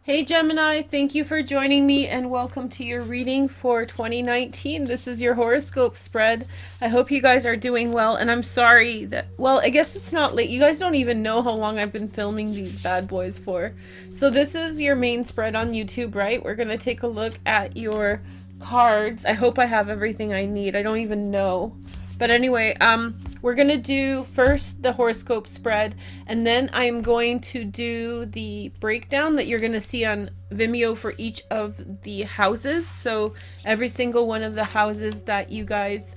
Hey Gemini, thank you for joining me and welcome to your reading for 2019. This is your horoscope spread. I hope you guys are doing well, and I'm sorry that, well, I guess it's not late. You guys don't even know how long I've been filming these bad boys for. So this is your main spread on YouTube, right? We're going to take a look at your cards. I hope I have everything I need. I don't even know. But anyway, we're going to do first the horoscope spread, and then I'm going to do the breakdown that you're going to see on Vimeo for each of the houses. So every single one of the houses that you guys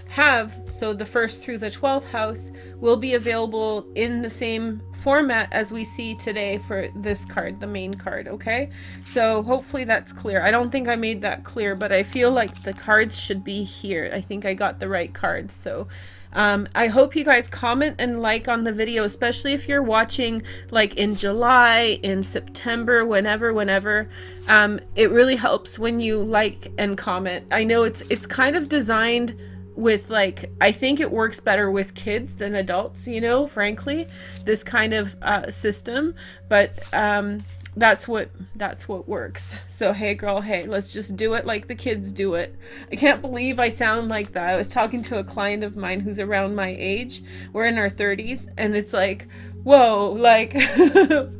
have, so the first through the 12th house, will be available in the same format as we see today for this card, the main card, okay? So hopefully that's clear. I don't think I made that clear, but I feel like the cards should be here. I think I got the right cards. So I hope you guys comment and like on the video, especially if you're watching like in July, in September, whenever. It really helps when you like and comment. I know it's kind of designed with, like, I think it works better with kids than adults, you know, frankly, this kind of system, but that's what works. So hey girl, hey, let's just do it like the kids do it. I can't believe I sound like that. I was talking to a client of mine who's around my age. We're in our 30s, and it's like, whoa, like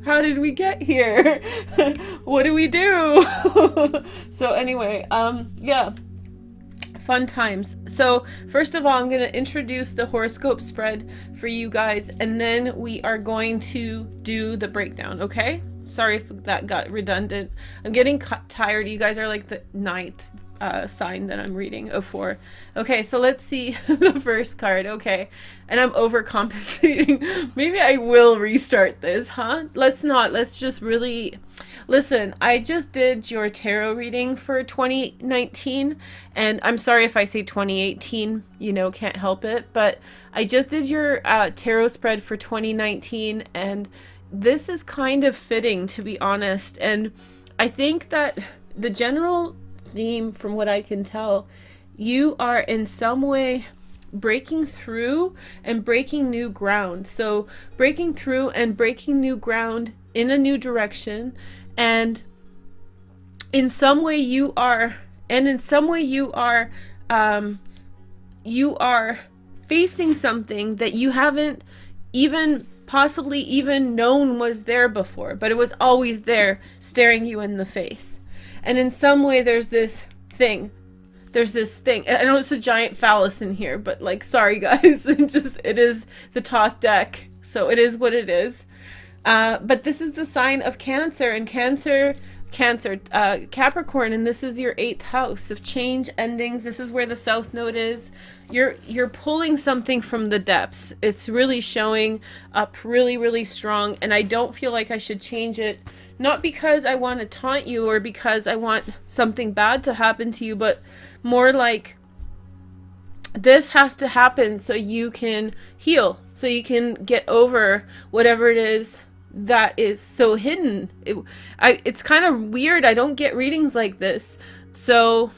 how did we get here? What do we do? So anyway, yeah, fun times. So first of all, I'm going to introduce the horoscope spread for you guys, and then we are going to do the breakdown, okay? Sorry if that got redundant. I'm getting tired. You guys are like the ninth sign that I'm reading of 4. Okay, so let's see the first card. Okay, and I'm overcompensating. Maybe I will restart this, huh? Let's not. Let's just really listen. I just did your tarot reading for 2019, and I'm sorry if I say 2018, you know, can't help it, but I just did your tarot spread for 2019, and this is kind of fitting, to be honest. And I think that the general theme, from what I can tell, you are in some way breaking through and breaking new ground. So breaking through and breaking new ground in a new direction, and in some way you are you are facing something that you haven't even possibly even known was there before, but it was always there, staring you in the face. And in some way there's this thing. I know it's a giant phallus in here, but like, sorry guys, it is the top deck, so it is what it is. But this is the sign of Cancer, and Capricorn, and this is your 8th house of change, endings. This is where the South Node is. You're pulling something from the depths. It's really showing up really strong, and I don't feel like I should change it, not because I want to taunt you or because I want something bad to happen to you, but more like this has to happen so you can heal, so you can get over whatever it is that is so hidden. It's kind of weird. I don't get readings like this, so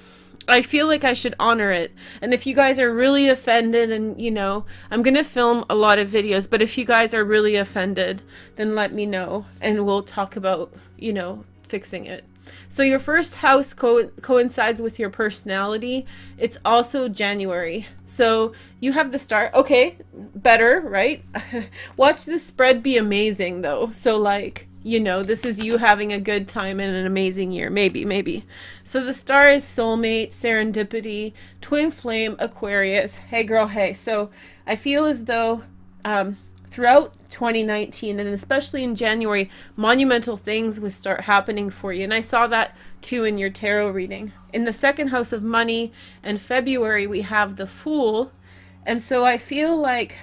I feel like I should honor it. And if you guys are really offended, and you know, I'm gonna film a lot of videos, but if you guys are really offended, then let me know and we'll talk about, you know, fixing it. So your first house coincides with your personality. It's also January. So you have the star. Okay, better, right? Watch this spread be amazing though. So like, you know, this is you having a good time in an amazing year. Maybe. So the star is soulmate, serendipity, twin flame, Aquarius. Hey girl, hey. So I feel as though throughout 2019, and especially in January, monumental things would start happening for you. And I saw that too in your tarot reading. In the 2nd house of money and February, we have the Fool. And so I feel like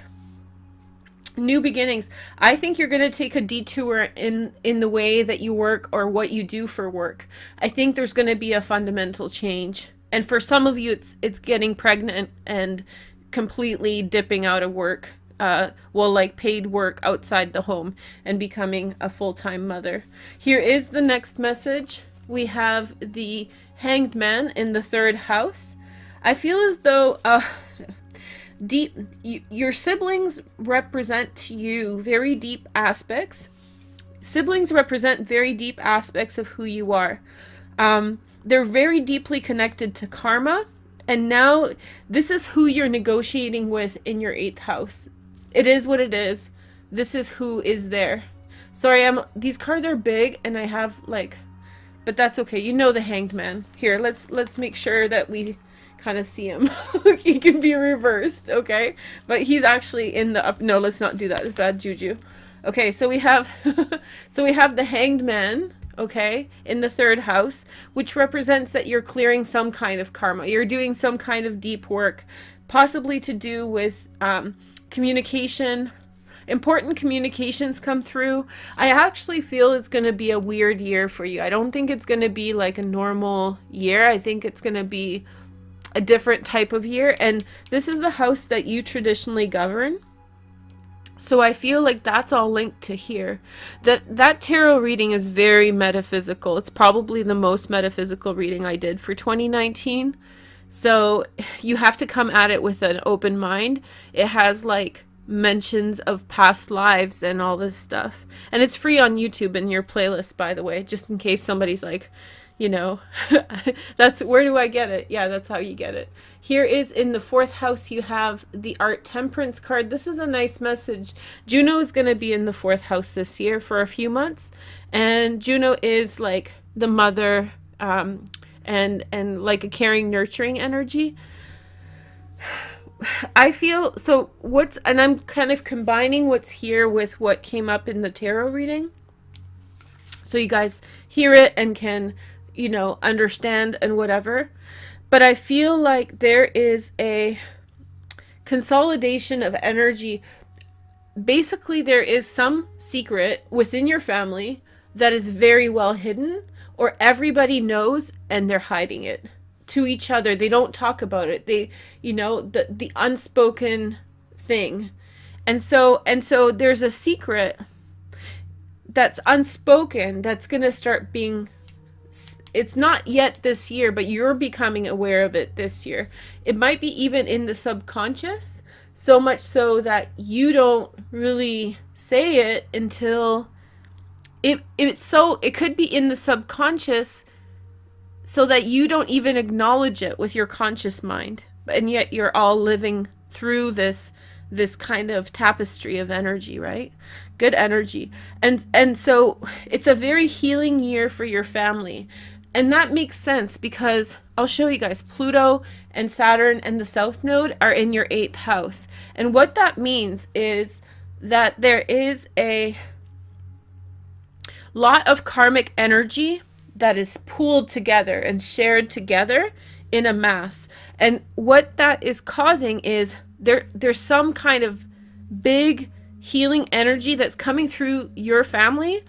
new beginnings. I think you're going to take a detour in the way that you work or what you do for work. I think there's going to be a fundamental change. And for some of you, it's getting pregnant and completely dipping out of work. Like paid work outside the home and becoming a full-time mother. Here is the next message. We have the Hanged Man in the 3rd house. I feel as though your siblings represent to you very deep aspects siblings represent very deep aspects of who you are. They're very deeply connected to karma. And now this is who you're negotiating with in your 8th house. It is what it is. This is who is there. Sorry, these cards are big and I have like, but that's okay. You know the Hanged Man. Here, let's make sure that we kind of see him. He can be reversed, okay? But he's actually in the up. No, let's not do that. It's bad juju. Okay, so we have so we have the Hanged Man, okay, in the 3rd house, which represents that you're clearing some kind of karma. You're doing some kind of deep work, possibly to do with communication. Important communications come through. I actually feel it's going to be a weird year for you. I don't think it's going to be like a normal year. I think it's going to be a different type of year. And this is the house that you traditionally govern. So I feel like that's all linked to here. That tarot reading is very metaphysical. It's probably the most metaphysical reading I did for 2019. So you have to come at it with an open mind. It has like mentions of past lives and all this stuff. And it's free on YouTube in your playlist, by the way, just in case somebody's like, you know, that's where do I get it? Yeah, that's how you get it. Here is in the 4th house, you have the Art Temperance card. This is a nice message. Juno is going to be in the 4th house this year for a few months. And Juno is like the mother and like a caring, nurturing energy. I feel so and I'm kind of combining what's here with what came up in the tarot reading. So you guys hear it and can, you know, understand and whatever. But I feel like there is a consolidation of energy. Basically, there is some secret within your family that is very well hidden, or everybody knows and they're hiding it to each other. They don't talk about it. They, you know, the unspoken thing. And so there's a secret that's unspoken that's going to start being, it's not yet this year, but you're becoming aware of it this year. It might be even in the subconscious, so much so that you don't really say it until it could be in the subconscious, so that you don't even acknowledge it with your conscious mind, and yet you're all living through this kind of tapestry of energy, right? Good energy. And so it's a very healing year for your family. And that makes sense because I'll show you guys, Pluto and Saturn and the South Node are in your 8th house. And what that means is that there is a lot of karmic energy that is pooled together and shared together in a mass. And what that is causing is there's some kind of big healing energy that's coming through your family,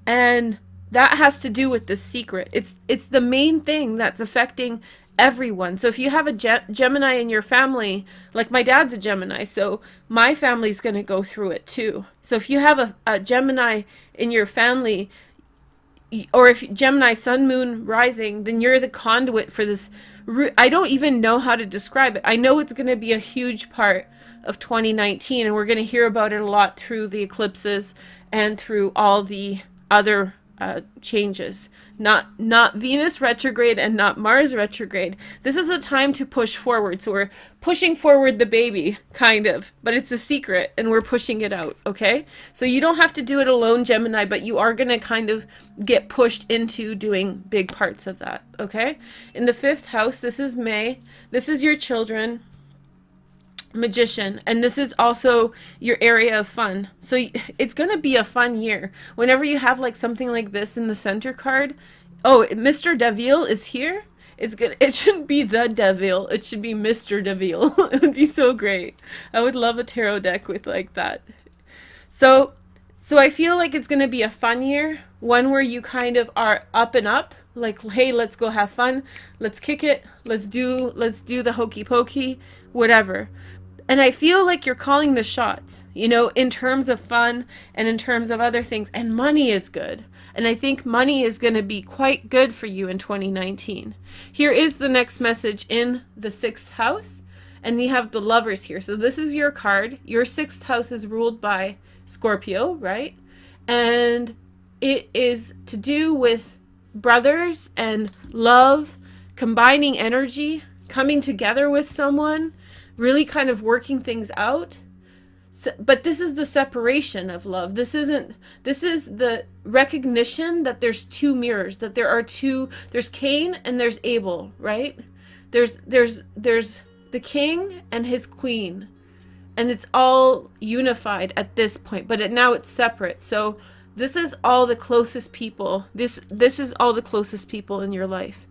and that has to do with the secret. It's the main thing that's affecting everyone. So if you have a Gemini in your family, like my dad's a Gemini, so my family's going to go through it too. So if you have a Gemini in your family, or if Gemini Sun Moon rising, then you're the conduit for this. I don't even know how to describe it. I know it's going to be a huge part of 2019, and we're going to hear about it a lot through the eclipses and through all the other changes. Not Venus retrograde and not Mars retrograde. This is the time to push forward. So we're pushing forward the baby, kind of, but it's a secret and we're pushing it out, okay? So you don't have to do it alone, Gemini, but you are going to kind of get pushed into doing big parts of that, okay? In the 5th house, this is May. This is your children. Magician, and this is also your area of fun. So it's going to be a fun year. Whenever you have like something like this in the center card, oh, Mr. Devil is here. It's good. It shouldn't be the Devil. It should be Mr. Devil. It would be so great. I would love a tarot deck with like that. So I feel like it's going to be a fun year, one where you kind of are up and up, like, hey, let's go have fun. Let's kick it. Let's do the hokey pokey, whatever. And I feel like you're calling the shots, you know, in terms of fun and in terms of other things. And money is good. And I think money is going to be quite good for you in 2019. Here is the next message in the 6th house. And we have the Lovers here. So this is your card. Your 6th house is ruled by Scorpio, right? And it is to do with brothers and love, combining energy, coming together with someone, really kind of working things out. So, but this is the separation of love. This is the recognition that there's two mirrors, that there's Cain and there's Abel, right? There's the king and his queen, and it's all unified at this point, but now it's separate. So this is all the closest people. This is all the closest people in your life,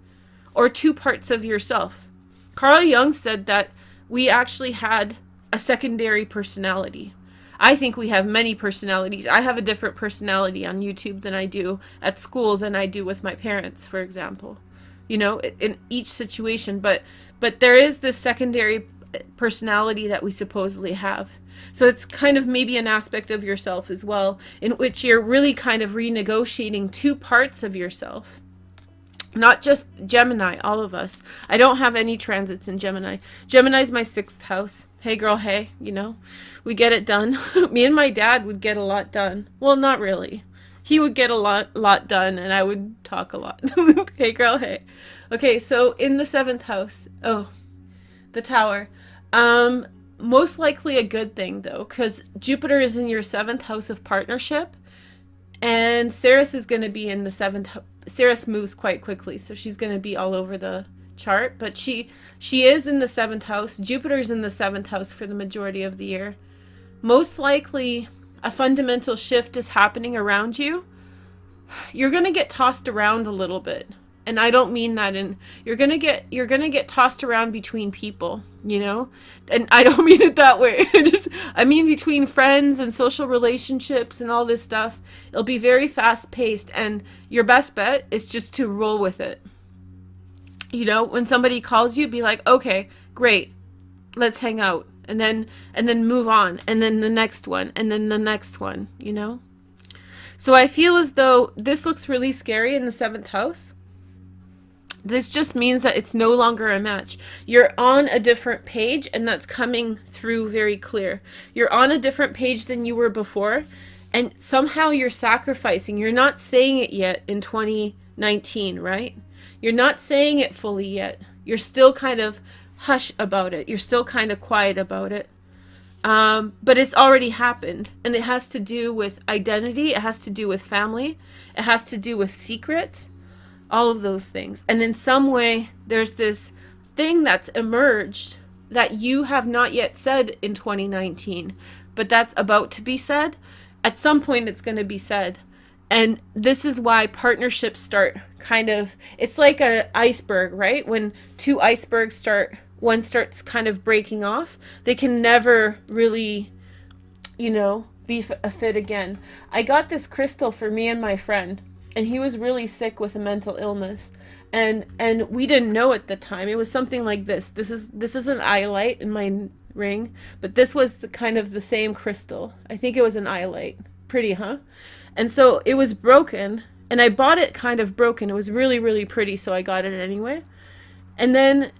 or two parts of yourself. Carl Jung said that we actually had a secondary personality. I think we have many personalities. I have a different personality on YouTube than I do at school than I do with my parents, for example. You know, in each situation, but there is this secondary personality that we supposedly have. So it's kind of maybe an aspect of yourself as well, in which you're really kind of renegotiating two parts of yourself. Not just Gemini, all of us. I don't have any transits in Gemini. Gemini's my 6th house. Hey girl, hey, you know, we get it done. Me and my dad would get a lot done. Well, not really. He would get a lot done, and I would talk a lot. Hey girl, hey. Okay, so in the 7th house, the Tower. Most likely a good thing though, because Jupiter is in your 7th house of partnership, and Ceres is going to be in the 7th. Ceres moves quite quickly, so she's going to be all over the chart, but she is in the 7th house. Jupiter's in the 7th house for the majority of the year. Most likely a fundamental shift is happening around you. You're going to get tossed around a little bit. And I don't mean that in, you're going to get tossed around between people, you know? And I don't mean it that way. I mean between friends and social relationships and all this stuff. It'll be very fast paced, and your best bet is just to roll with it. You know, when somebody calls you, be like, okay, great, let's hang out. And then move on. And then the next one. And then the next one, you know? So I feel as though this looks really scary in the 7th house. This just means that it's no longer a match. You're on a different page, and that's coming through very clear. You're on a different page than you were before, and somehow you're sacrificing. You're not saying it yet in 2019, right? You're not saying it fully yet. You're still kind of hush about it. You're still kind of quiet about it. But it's already happened, and it has to do with identity. It has to do with family. It has to do with secrets. All of those things. And in some way, there's this thing that's emerged that you have not yet said in 2019, but that's about to be said. At some point, it's going to be said. And this is why partnerships start kind of, it's like an iceberg, right? When two icebergs start, one starts kind of breaking off, they can never really, you know, be a fit again. I got this crystal for me and my friend, and he was really sick with a mental illness, and we didn't know at the time. It was something like this. This is an iolite in my ring, but this was the kind of the same crystal. I think it was an iolite. Pretty, huh? And so it was broken, and I bought it kind of broken. It was really, really pretty, so I got it anyway. And then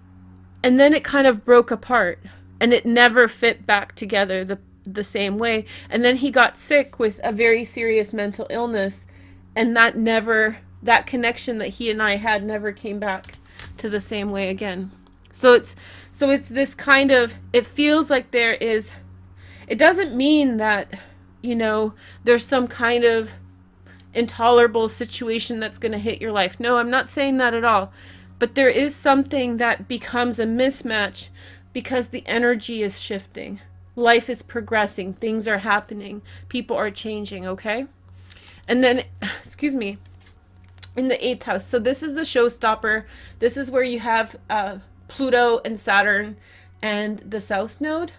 it kind of broke apart, and it never fit back together the same way. And then he got sick with a very serious mental illness, and that connection that he and I had never came back to the same way again. So it's this kind of, it feels like there is, it doesn't mean that, you know, there's some kind of intolerable situation that's going to hit your life. No, I'm not saying that at all. But there is something that becomes a mismatch because the energy is shifting. Life is progressing. Things are happening. People are changing, okay? And then, excuse me, in the 8th house. So this is the showstopper. This is where you have Pluto and Saturn and the South Node.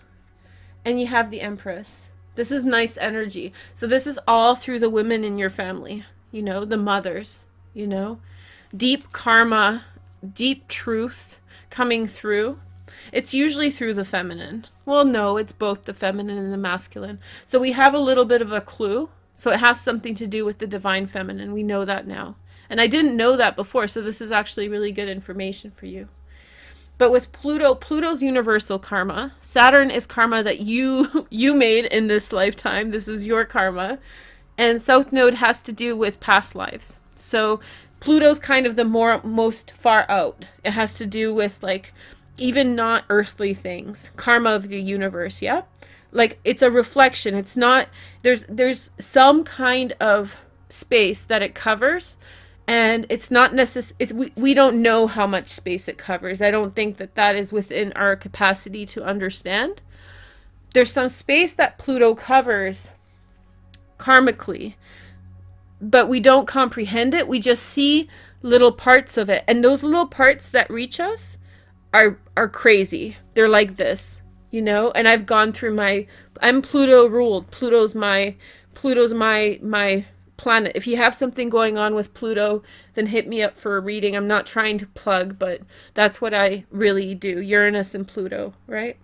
And you have the Empress. This is nice energy. So this is all through the women in your family. You know, the mothers, you know. Deep karma, deep truth coming through. It's usually through the feminine. Well, no, it's both the feminine and the masculine. So we have a little bit of a clue. So it has something to do with the divine feminine. We know that now. And I didn't know that before, so this is actually really good information for you. But with Pluto, Pluto's universal karma. Saturn is karma that you made in this lifetime. This is your karma. And South Node has to do with past lives. So Pluto's kind of the most far out. It has to do with like even not earthly things, karma of the universe, yeah? Like it's a reflection. It's not there's some kind of space that it covers, and it's not we don't know how much space it covers. I don't think that that is within our capacity to understand. There's some space that Pluto covers karmically, but we don't comprehend it. We just see little parts of it, and those little parts that reach us are crazy. They're like this, you know. And I've gone through I'm Pluto ruled. Pluto's my planet. If you have something going on with Pluto, then hit me up for a reading. I'm not trying to plug, but that's what I really do. Uranus and Pluto, right?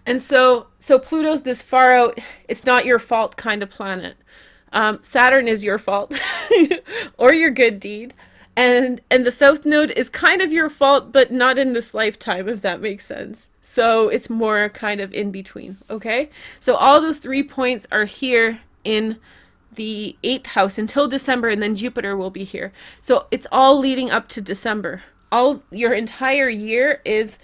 And so Pluto's this far out, it's not your fault kind of planet. Saturn is your fault or your good deed. And the South Node is kind of your fault, but not in this lifetime, if that makes sense. So it's more kind of in between, okay? So all those 3 points are here in the 8th house until December, and then Jupiter will be here. So it's all leading up to December. All your entire year is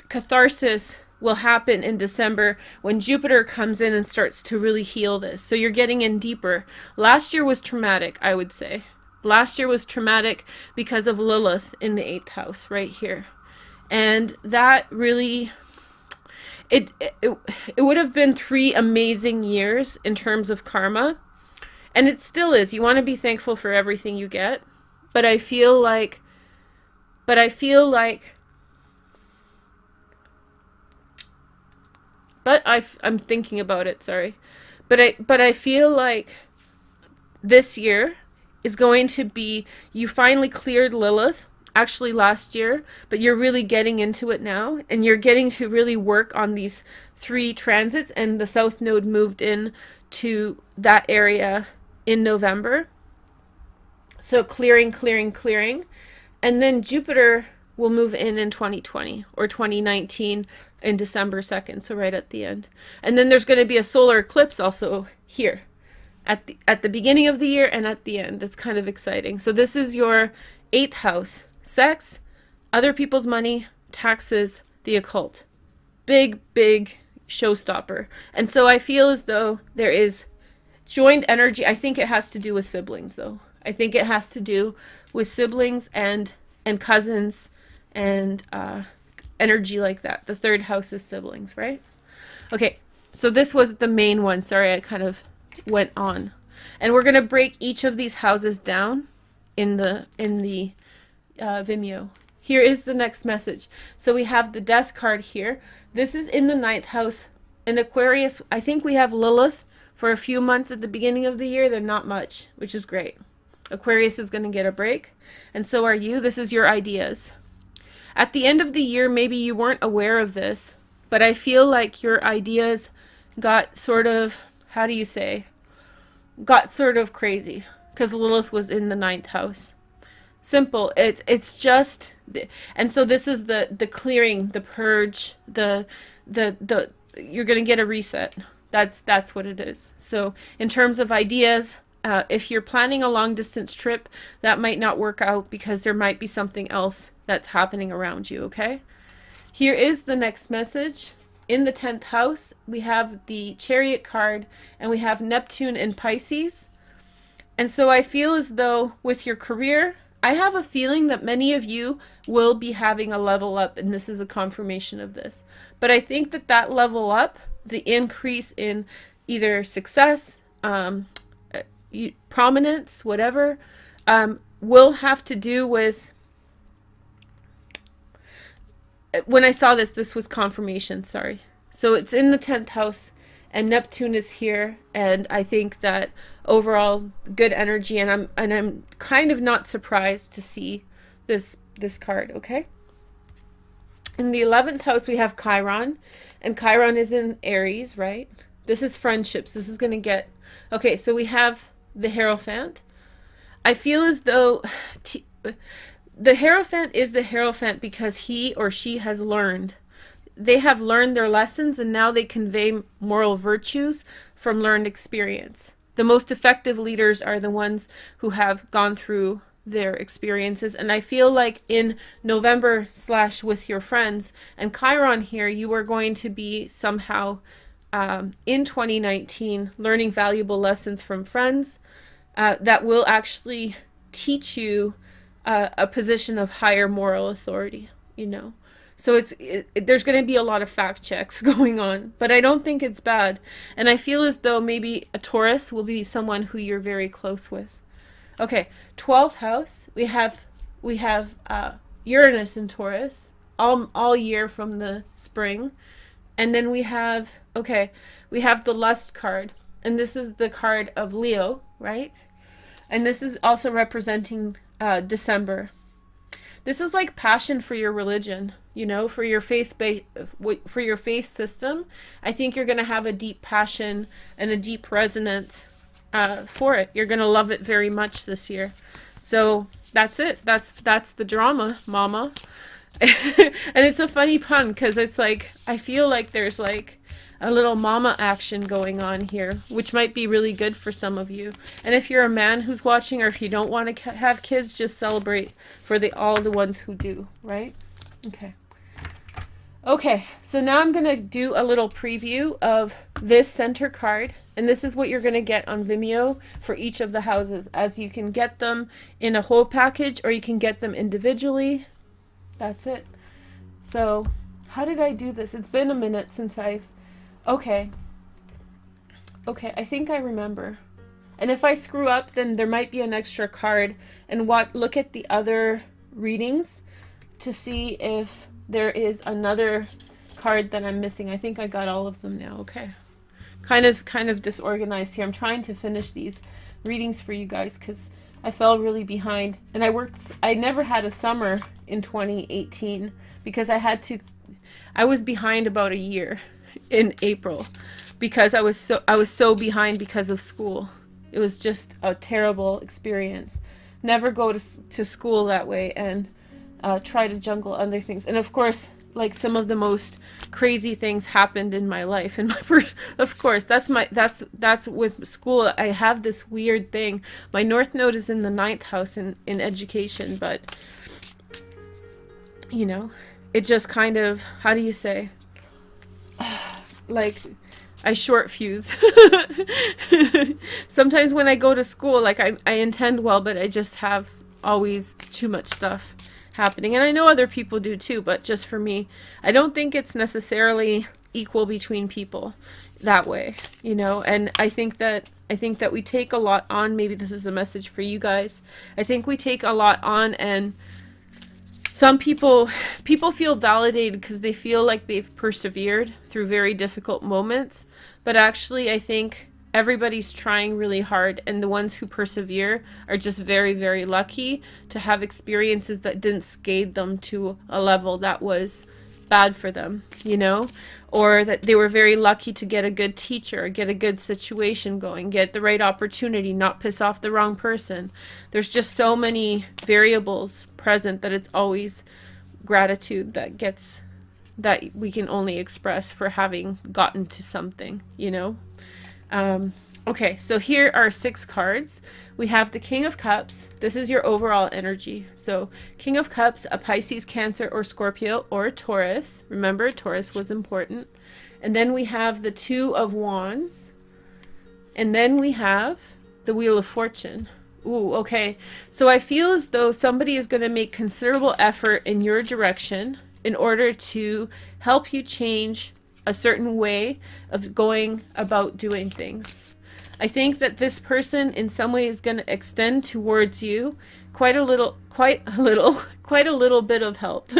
catharsis will happen in December when Jupiter comes in and starts to really heal this. So you're getting in deeper. Last year was traumatic, I would say. Last year was traumatic because of Lilith in the 8th house right here. And that really, it would have been 3 amazing years in terms of karma. And it still is. You want to be thankful for everything you get. But I feel like I'm thinking about it, sorry. But I feel like this year is going to be, you finally cleared Lilith, actually last year, but you're really getting into it now, and you're getting to really work on these 3 transits, and the South Node moved in to that area in November. So clearing, and then Jupiter will move in 2020 or 2019 in December 2nd, so right at the end. And then there's going to be a solar eclipse also here at the beginning of the year and at the end. It's kind of exciting. So this is your 8th house: sex, other people's money, taxes, the occult. Big showstopper. And so I feel as though there is joined energy. I think it has to do with siblings, though. I think it has to do with siblings and cousins and energy like that. The 3rd house is siblings, right? Okay, so this was the main one. Sorry, I kind of went on. And we're going to break each of these houses down in the Vimeo. Here is the next message. So we have the Death card here. This is in the 9th house. In Aquarius, I think we have Lilith for a few months at the beginning of the year. They're not much, which is great. Aquarius is going to get a break, and so are you. This is your ideas. At the end of the year, maybe you weren't aware of this, but I feel like your ideas got sort of, how do you say, got sort of crazy because Lilith was in the 9th house. Simple. It's just, and so this is the clearing, the purge, the you're going to get a reset. That's what it is. So in terms of ideas, if you're planning a long distance trip, that might not work out because there might be something else that's happening around you, okay? Here is the next message. In the 10th house, we have the Chariot card, and we have Neptune and Pisces. And so I feel as though with your career, I have a feeling that many of you will be having a level up, and this is a confirmation of this. But I think that level up, the increase in either success, prominence, whatever, will have to do with, when I saw this was confirmation, sorry. So it's in the 10th house, and Neptune is here, and I think that overall good energy, and I'm kind of not surprised to see this card, okay? In the 11th house, we have Chiron, and Chiron is in Aries, right? This is friendships. This is going to get, okay, so we have the Hierophant. I feel as though the Hierophant is the Hierophant because he or she has learned. They have learned their lessons, and now they convey moral virtues from learned experience. The most effective leaders are the ones who have gone through their experiences. And I feel like in November / with your friends and Chiron here, you are going to be somehow in 2019 learning valuable lessons from friends that will actually teach you a position of higher moral authority, you know. So there's going to be a lot of fact checks going on, but I don't think it's bad. And I feel as though maybe a Taurus will be someone who you're very close with. Okay, 12th house, we have Uranus in Taurus all year from the spring. And then we have the Lust card, and this is the card of Leo, right? And this is also representing December. This is like passion for your religion, you know, for your faith system. I think you're going to have a deep passion and a deep resonance for it. You're going to love it very much this year. So that's it. That's the drama, mama. And it's a funny pun because it's like, I feel like there's like a little mama action going on here, which might be really good for some of you. And if you're a man who's watching, or if you don't want to have kids, just celebrate for all the ones who do, right? Okay, so now I'm going to do a little preview of this center card. And this is what you're going to get on Vimeo for each of the houses, as you can get them in a whole package or you can get them individually. That's it. So how did I do this? It's been a minute since okay, I think I remember. And if I screw up, then there might be an extra card. And look at the other readings to see if there is another card that I'm missing. I think I got all of them now. Okay. Kind of disorganized here. I'm trying to finish these readings for you guys because I fell really behind. And I never had a summer in 2018 because I was behind about a year in April because I was so behind because of school. It was just a terrible experience. Never go to school that way and try to juggle other things. And of course, like some of the most crazy things happened in my life. And of course, that's with school. I have this weird thing. My North Node is in the 9th house in education, but you know, it just kind of, how do you say? Like, I short fuse. Sometimes when I go to school, like I intend well, but I just have always too much stuff happening. And I know other people do too, but just for me, I don't think it's necessarily equal between people that way, you know. And I think that we take a lot on. Maybe this is a message for you guys. I think we take a lot on, and some people feel validated because they feel like they've persevered through very difficult moments. But actually, I think everybody's trying really hard, and the ones who persevere are just very, very lucky to have experiences that didn't scathe them to a level that was bad for them, you know, or that they were very lucky to get a good teacher, get a good situation going, get the right opportunity, not piss off the wrong person. There's just so many variables present that it's always gratitude that we can only express for having gotten to something, you know. Okay, so here are 6 cards. We have the King of Cups. This is your overall energy. So King of Cups, a Pisces, Cancer, or Scorpio, or a Taurus. Remember, Taurus was important. And then we have the 2 of Wands. And then we have the Wheel of Fortune. Ooh, okay. So I feel as though somebody is going to make considerable effort in your direction in order to help you change a certain way of going about doing things. I think that this person in some way is going to extend towards you quite a little bit of help.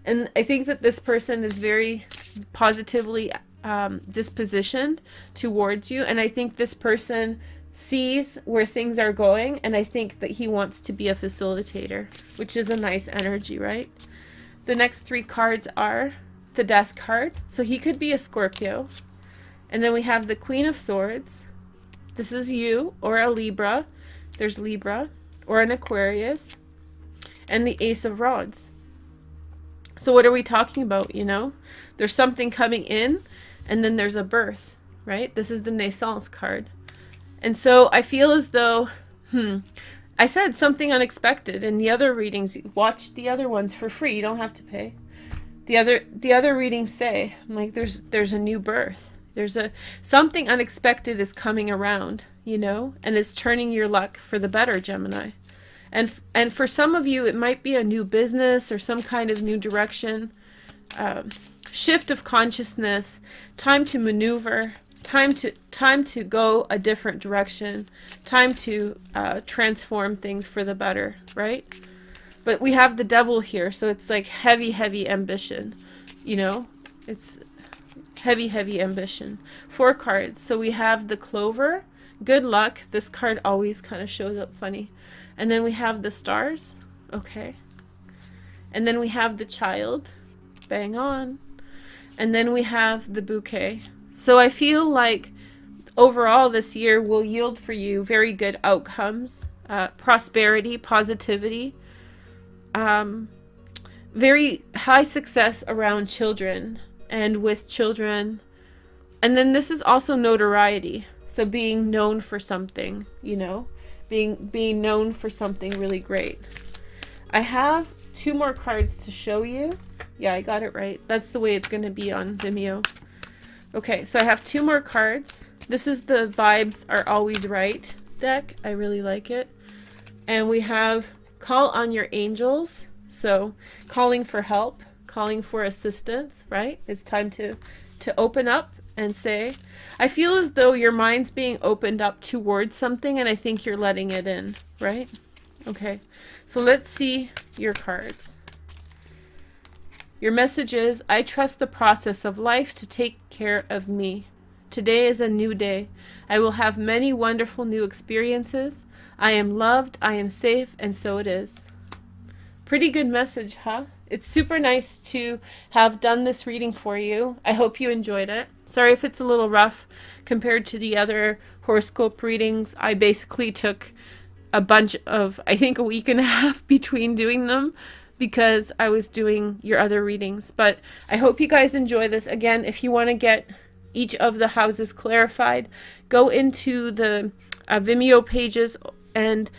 And I think that this person is very positively dispositioned towards you. And I think this person sees where things are going. And I think that he wants to be a facilitator, which is a nice energy, right? The next 3 cards are the Death card. So he could be a Scorpio. And then we have the Queen of Swords. This is you, or a Libra. There's Libra, or an Aquarius. And the Ace of Rods. So what are we talking about, you know? There's something coming in, and then there's a birth. right? This is the Naissance card. And so I feel as though, I said something unexpected in the other readings. Watch the other ones for free. You don't have to pay. The other readings say, like, there's a new birth. There's something unexpected is coming around, you know, and it's turning your luck for the better, Gemini. And for some of you, it might be a new business or some kind of new direction, shift of consciousness, time to maneuver, time to go a different direction, time to transform things for the better, right? But we have the devil here, so it's like heavy ambition, you know? It's heavy ambition. 4 cards. So we have the clover, good luck. This card always kind of shows up funny. And then we have the stars, okay. And then we have the child, bang on. And then we have the bouquet. So I feel like overall this year will yield for you very good outcomes, prosperity, positivity, very high success around children and with children. And then this is also notoriety. So being known for something, you know, being known for something really great. I have 2 more cards to show you. Yeah, I got it right. That's the way it's going to be on Vimeo. Okay, so I have 2 more cards. This is the Vibes Are Always Right deck. I really like it. And we have Call on Your Angels. So calling for help, calling for assistance, right? It's time to open up and say, I feel as though your mind's being opened up towards something, and I think you're letting it in, right? Okay, so let's see your cards. Your message is, I trust the process of life to take care of me. Today is a new day. I will have many wonderful new experiences. I am loved, I am safe, and so it is. Pretty good message, huh? It's super nice to have done this reading for you. I hope you enjoyed it. Sorry if it's a little rough compared to the other horoscope readings. I basically took a bunch of, I think, a week and a half between doing them because I was doing your other readings. But I hope you guys enjoy this. Again, if you want to get each of the houses clarified, go into the Vimeo pages and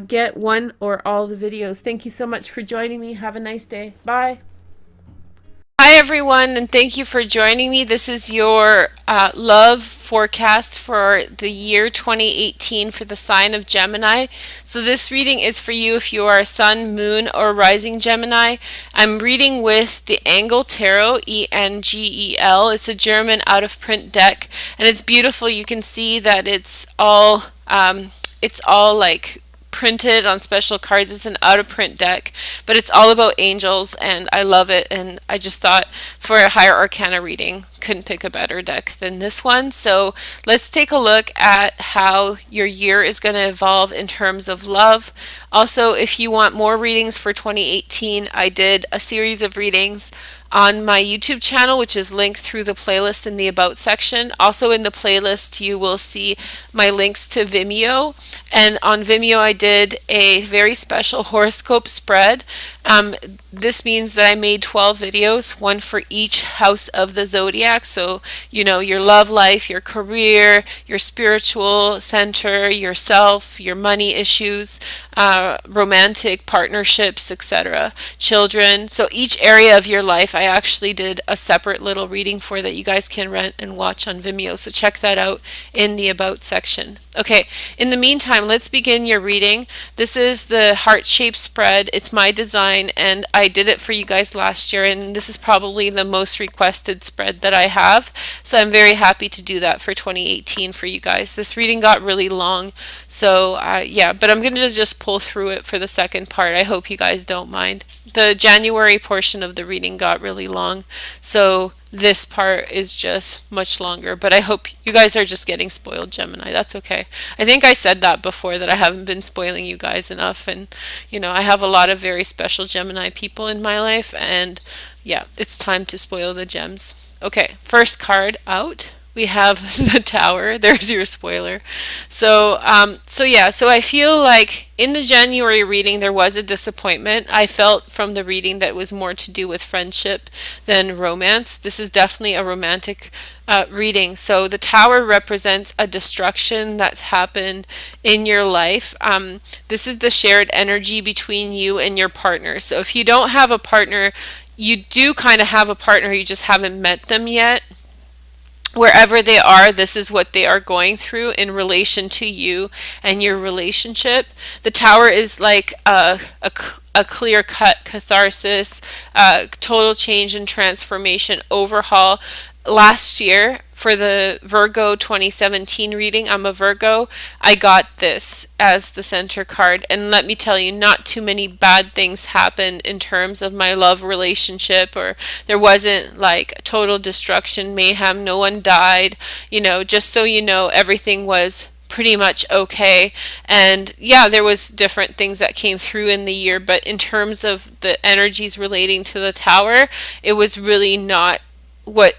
get one or all the videos. Thank you so much for joining me. Have a nice day. Bye. Hi everyone, and thank you for joining me. This is your love forecast for the year 2018 for the sign of Gemini. So this reading is for you if you are a sun, moon, or rising Gemini. I'm reading with the Engel Tarot, E-N-G-E-L. It's a German out-of-print deck, and it's beautiful. You can see that it's all like printed on special cards. It's an out-of-print deck, but it's all about angels, and I love it. And I just thought for a higher arcana reading, couldn't pick a better deck than this one. So let's take a look at how your year is going to evolve in terms of love. Also, if you want more readings for 2018, I did a series of readings on my YouTube channel, which is linked through the playlist in the About section. Also in the playlist, you will see my links to Vimeo. And on Vimeo, I did a very special horoscope spread. This means that I made 12 videos, one for each house of the zodiac. So, you know, your love life, your career, your spiritual center, yourself, your money issues, romantic partnerships, etc., children. So each area of your life, I actually did a separate little reading for that you guys can rent and watch on Vimeo. So check that out in the About section. Okay, in the meantime, let's begin your reading. This is the heart-shaped spread. It's my design, and I did it for you guys last year, and this is probably the most requested spread that I have. So I'm very happy to do that for 2018 for you guys. This reading got really long, so yeah, but I'm going to just pull through it for the second part. I hope you guys don't mind. The January portion of the reading got really long, so this part is just much longer, but I hope you guys are just getting spoiled, Gemini. That's okay. I think I said that before, that I haven't been spoiling you guys enough, and you know, I have a lot of very special Gemini people in my life, and yeah, it's time to spoil the gems. Okay, first card out. we have the Tower. There's your spoiler. So, so I feel like in the January reading there was a disappointment. I felt from the reading that it was more to do with friendship than romance. This is definitely a romantic reading. So the Tower represents a destruction that's happened in your life. This is the shared energy between you and your partner. So if you don't have a partner, you do kind of have a partner, you just haven't met them yet. Wherever they are, this is what they are going through in relation to you and your relationship. The Tower is like a clear-cut catharsis, total change and transformation, overhaul. Last year, for the Virgo 2017 reading, I'm a Virgo, I got this as the center card. And let me tell you, not too many bad things happened in terms of my love relationship, or there wasn't like total destruction, mayhem, no one died. Just so you know, everything was pretty much okay. And yeah, there was different things that came through in the year, but in terms of the energies relating to the Tower, it was really not what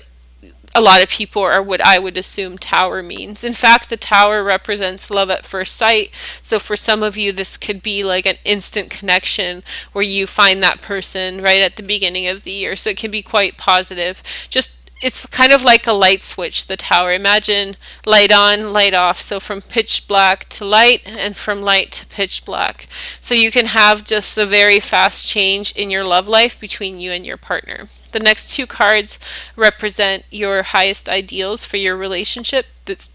a lot of people, or what I would assume Tower means. In fact, the Tower represents love at first sight. So for some of you, this could be like an instant connection where you find that person right at the beginning of the year. So it can be quite positive. It's kind of like a light switch, the Tower. Imagine light on, light off. So from pitch black to light, and from light to pitch black. So you can have just a very fast change in your love life between you and your partner. The next two cards represent your highest ideals for your relationship. This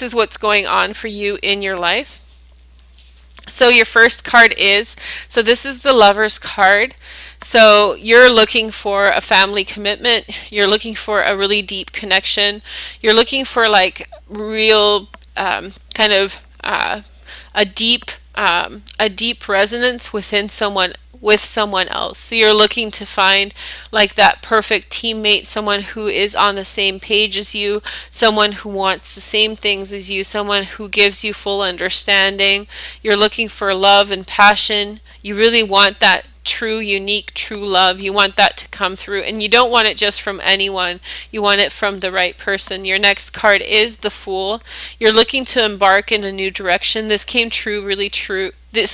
is what's going on for you in your life. So your first card this is the Lover's card. So you're looking for a family commitment. You're looking for a really deep connection. You're looking for like real kind of a deep resonance with someone else. So you're looking to find like that perfect teammate, someone who is on the same page as you, someone who wants the same things as you, someone who gives you full understanding. You're looking for love and passion. You really want that true, unique, true love. You want that to come through, and you don't want it just from anyone. You want it from the right person. Your next card is the Fool. You're looking to embark in a new direction. This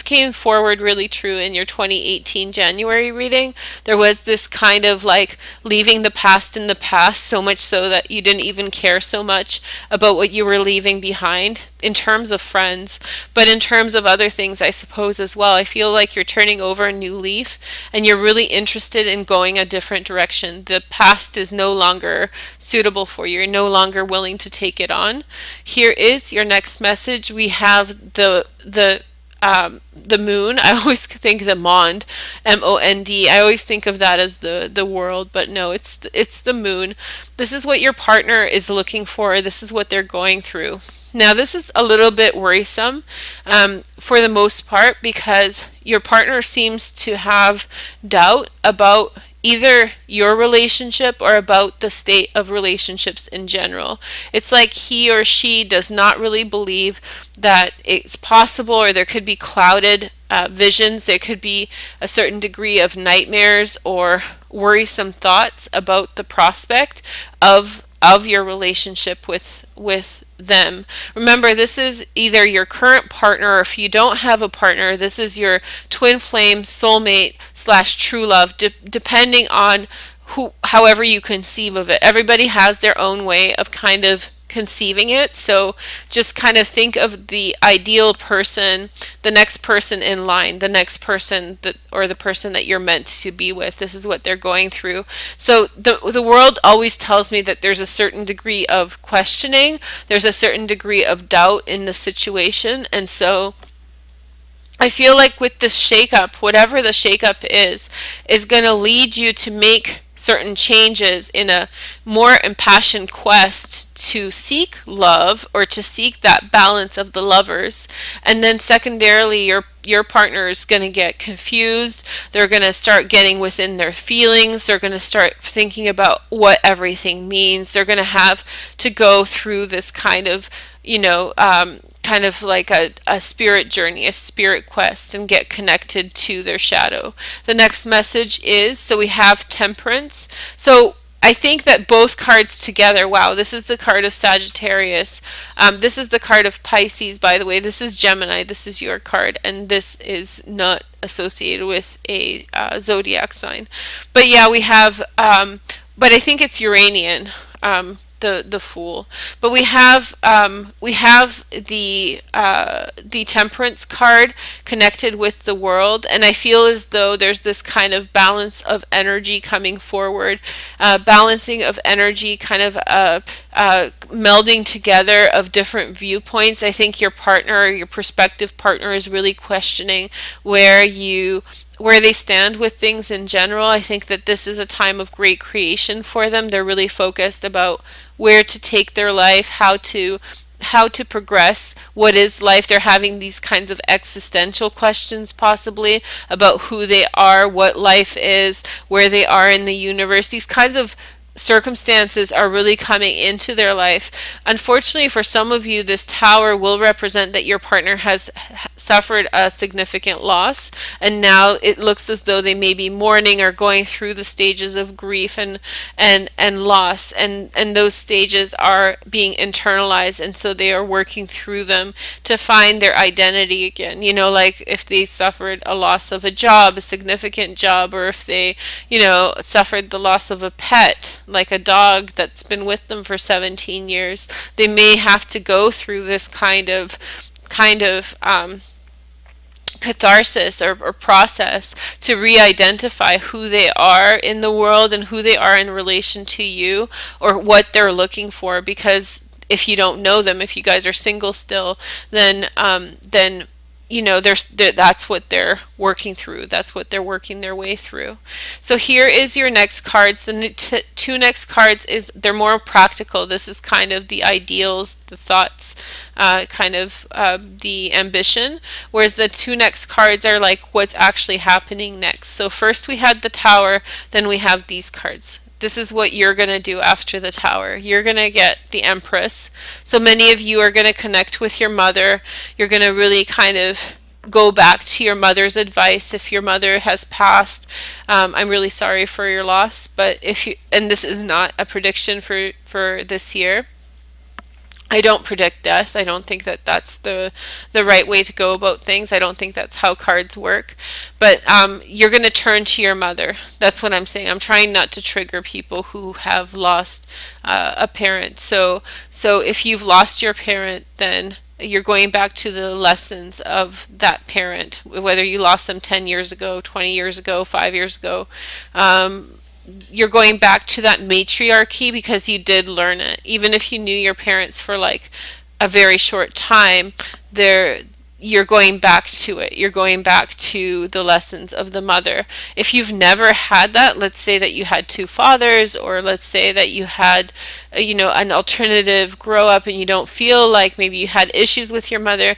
came forward really true in your 2018 January reading. There was this kind of like leaving the past in the past, so much so that you didn't even care so much about what you were leaving behind in terms of friends, but in terms of other things, I suppose, as well. I feel like you're turning over a new leaf and you're really interested in going a different direction. The past is no longer suitable for you. You're no longer willing to take it on. Here is your next message. We have the moon. I always think the Mond, M-O-N-D. I always think of that as the world, but no, it's the moon. This is what your partner is looking for. This is what they're going through. Now, this is a little bit worrisome for the most part, because your partner seems to have doubt about either your relationship or about the state of relationships in general. It's like he or she does not really believe that it's possible, or there could be clouded visions. There could be a certain degree of nightmares or worrisome thoughts about the prospect of your relationship with them. Remember, this is either your current partner, or if you don't have a partner, this is your twin flame, soulmate / true love, depending on however you conceive of it. Everybody has their own way of kind of conceiving it. So just kind of think of the ideal person, the next person in line, the next person or the person that you're meant to be with. This is what they're going through. So the world always tells me that there's a certain degree of questioning, there's a certain degree of doubt in the situation, and so I feel like with this shakeup, whatever the shakeup is going to lead you to make certain changes in a more impassioned quest to seek love, or to seek that balance of the lovers. And then secondarily, your partner is going to get confused. They're going to start getting within their feelings. They're going to start thinking about what everything means. They're going to have to go through this kind of, kind of like a spirit journey, a spirit quest, and get connected to their shadow. The next message is, so we have Temperance. So I think that both cards together, wow, this is the card of Sagittarius. This is the card of Pisces, by the way. This is Gemini. This is your card, and this is not associated with a zodiac sign. But yeah, we have, but I think it's Uranian. The Fool, but we have the Temperance card connected with the World, and I feel as though there's this kind of balance of energy coming forward, balancing of energy, kind of melding together of different viewpoints. I think your partner, or your prospective partner, is really questioning where they stand with things in general. I think that this is a time of great creation for them. They're really focused about where to take their life, how to progress, what is life. They're having these kinds of existential questions, possibly about who they are, what life is, where they are in the universe. These kinds of circumstances are really coming into their life. Unfortunately, for some of you, this Tower will represent that your partner has suffered a significant loss, and now it looks as though they may be mourning or going through the stages of grief and loss, and those stages are being internalized, and so they are working through them to find their identity again. You know, like if they suffered a loss of a job, a significant job, or if they, you know, suffered the loss of a pet, like a dog that's been with them for 17 years, they may have to go through this kind of catharsis or process to re-identify who they are in the world and who they are in relation to you, or what they're looking for. Because if you don't know them, if you guys are single still, then you know, that's what they're working through. That's what they're working their way through. So here is your next cards. The two next cards, they're more practical. This is kind of the ideals, the thoughts, kind of the ambition. Whereas the two next cards are like what's actually happening next. So first we had the Tower, then we have these cards. This is what you're going to do after the Tower. You're going to get the Empress. So many of you are going to connect with your mother. You're going to really kind of go back to your mother's advice. If your mother has passed, I'm really sorry for your loss. But and this is not a prediction for this year. I don't predict death. I don't think that that's the right way to go about things. I don't think that's how cards work. But you're going to turn to your mother. That's what I'm saying. I'm trying not to trigger people who have lost a parent. So if you've lost your parent, then you're going back to the lessons of that parent, whether you lost them 10 years ago, 20 years ago, 5 years ago. You're going back to that matriarchy because you did learn it. Even if you knew your parents for like a very short time, you're going back to it. You're going back to the lessons of the mother. If you've never had that, let's say that you had two fathers, or let's say that you had, you know, an alternative grow up and you don't feel like maybe you had issues with your mother,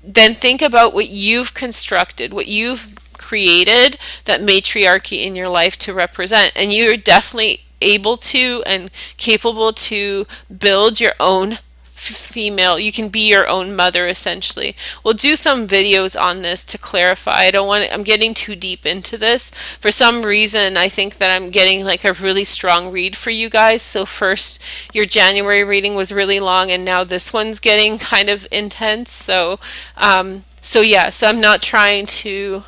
then think about what you've constructed, what you've created that matriarchy in your life to represent, and you're definitely able to and capable to build your own female. You can be your own mother, essentially. We'll do some videos on this to clarify. I'm getting too deep into this. For some reason, I think that I'm getting like a really strong read for you guys. So first, your January reading was really long, and now this one's getting kind of intense. So yeah, so I'm not trying to,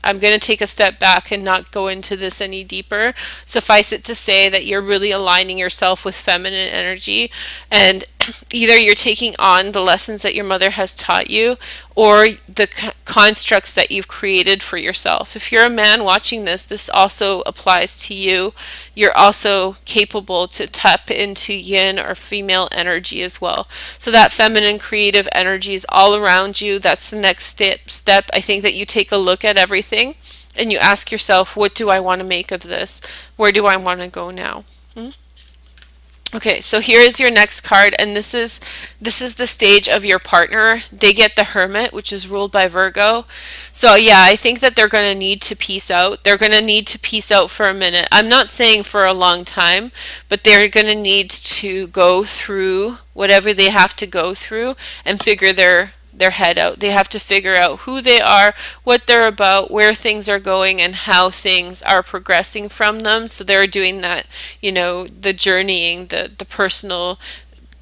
I'm going to take a step back and not go into this any deeper. Suffice it to say that you're really aligning yourself with feminine energy, and either you're taking on the lessons that your mother has taught you, or the constructs that you've created for yourself. If you're a man watching this, this also applies to you. You're also capable to tap into yin or female energy as well. So that feminine creative energy is all around you. That's the next step. I think that you take a look at everything and you ask yourself, what do I want to make of this? Where do I want to go now? Okay, so here is your next card, and this is the stage of your partner. They get the Hermit, which is ruled by Virgo. So yeah, I think that they're going to need to peace out. They're going to need to peace out for a minute. I'm not saying for a long time, but they're going to need to go through whatever they have to go through and figure their head out. They have to figure out who they are, what they're about, where things are going, and how things are progressing from them. So they're doing that, the journeying, the personal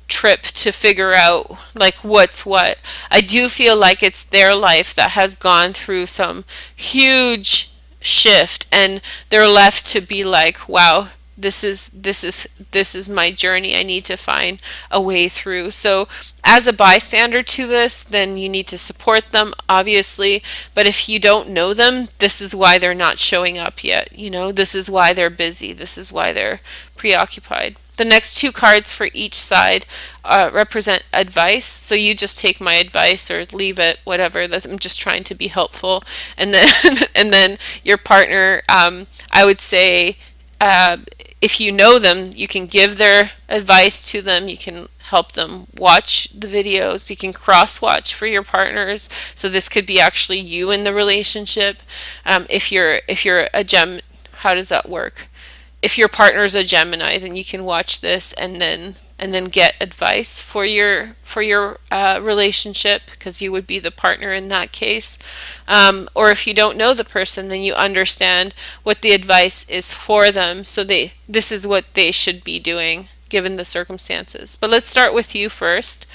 trip to figure out like what's what. I do feel like it's their life that has gone through some huge shift, and they're left to be like, wow, this is my journey. I need to find a way through. So as a bystander to this, then you need to support them, obviously. But if you don't know them, this is why they're not showing up yet. This is why they're busy. This is why they're preoccupied. The next two cards for each side represent advice. So you just take my advice or leave it, whatever. I'm just trying to be helpful. And then and then your partner, I would say, if you know them, you can give their advice to them. You can help them watch the videos. You can cross-watch for your partners. So this could be actually you in the relationship. If you're a Gem, how does that work? If your partner's a Gemini, then you can watch this and then get advice for your relationship, because you would be the partner in that case. Or if you don't know the person, then you understand what the advice is for them. So this is what they should be doing given the circumstances. But let's start with you first.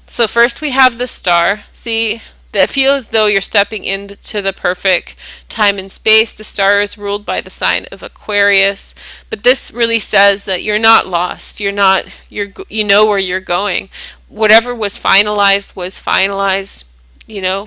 So first we have the Star. See, that feel as though you're stepping into the perfect time and space. The Star is ruled by the sign of Aquarius, but this really says that you're not lost. You know where you're going. Whatever was finalized,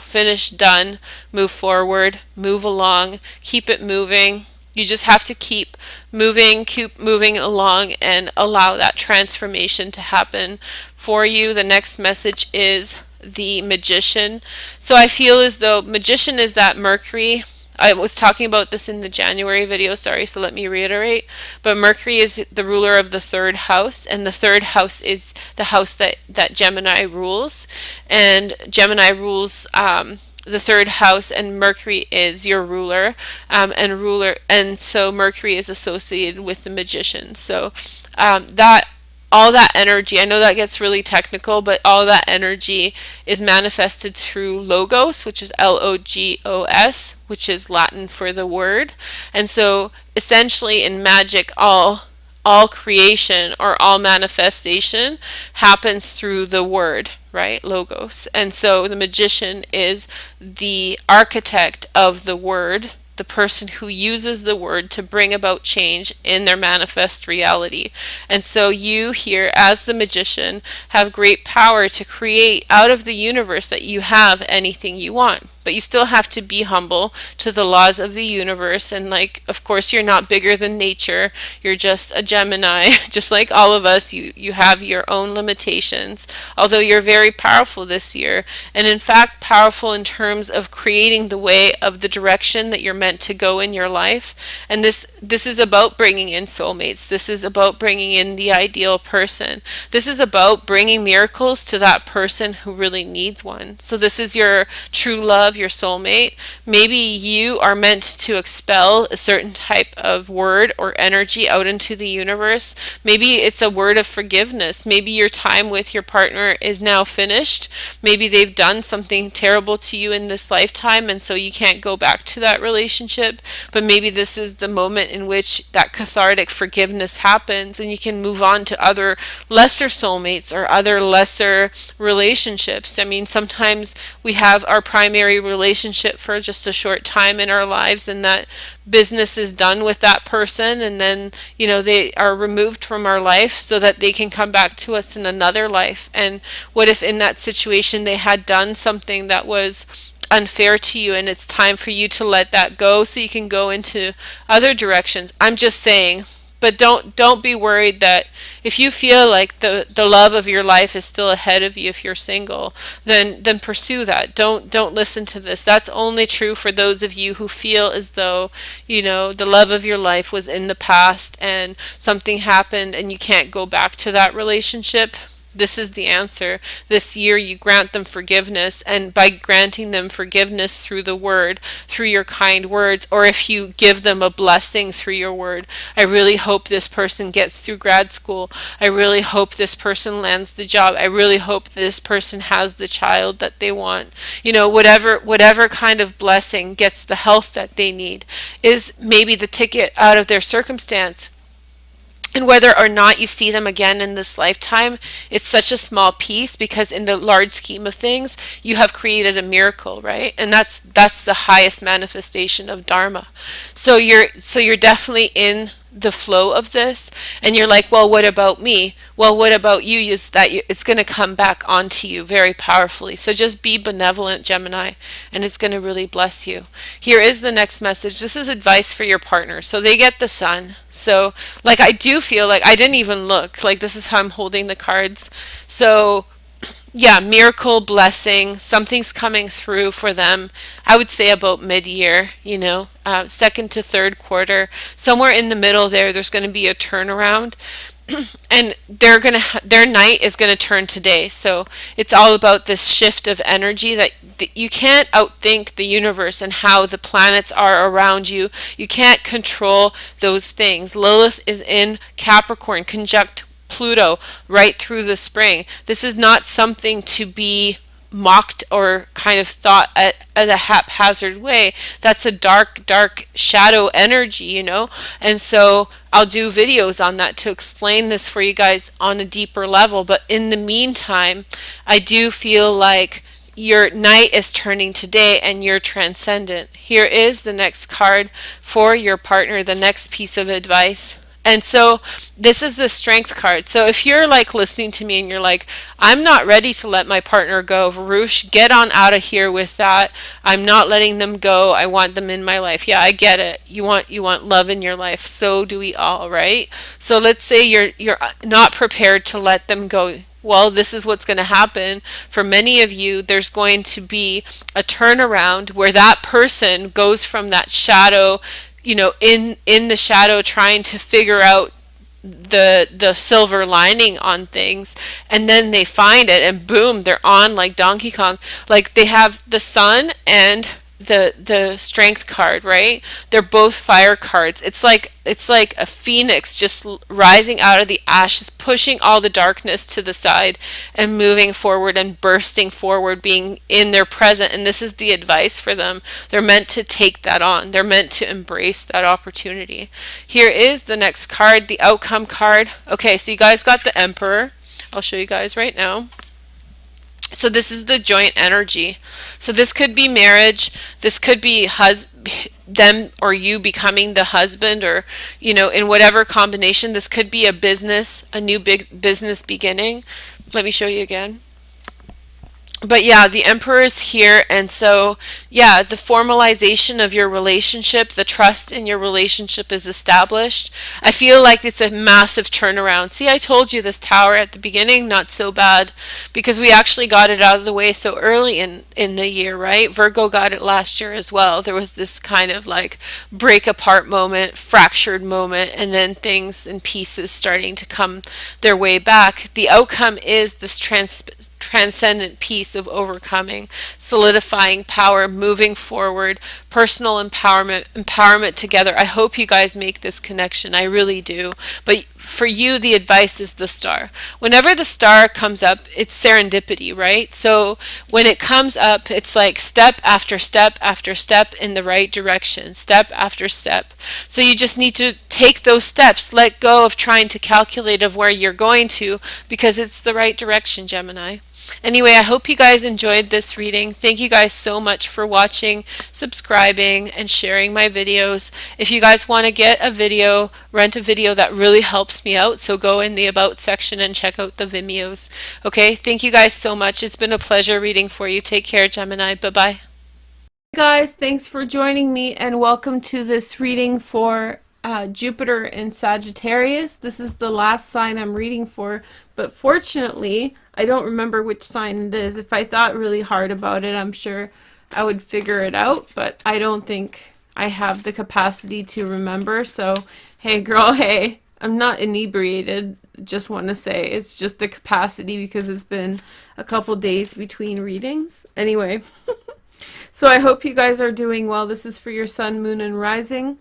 finished, done. Move forward, move along, keep it moving. You just have to keep moving along, and allow that transformation to happen for you. The next message is the Magician. So I feel as though Magician is that Mercury. I was talking about this in the January video, sorry, so let me reiterate. But Mercury is the ruler of the third house, and the third house is the house that Gemini rules. And Gemini rules the third house, and Mercury is your ruler, and so Mercury is associated with the Magician. So all that energy, I know that gets really technical, but all that energy is manifested through logos, which is Logos, which is Latin for the word. And so essentially in magic, all creation or all manifestation happens through the word, right? Logos. And so the Magician is the architect of the word, the person who uses the word to bring about change in their manifest reality. And so you here, as the Magician, have great power to create out of the universe that you have anything you want. But you still have to be humble to the laws of the universe. And of course, you're not bigger than nature. You're just a Gemini, just like all of us. You have your own limitations, although you're very powerful this year. And in fact, powerful in terms of creating the way of the direction that you're meant to go in your life. And this is about bringing in soulmates. This is about bringing in the ideal person. This is about bringing miracles to that person who really needs one. So this is your true love, your soulmate. Maybe you are meant to expel a certain type of word or energy out into the universe. Maybe it's a word of forgiveness. Maybe your time with your partner is now finished. Maybe they've done something terrible to you in this lifetime, and so you can't go back to that relationship. But maybe this is the moment in which that cathartic forgiveness happens, and you can move on to other lesser soulmates or other lesser relationships. I mean, sometimes we have our primary relationship for just a short time in our lives, and that business is done with that person, and then they are removed from our life so that they can come back to us in another life. And what if in that situation they had done something that was unfair to you, and it's time for you to let that go so you can go into other directions? I'm just saying. But don't be worried that if you feel like the love of your life is still ahead of you, if you're single, then pursue that. Don't listen to this. That's only true for those of you who feel as though, the love of your life was in the past and something happened and you can't go back to that relationship. this is the answer. This year you grant them forgiveness, and by granting them forgiveness through the word, through your kind words, or if you give them a blessing through your word, I really hope this person gets through grad school. I really hope this person lands the job. I really hope this person has the child that they want. You know, whatever kind of blessing gets the health that they need is maybe the ticket out of their circumstance. And whether or not you see them again in this lifetime, it's such a small piece, because in the large scheme of things, you have created a miracle, right? And that's the highest manifestation of Dharma. So you're definitely in the flow of this, and you're like, well, what about me? Well, what about you? Is that it's going to come back onto you very powerfully. So just be benevolent, Gemini, and it's going to really bless you. Here is the next message. This is advice for your partner. So they get the Sun. So like, I do feel like I didn't even look, like this is how I'm holding the cards. So yeah, miracle, blessing, something's coming through for them. I would say about mid-year, you know, second to third quarter, somewhere in the middle there's going to be a turnaround. And their night is going to turn to day. So it's all about this shift of energy that you can't outthink the universe and how the planets are around you. You can't control those things. Lilith is in Capricorn, conjunct Pluto right through the spring. This is not something to be mocked or kind of thought at a haphazard way. That's a dark shadow energy, you know. And so I'll do videos on that to explain this for you guys on a deeper level. But in the meantime, I do feel like your night is turning to day and you're transcendent. Here is the next card for your partner, the next piece of advice. And so this is the Strength card. So if you're like listening to me and you're like, I'm not ready to let my partner go, Varush, get on out of here with that. I'm not letting them go. I want them in my life. Yeah, I get it. You want love in your life. So do we all, right? So let's say you're not prepared to let them go. Well, this is what's going to happen. For many of you, there's going to be a turnaround where that person goes from that shadow, you know, in the shadow, trying to figure out the silver lining on things, and then they find it, and boom, they're on like Donkey Kong. Like, they have the Sun and the Strength card, right? They're both fire cards. It's like a phoenix just rising out of the ashes, pushing all the darkness to the side and moving forward and bursting forward, being in their present. And this is the advice for them. They're meant to take that on. They're meant to embrace that opportunity. Here is the next card, the Outcome card. Okay, so you guys got the Emperor. I'll show you guys right now. So this is the joint energy. So this could be marriage. This could be them or you becoming the husband, or, you know, in whatever combination. This could be a business, a new big business beginning. Let me show you again. But yeah, the Emperor is here, and so yeah, the formalization of your relationship, the trust in your relationship is established. I feel like it's a massive turnaround. See, I told you this Tower at the beginning, not so bad, because we actually got it out of the way so early in the year, right? Virgo got it last year as well. There was this kind of like break apart moment, fractured moment, and then things and pieces starting to come their way back. The outcome is this transcendent piece of overcoming, solidifying power, moving forward, personal empowerment together. I hope you guys make this connection. I really do. But for you, the advice is the Star. Whenever the Star comes up, it's serendipity, right? So when it comes up, it's like step after step after step in the right direction, step after step. So you just need to take those steps, let go of trying to calculate of where you're going to, because it's the right direction, Gemini. Anyway, I hope you guys enjoyed this reading. Thank you guys so much for watching, subscribing, and sharing my videos. If you guys want to get a video, rent a video, that really helps me out. So go in the About section and check out the Vimeos. Okay, thank you guys so much. It's been a pleasure reading for you. Take care, Gemini. Bye-bye. Hey guys, thanks for joining me, and welcome to this reading for Jupiter in Sagittarius. This is the last sign I'm reading for, but fortunately, I don't remember which sign it is. If I thought really hard about it, I'm sure I would figure it out, but I don't think I have the capacity to remember. So, hey girl, hey, I'm not inebriated. just want to say it's just the capacity because it's been a couple days between readings. Anyway, so I hope you guys are doing well. This is for your sun, moon, and rising.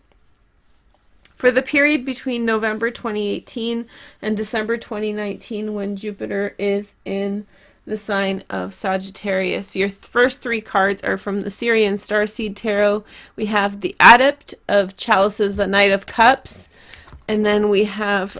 For the period between November 2018 and December 2019, when Jupiter is in the sign of Sagittarius. Your first three cards are from the Syrian Starseed Tarot. We have the Adept of Chalices, the Knight of Cups, and then we have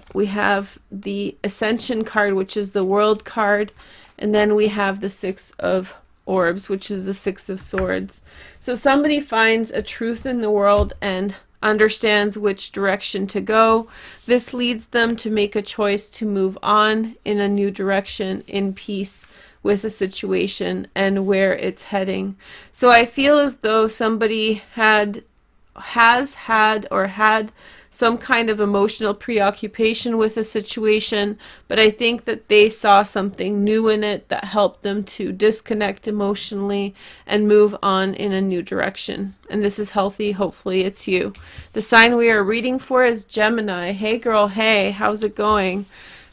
the Ascension card, which is the World card, and then we have the Six of Orbs, which is the Six of Swords. So somebody finds a truth in the world and understands which direction to go. This leads them to make a choice to move on in a new direction in peace with a situation and where it's heading. So I feel as though somebody has had some kind of emotional preoccupation with a situation, but I think that they saw something new in it that helped them to disconnect emotionally and move on in a new direction. And this is healthy. Hopefully it's you. The sign we are reading for is Gemini. Hey girl, hey, how's it going?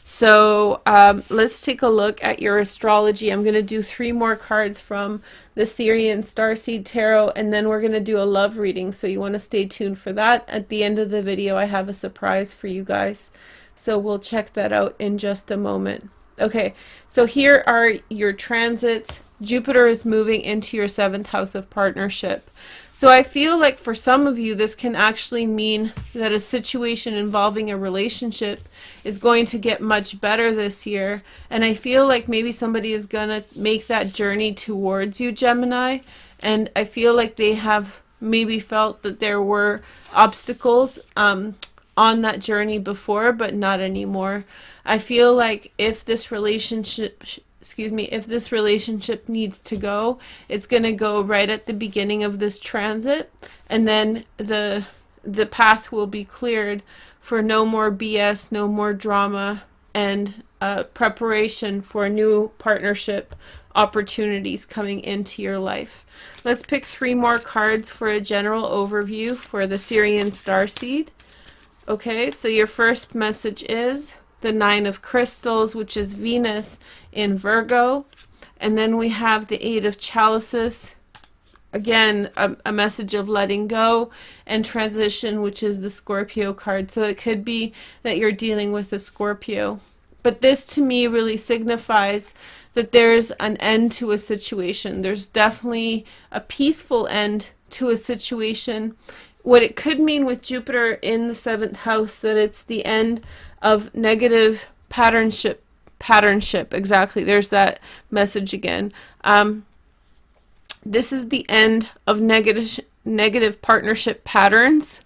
So let's take a look at your astrology. I'm going to do 3 more cards from the Syrian Starseed Tarot, and then we're going to do a love reading. So you want to stay tuned for that. At the end of the video, I have a surprise for you guys. So we'll check that out in just a moment. Okay, so here are your transits. Jupiter is moving into your 7th house of partnership. So I feel like for some of you, this can actually mean that a situation involving a relationship is going to get much better this year. And I feel like maybe somebody is going to make that journey towards you, Gemini. And I feel like they have maybe felt that there were obstacles on that journey before, but not anymore. I feel like if this relationship needs to go, it's going to go right at the beginning of this transit, and then the path will be cleared for no more BS, no more drama, and preparation for new partnership opportunities coming into your life. Let's pick 3 more cards for a general overview for the Syrian Starseed. Okay, so your first message is the 9 of Crystals, which is Venus in Virgo. And then we have the 8 of Chalices. Again, a message of letting go and transition, which is the Scorpio card. So it could be that you're dealing with a Scorpio. But this to me really signifies that there's an end to a situation. There's definitely a peaceful end to a situation. What it could mean with Jupiter in the 7th house, that it's the end of negative patternship. Exactly. There's that message again. This is the end of negative partnership patterns.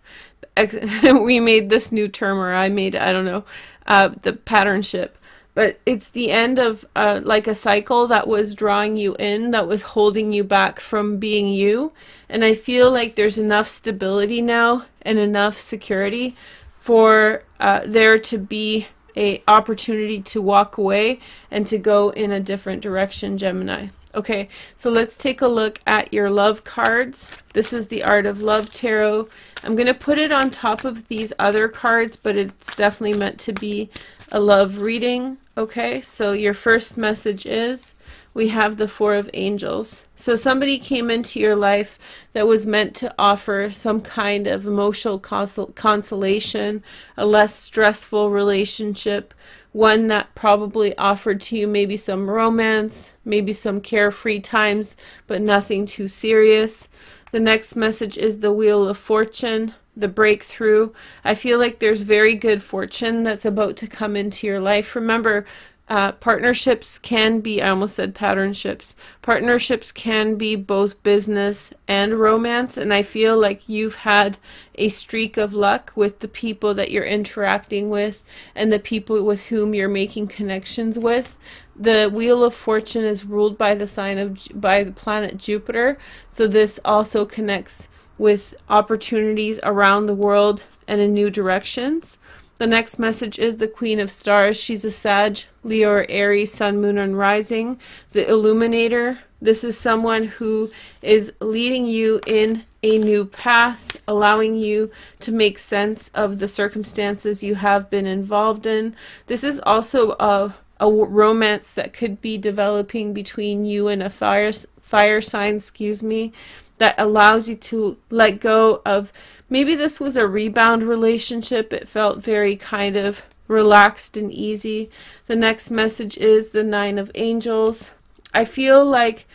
We made this new term, or I don't know, the patternship. But it's the end of like a cycle that was drawing you in, that was holding you back from being you. And I feel like there's enough stability now and enough security for there to be a opportunity to walk away and to go in a different direction, Gemini. Okay, so let's take a look at your love cards. This is the Art of Love Tarot. I'm going to put it on top of these other cards, but it's definitely meant to be a love reading. Okay, so your first message is, we have the 4 of Angels. So somebody came into your life that was meant to offer some kind of emotional consolation, a less stressful relationship, one that probably offered to you maybe some romance, maybe some carefree times, but nothing too serious. The next message is the Wheel of Fortune, the breakthrough. I feel like there's very good fortune that's about to come into your life. Remember, partnerships can be, I almost said partnerships. Partnerships can be both business and romance, and I feel like you've had a streak of luck with the people that you're interacting with and the people with whom you're making connections with. The Wheel of Fortune is ruled by the planet Jupiter, so this also connects with opportunities around the world and in new directions. The next message is the Queen of Stars. She's a Sag, Leo, or Aries, Sun, Moon, and Rising. The Illuminator. This is someone who is leading you in a new path, allowing you to make sense of the circumstances you have been involved in. This is also a romance that could be developing between you and a fire sign, excuse me, that allows you to let go of, maybe this was a rebound relationship. It felt very kind of relaxed and easy. The next message is the Nine of Angels. I feel like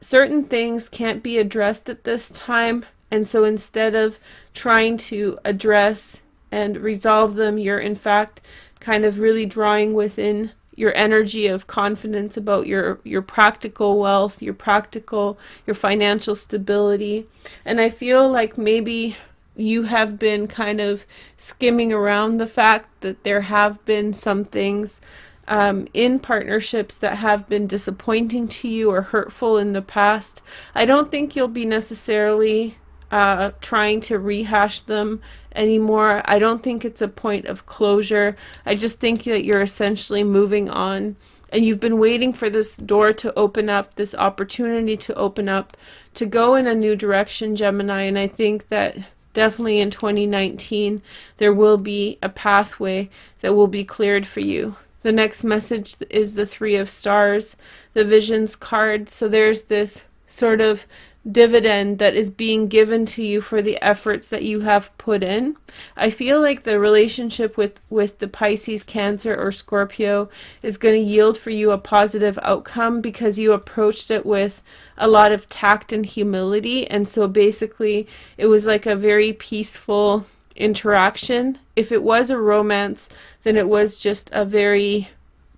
certain things can't be addressed at this time, and so instead of trying to address and resolve them, you're in fact kind of really drawing within your energy of confidence about your practical wealth, your financial stability. And I feel like maybe you have been kind of skimming around the fact that there have been some things in partnerships that have been disappointing to you or hurtful in the past. I don't think you'll be necessarily trying to rehash them anymore. I don't think it's a point of closure. I just think that you're essentially moving on, and you've been waiting for this door to open up, this opportunity to open up, to go in a new direction, Gemini. And I think that definitely in 2019 there will be a pathway that will be cleared for you. The next message is the Three of Stars, the Visions card. So there's this sort of dividend that is being given to you for the efforts that you have put in. I feel like the relationship with the Pisces, Cancer, or Scorpio is going to yield for you a positive outcome because you approached it with a lot of tact and humility. And so basically it was like a very peaceful interaction. If it was a romance, then it was just a very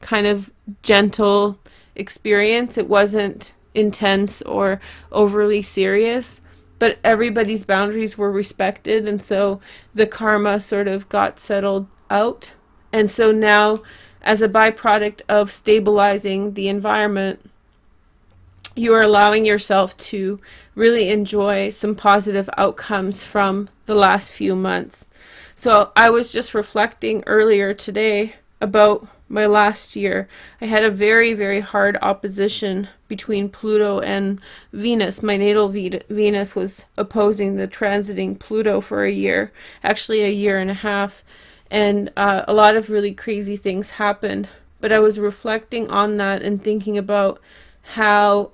kind of gentle experience. It wasn't intense or overly serious, but everybody's boundaries were respected, and so the karma sort of got settled out. And so now, as a byproduct of stabilizing the environment, you are allowing yourself to really enjoy some positive outcomes from the last few months. So I was just reflecting earlier today about my last year. I had a very, very hard opposition between Pluto and Venus. My natal Venus was opposing the transiting Pluto for a year, actually a year and a half, and a lot of really crazy things happened. But I was reflecting on that and thinking about how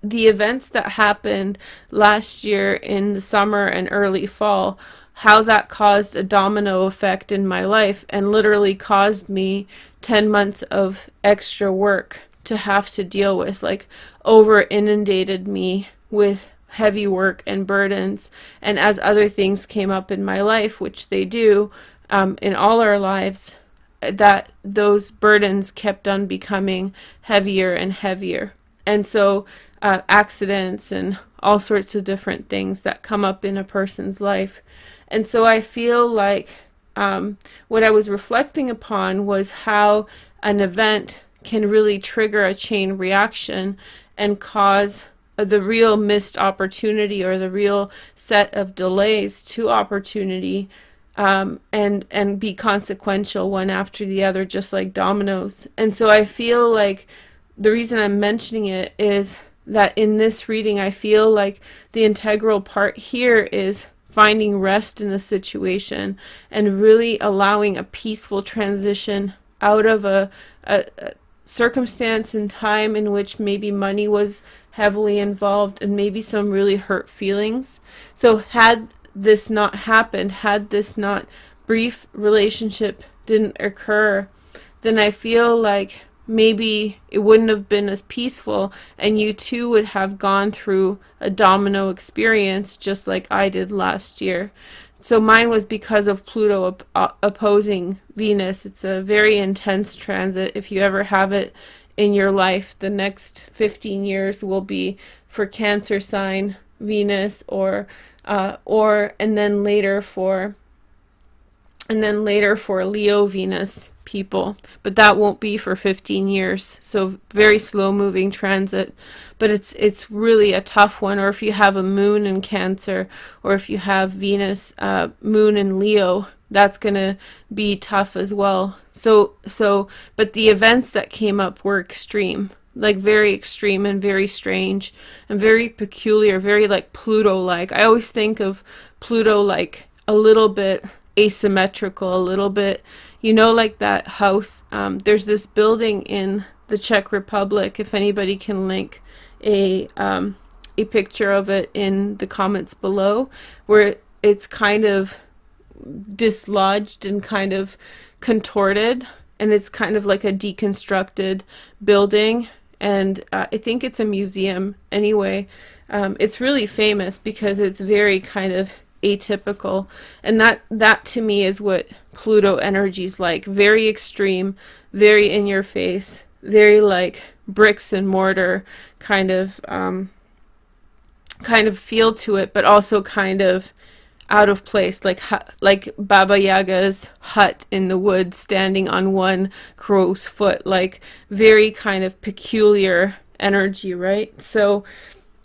the events that happened last year in the summer and early fall, how that caused a domino effect in my life and literally caused me 10 months of extra work to have to deal with, like over inundated me with heavy work and burdens. And as other things came up in my life, which they do in all our lives, that those burdens kept on becoming heavier and heavier. And so accidents and all sorts of different things that come up in a person's life. And so I feel like what I was reflecting upon was how an event can really trigger a chain reaction and cause the real missed opportunity or the real set of delays to opportunity, and be consequential one after the other, just like dominoes. And so I feel like the reason I'm mentioning it is that in this reading, I feel like the integral part here is finding rest in the situation and really allowing a peaceful transition out of a circumstance and time in which maybe money was heavily involved and maybe some really hurt feelings. So had this not happened, had this not brief relationship didn't occur, then I feel like maybe it wouldn't have been as peaceful, and you too would have gone through a domino experience just like I did last year. So mine was because of Pluto opposing Venus. It's a very intense transit. If you ever have it in your life, the next 15 years will be for Cancer sign Venus, and then later for Leo Venus people, but that won't be for 15 years. So very slow moving transit, but it's really a tough one. Or if you have a moon in Cancer, or if you have Venus moon in Leo, that's gonna be tough as well. So but the events that came up were extreme, like very extreme and very strange and very peculiar, very like Pluto-like. I always think of Pluto like a little bit asymmetrical, a little bit, you know, like that house. There's this building in the Czech Republic, if anybody can link a picture of it in the comments below, where it's kind of dislodged and kind of contorted, and it's kind of like a deconstructed building, and I think it's a museum anyway. It's really famous because it's very kind of atypical, and that to me is what Pluto energy is like. Very extreme, very in your face, very like bricks and mortar kind of feel to it, but also kind of out of place, like Baba Yaga's hut in the woods standing on one crow's foot, like very kind of peculiar energy, right? So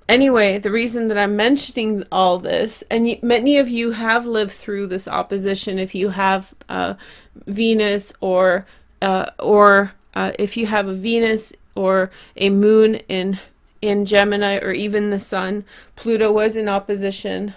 anyway, the reason that I'm mentioning all this, and many of you have lived through this opposition, if you have Venus or if you have a Venus or a moon in Gemini, or even the sun. Pluto was in opposition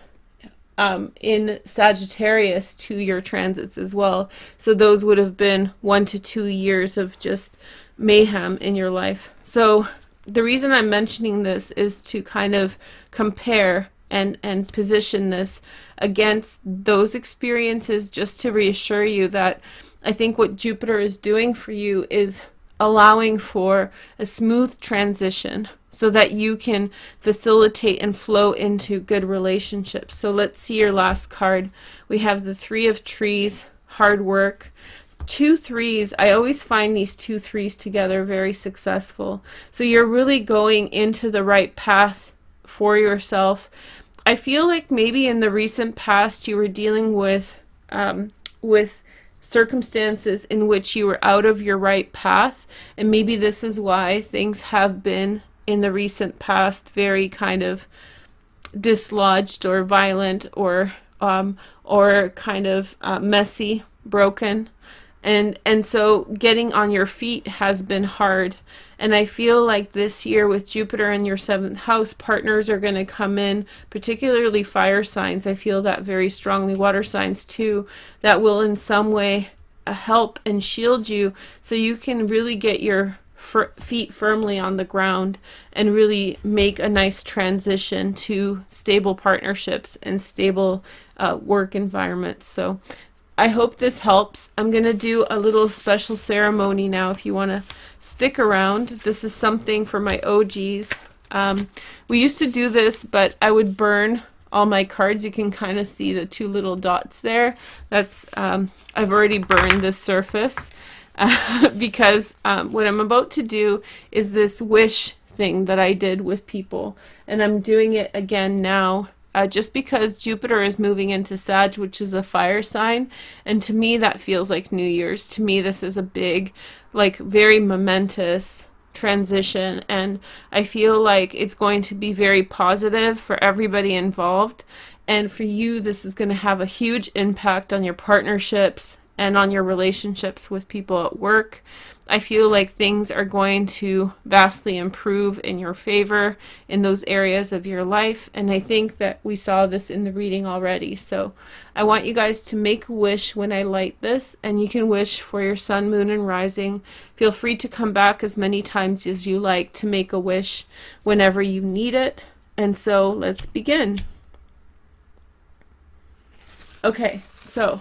in Sagittarius to your transits as well. So those would have been 1 to 2 years of just mayhem in your life. So the reason I'm mentioning this is to kind of compare and position this against those experiences, just to reassure you that I think what Jupiter is doing for you is allowing for a smooth transition so that you can facilitate and flow into good relationships. So let's see your last card. We have the Three of Trees, hard work. 2 3s, I always find these 2 3s together very successful. So you're really going into the right path for yourself. I feel like maybe in the recent past you were dealing with circumstances in which you were out of your right path, and maybe this is why things have been in the recent past very kind of dislodged or violent or kind of messy, broken, and so getting on your feet has been hard. And I feel like this year with Jupiter in your 7th house, partners are going to come in, particularly fire signs. I feel that very strongly, water signs too, that will in some way help and shield you so you can really get your feet firmly on the ground and really make a nice transition to stable partnerships and stable work environments. So I hope this helps. I'm going to do a little special ceremony now if you want to stick around. This is something for my OGs. We used to do this, but I would burn all my cards. You can kind of see the 2 little dots there. That's I've already burned this surface because what I'm about to do is this wish thing that I did with people, and I'm doing it again now. Just because Jupiter is moving into Sag, which is a fire sign, and to me that feels like New Year's. To me this is a big, like very momentous transition, and I feel like it's going to be very positive for everybody involved, and for you this is going to have a huge impact on your partnerships and on your relationships with people at work. I feel like things are going to vastly improve in your favor in those areas of your life, and I think that we saw this in the reading already. So I want you guys to make a wish when I light this, and you can wish for your sun, moon, and rising. Feel free to come back as many times as you like to make a wish whenever you need it. And so let's begin. Okay, so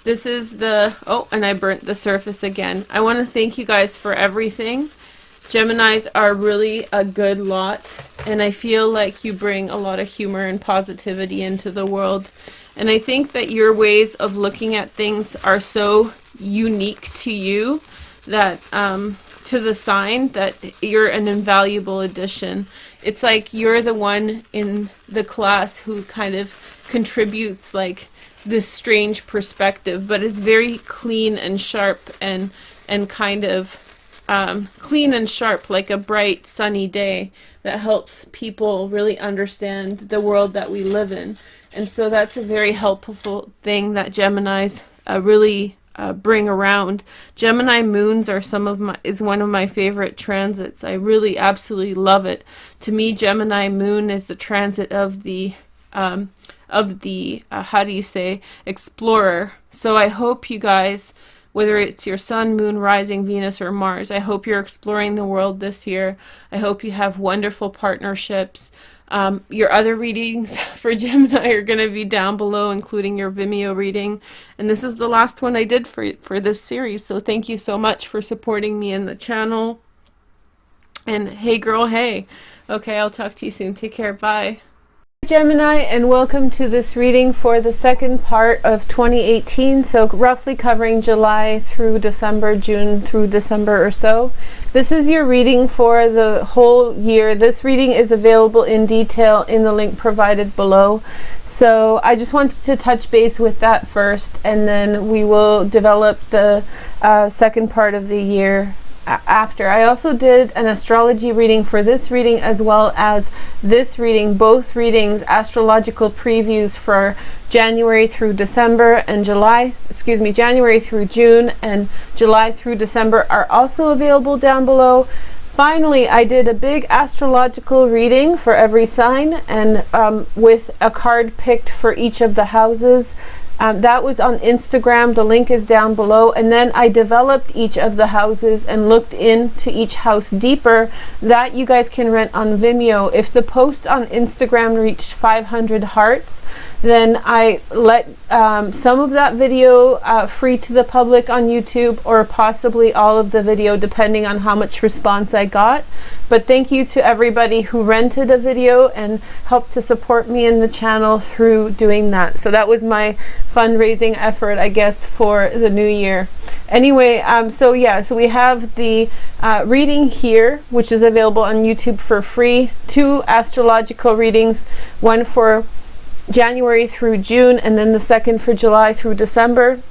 this is the, oh, and I burnt the surface again. I want to thank you guys for everything. Geminis are really a good lot, and I feel like you bring a lot of humor and positivity into the world. And I think that your ways of looking at things are so unique to you that, to the sign, that you're an invaluable addition. It's like you're the one in the class who kind of contributes like this strange perspective, but it's very clean and sharp and kind of clean and sharp, like a bright sunny day that helps people really understand the world that we live in. And so that's a very helpful thing that Geminis really bring around. Gemini moons are is one of my favorite transits. I really absolutely love it. To me, Gemini moon is the transit of the how do you say, explorer. So I hope you guys, whether it's your sun, moon, rising, Venus, or Mars, I hope you're exploring the world this year. I hope you have wonderful partnerships. Your other readings for Gemini are going to be down below, including your Vimeo reading. And this is the last one I did for this series. So thank you so much for supporting me in the channel. And hey girl, hey. Okay, I'll talk to you soon. Take care. Bye. Gemini, and welcome to this reading for the second part of 2018, so roughly covering July through December, June through December or so. This is your reading for the whole year. This reading is available in detail in the link provided below. So I just wanted to touch base with that first, and then we will develop the second part of the year after. I also did an astrology reading for this reading as well as this reading. Both readings, astrological previews for January through December and January through June and July through December are also available down below. Finally, I did a big astrological reading for every sign, and with a card picked for each of the houses. That was on Instagram. The link is down below. And then I developed each of the houses and looked into each house deeper. That you guys can rent on Vimeo. If the post on Instagram reached 500 hearts, then I let some of that video free to the public on YouTube, or possibly all of the video, depending on how much response I got. But thank you to everybody who rented a video and helped to support me in the channel through doing that. So that was my fundraising effort, I guess, for the new year. Anyway, so we have the reading here, which is available on YouTube for free. 2 astrological readings, one for January through June, and then the second for July through December.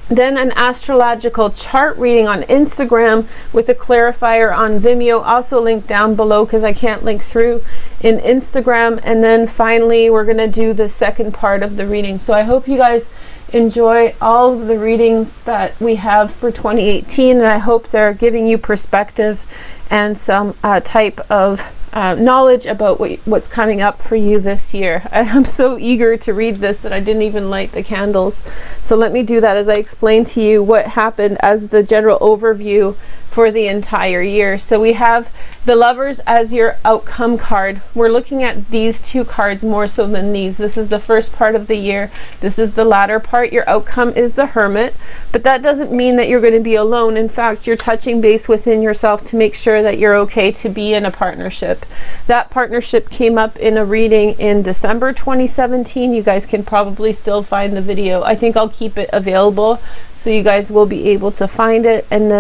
Then an astrological chart reading on Instagram with a clarifier on Vimeo, also linked down below because I can't link through in Instagram. And then finally, we're going to do the second part of the reading. So I hope you guys enjoy all of the readings that we have for 2018, and I hope they're giving you perspective and some type of knowledge about what's coming up for you this year. I'm so eager to read this that I didn't even light the candles. So let me do that as I explain to you what happened as the general overview for the entire year. So we have the Lovers as your outcome card. We're looking at these 2 cards more so than these. This is the first part of the year. This is the latter part. Your outcome is the Hermit, but that doesn't mean that you're going to be alone. In fact, you're touching base within yourself to make sure that you're okay to be in a partnership. That partnership came up in a reading in December 2017. You guys can probably still find the video. I think I'll keep it available so you guys will be able to find it. And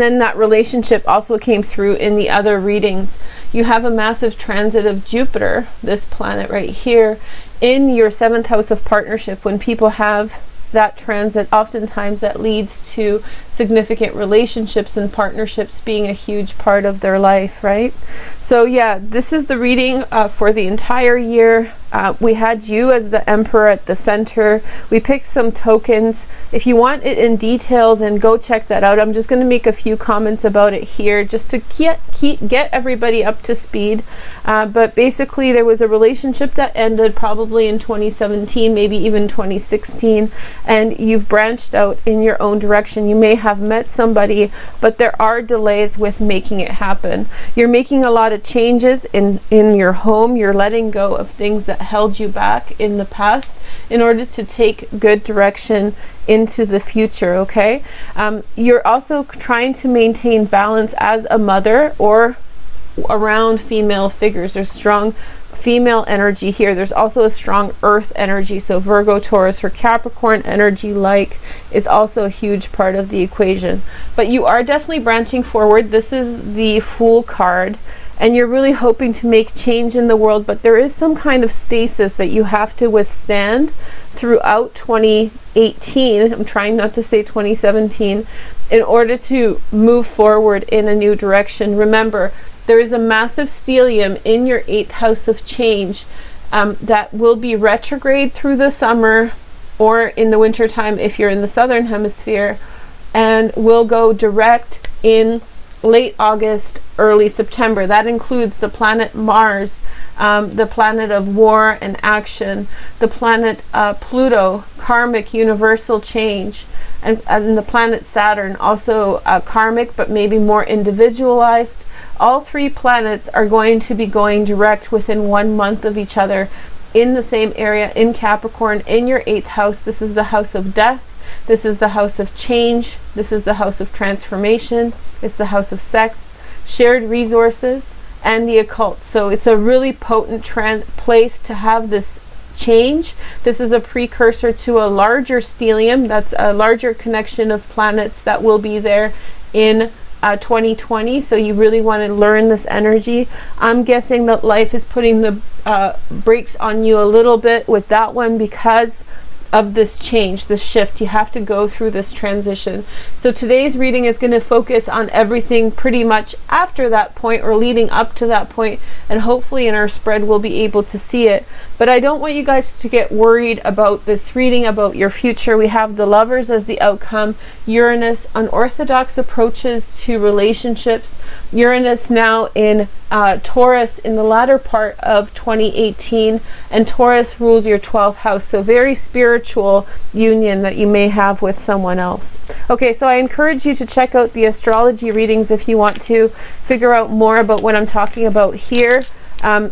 then that relationship also came through in the other readings. You have a massive transit of Jupiter, this planet right here, in your 7th house of partnership. When people have that transit, oftentimes that leads to significant relationships and partnerships being a huge part of their life, right? So yeah, this is the reading for the entire year. We had you as the Emperor at the center. We picked some tokens. If you want it in detail, then go check that out. I'm just going to make a few comments about it here just to get everybody up to speed. But basically, there was a relationship that ended probably in 2017, maybe even 2016, and you've branched out in your own direction. You may have met somebody, but there are delays with making it happen. You're making a lot of changes in your home. You're letting go of things that held you back in the past in order to take good direction into the future, okay? You're also trying to maintain balance as a mother or around female figures. There's strong female energy here. There's also a strong earth energy. So Virgo, Taurus, or Capricorn energy is also a huge part of the equation. But you are definitely branching forward. This is the Fool card, and you're really hoping to make change in the world, but there is some kind of stasis that you have to withstand throughout 2018. I'm trying not to say 2017, in order to move forward in a new direction. Remember, there is a massive stellium in your 8th house of change that will be retrograde through the summer, or in the winter time if you're in the southern hemisphere, and will go direct in late August, early September. That includes the planet Mars, the planet of war and action, the planet Pluto, karmic, universal change, and the planet Saturn, also karmic but maybe more individualized. All three planets are going to be going direct within 1 month of each other in the same area in Capricorn, in your 8th house. This is the house of death. This is the house of change. This is the house of transformation. It's the house of sex, shared resources, and the occult. So it's a really potent place to have this change. This is a precursor to a larger stellium. That's a larger connection of planets that will be there in 2020. So you really want to learn this energy. I'm guessing that life is putting the brakes on you a little bit with that one because of this change, this shift. You have to go through this transition. So today's reading is going to focus on everything pretty much after that point or leading up to that point, and hopefully in our spread we'll be able to see it. But I don't want you guys to get worried about this reading, about your future. We have the Lovers as the outcome, Uranus, unorthodox approaches to relationships, Uranus now in Taurus in the latter part of 2018, and Taurus rules your 12th house. So very spiritual union that you may have with someone else. Okay, so I encourage you to check out the astrology readings if you want to figure out more about what I'm talking about here.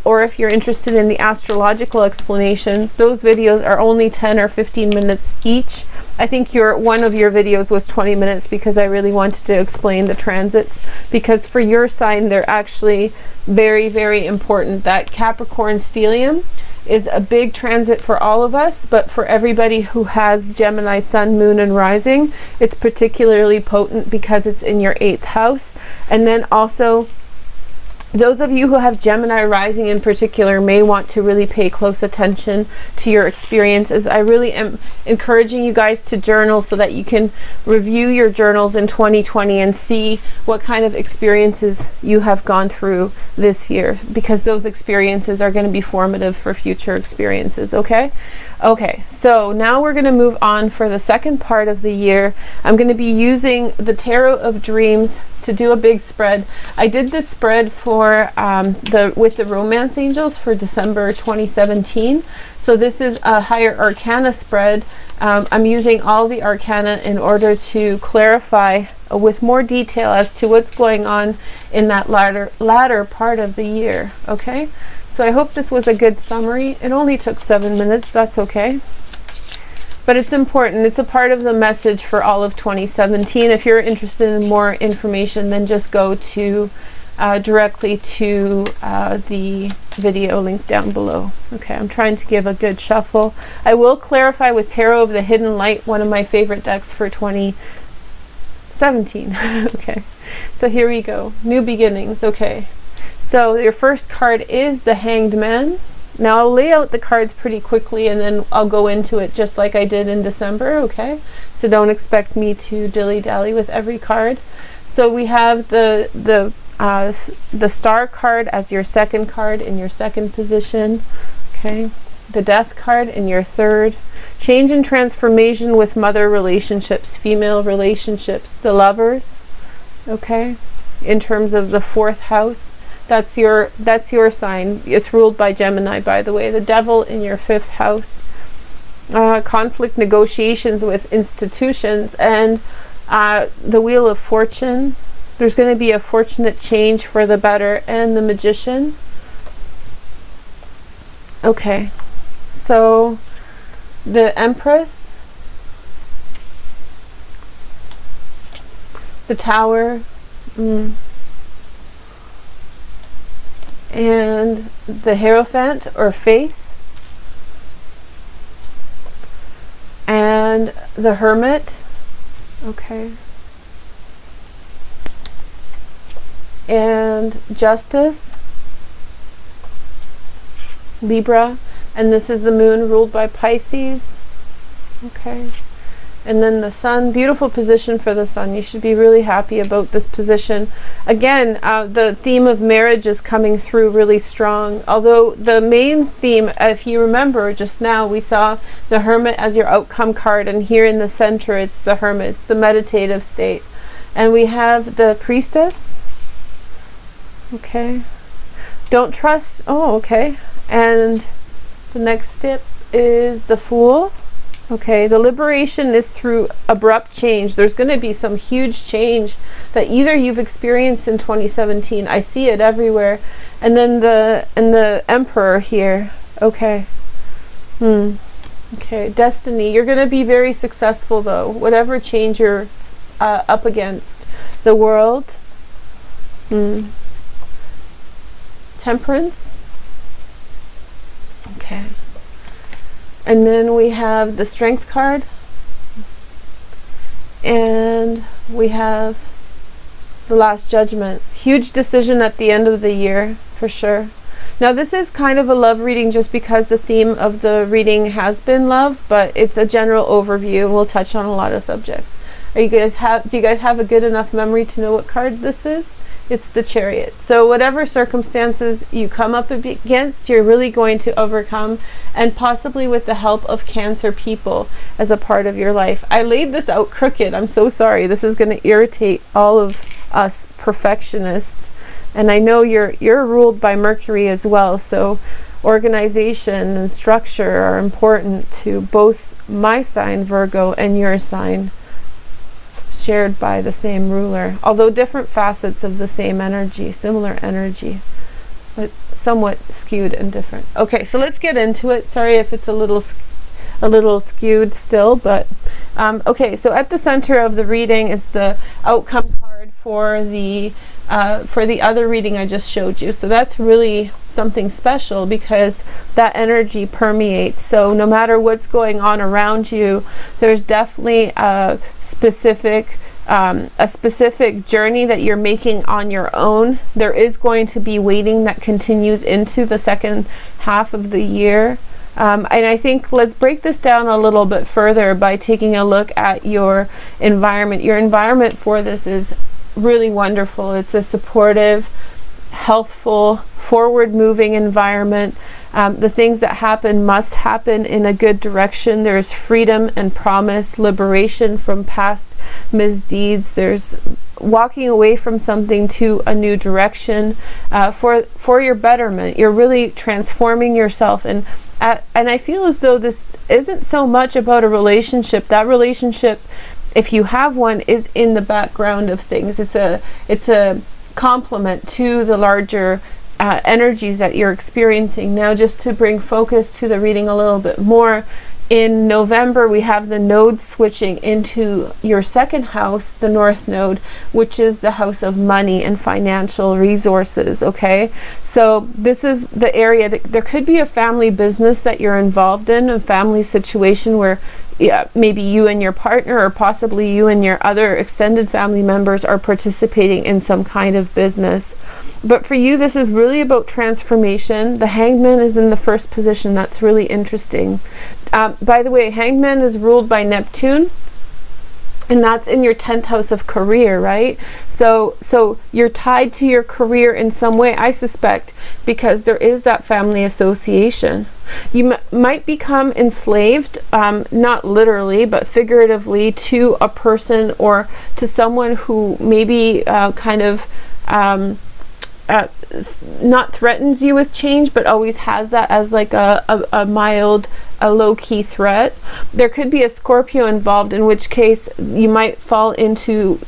Or if you're interested in the astrological explanations, those videos are only 10 or 15 minutes each. I think one of your videos was 20 minutes because I really wanted to explain the transits, because for your sign they're actually very, very important. That Capricorn stellium is a big transit for all of us, but for everybody who has Gemini sun, moon, and rising, it's particularly potent because it's in your 8th house. And then also, those of you who have Gemini rising in particular may want to really pay close attention to your experiences. I really am encouraging you guys to journal so that you can review your journals in 2020 and see what kind of experiences you have gone through this year, because those experiences are going to be formative for future experiences. Okay, so now we're going to move on for the second part of the year. I'm going to be using the Tarot of Dreams to do a big spread. I did this spread for with the Romance Angels for December 2017. So this is a higher arcana spread. I'm using all the arcana in order to clarify with more detail as to what's going on in that latter part of the year. Okay, so I hope this was a good summary. It only took 7 minutes. That's okay. But it's important. It's a part of the message for all of 2017. If you're interested in more information, then just go to directly to the video link down below. Okay, I'm trying to give a good shuffle. I will clarify with Tarot of the Hidden Light, one of my favorite decks for 2017. Okay, so here we go. New beginnings. Okay, so your first card is the Hanged Man. Now I'll lay out the cards pretty quickly and then I'll go into it just like I did in December, okay? So don't expect me to dilly-dally with every card. So we have the Star card as your second card in your second position, okay? The Death card in your third. Change and transformation with mother relationships, female relationships. The Lovers, okay? In terms of the 4th house. That's your sign. It's ruled by Gemini, by the way. The Devil in your 5th house. Conflict, negotiations with institutions, and the Wheel of Fortune. There's going to be a fortunate change for the better, and the Magician. Okay, so the Empress, the Tower, and the Hierophant or Face, and the Hermit, okay, and Justice, Libra, and this is the Moon ruled by Pisces, okay, And then the sun, beautiful position for the sun. You should be really happy about this position. Again, the theme of marriage is coming through really strong. Although the main theme, if you remember just now, we saw the Hermit as your outcome card. And here in the center, it's the Hermit. It's the meditative state. And we have the Priestess. Okay. Don't trust. Oh, okay. And the next step is the Fool. Okay, the liberation is through abrupt change. There's going to be some huge change that either you've experienced in 2017. I see it everywhere. And then the Emperor here. Okay. Okay, destiny. You're going to be very successful though. Whatever change you're up against. The World. Temperance. Okay. And then we have the Strength card. And we have the Last Judgment. Huge decision at the end of the year, for sure. Now this is kind of a love reading just because the theme of the reading has been love, but it's a general overview and we'll touch on a lot of subjects. Do you guys have a good enough memory to know what card this is? It's the Chariot. So whatever circumstances you come up against, you're really going to overcome, and possibly with the help of Cancer people as a part of your life. I laid this out crooked. I'm so sorry. This is going to irritate all of us perfectionists. And I know you're ruled by Mercury as well. So organization and structure are important to both my sign, Virgo, and your sign, shared by the same ruler, although different facets of the same energy, similar energy, but somewhat skewed and different. Okay, so let's get into it. Sorry if it's a little skewed still, but okay, so at the center of the reading is the outcome card for the other reading I just showed you. So that's really something special because that energy permeates. So no matter what's going on around you, there's definitely a specific journey that you're making on your own. There is going to be waiting that continues into the second half of the year. And I think let's break this down a little bit further by taking a look at your environment. Your environment for this is really wonderful. It's a supportive, healthful, forward-moving environment. The things that happen must happen in a good direction. There's freedom and promise, liberation from past misdeeds. There's walking away from something to a new direction for your betterment. You're really transforming yourself, and I feel as though this isn't so much about a relationship. That relationship, if you have one, is in the background of things. It's a complement to the larger energies that you're experiencing. Now, just to bring focus to the reading a little bit more, in November we have the node switching into your second house, the North Node, which is the house of money and financial resources. Okay, so this is the area that there could be a family business that you're involved in, a family situation where maybe you and your partner, or possibly you and your other extended family members, are participating in some kind of business. But for you, this is really about transformation. The Hangman is in the first position. That's really interesting. By the way, Hangman is ruled by Neptune, and that's in your 10th house of career, right? So you're tied to your career in some way, I suspect, because there is that family association. You might become enslaved, not literally, but figuratively, to a person or to someone who maybe not threatens you with change, but always has that as like a mild, a low-key threat. There could be a Scorpio involved, in which case you might fall into,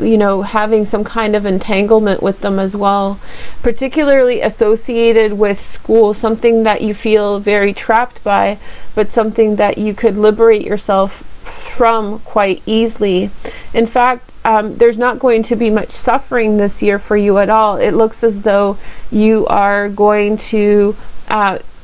having some kind of entanglement with them as well, particularly associated with school, something that you feel very trapped by, but something that you could liberate yourself from quite easily. In fact, there's not going to be much suffering this year for you at all. It looks as though you are going to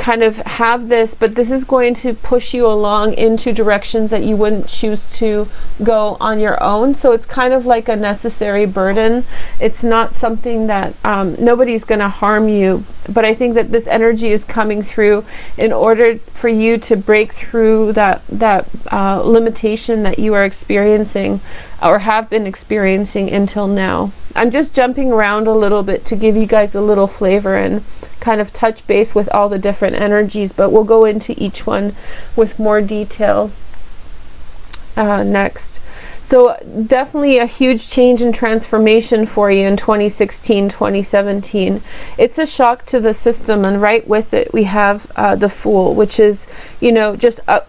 kind of have this, but this is going to push you along into directions that you wouldn't choose to go on your own. So it's kind of like a necessary burden. It's not something that nobody's going to harm you, but I think that this energy is coming through in order for you to break through that limitation that you are experiencing or have been experiencing until now. I'm just jumping around a little bit to give you guys a little flavor and kind of touch base with all the different energies, but we'll go into each one with more detail next. So definitely a huge change and transformation for you in 2016, 2017. It's a shock to the system, and right with it we have the Fool, which is, you know, just a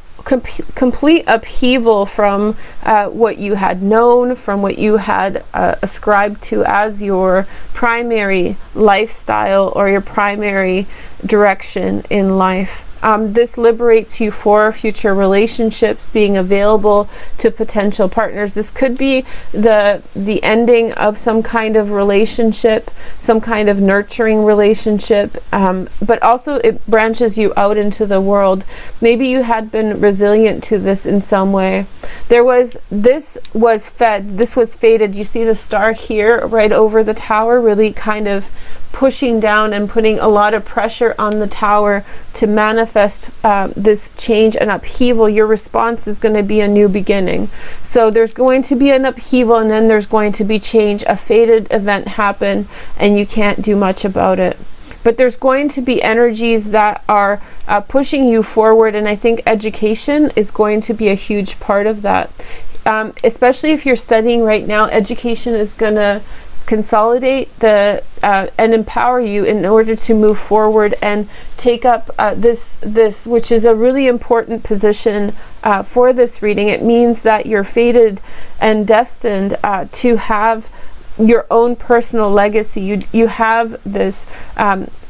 complete upheaval from what you had known, from what you had ascribed to as your primary lifestyle or your primary direction in life. This liberates you for future relationships, being available to potential partners. This could be the ending of some kind of relationship, some kind of nurturing relationship, but also it branches you out into the world. Maybe you had been resilient to this in some way. This was fated. You see the star here right over the tower, really kind of pushing down and putting a lot of pressure on the tower to manifest this change and upheaval. Your response is going to be a new beginning. So there's going to be an upheaval, and then there's going to be change. A fated event happen, and you can't do much about it. But there's going to be energies that are pushing you forward, and I think education is going to be a huge part of that. Especially if you're studying right now, education is going to consolidate and empower you in order to move forward and take up this, which is a really important position for this reading. It means that you're fated and destined to have your own personal legacy. You have this,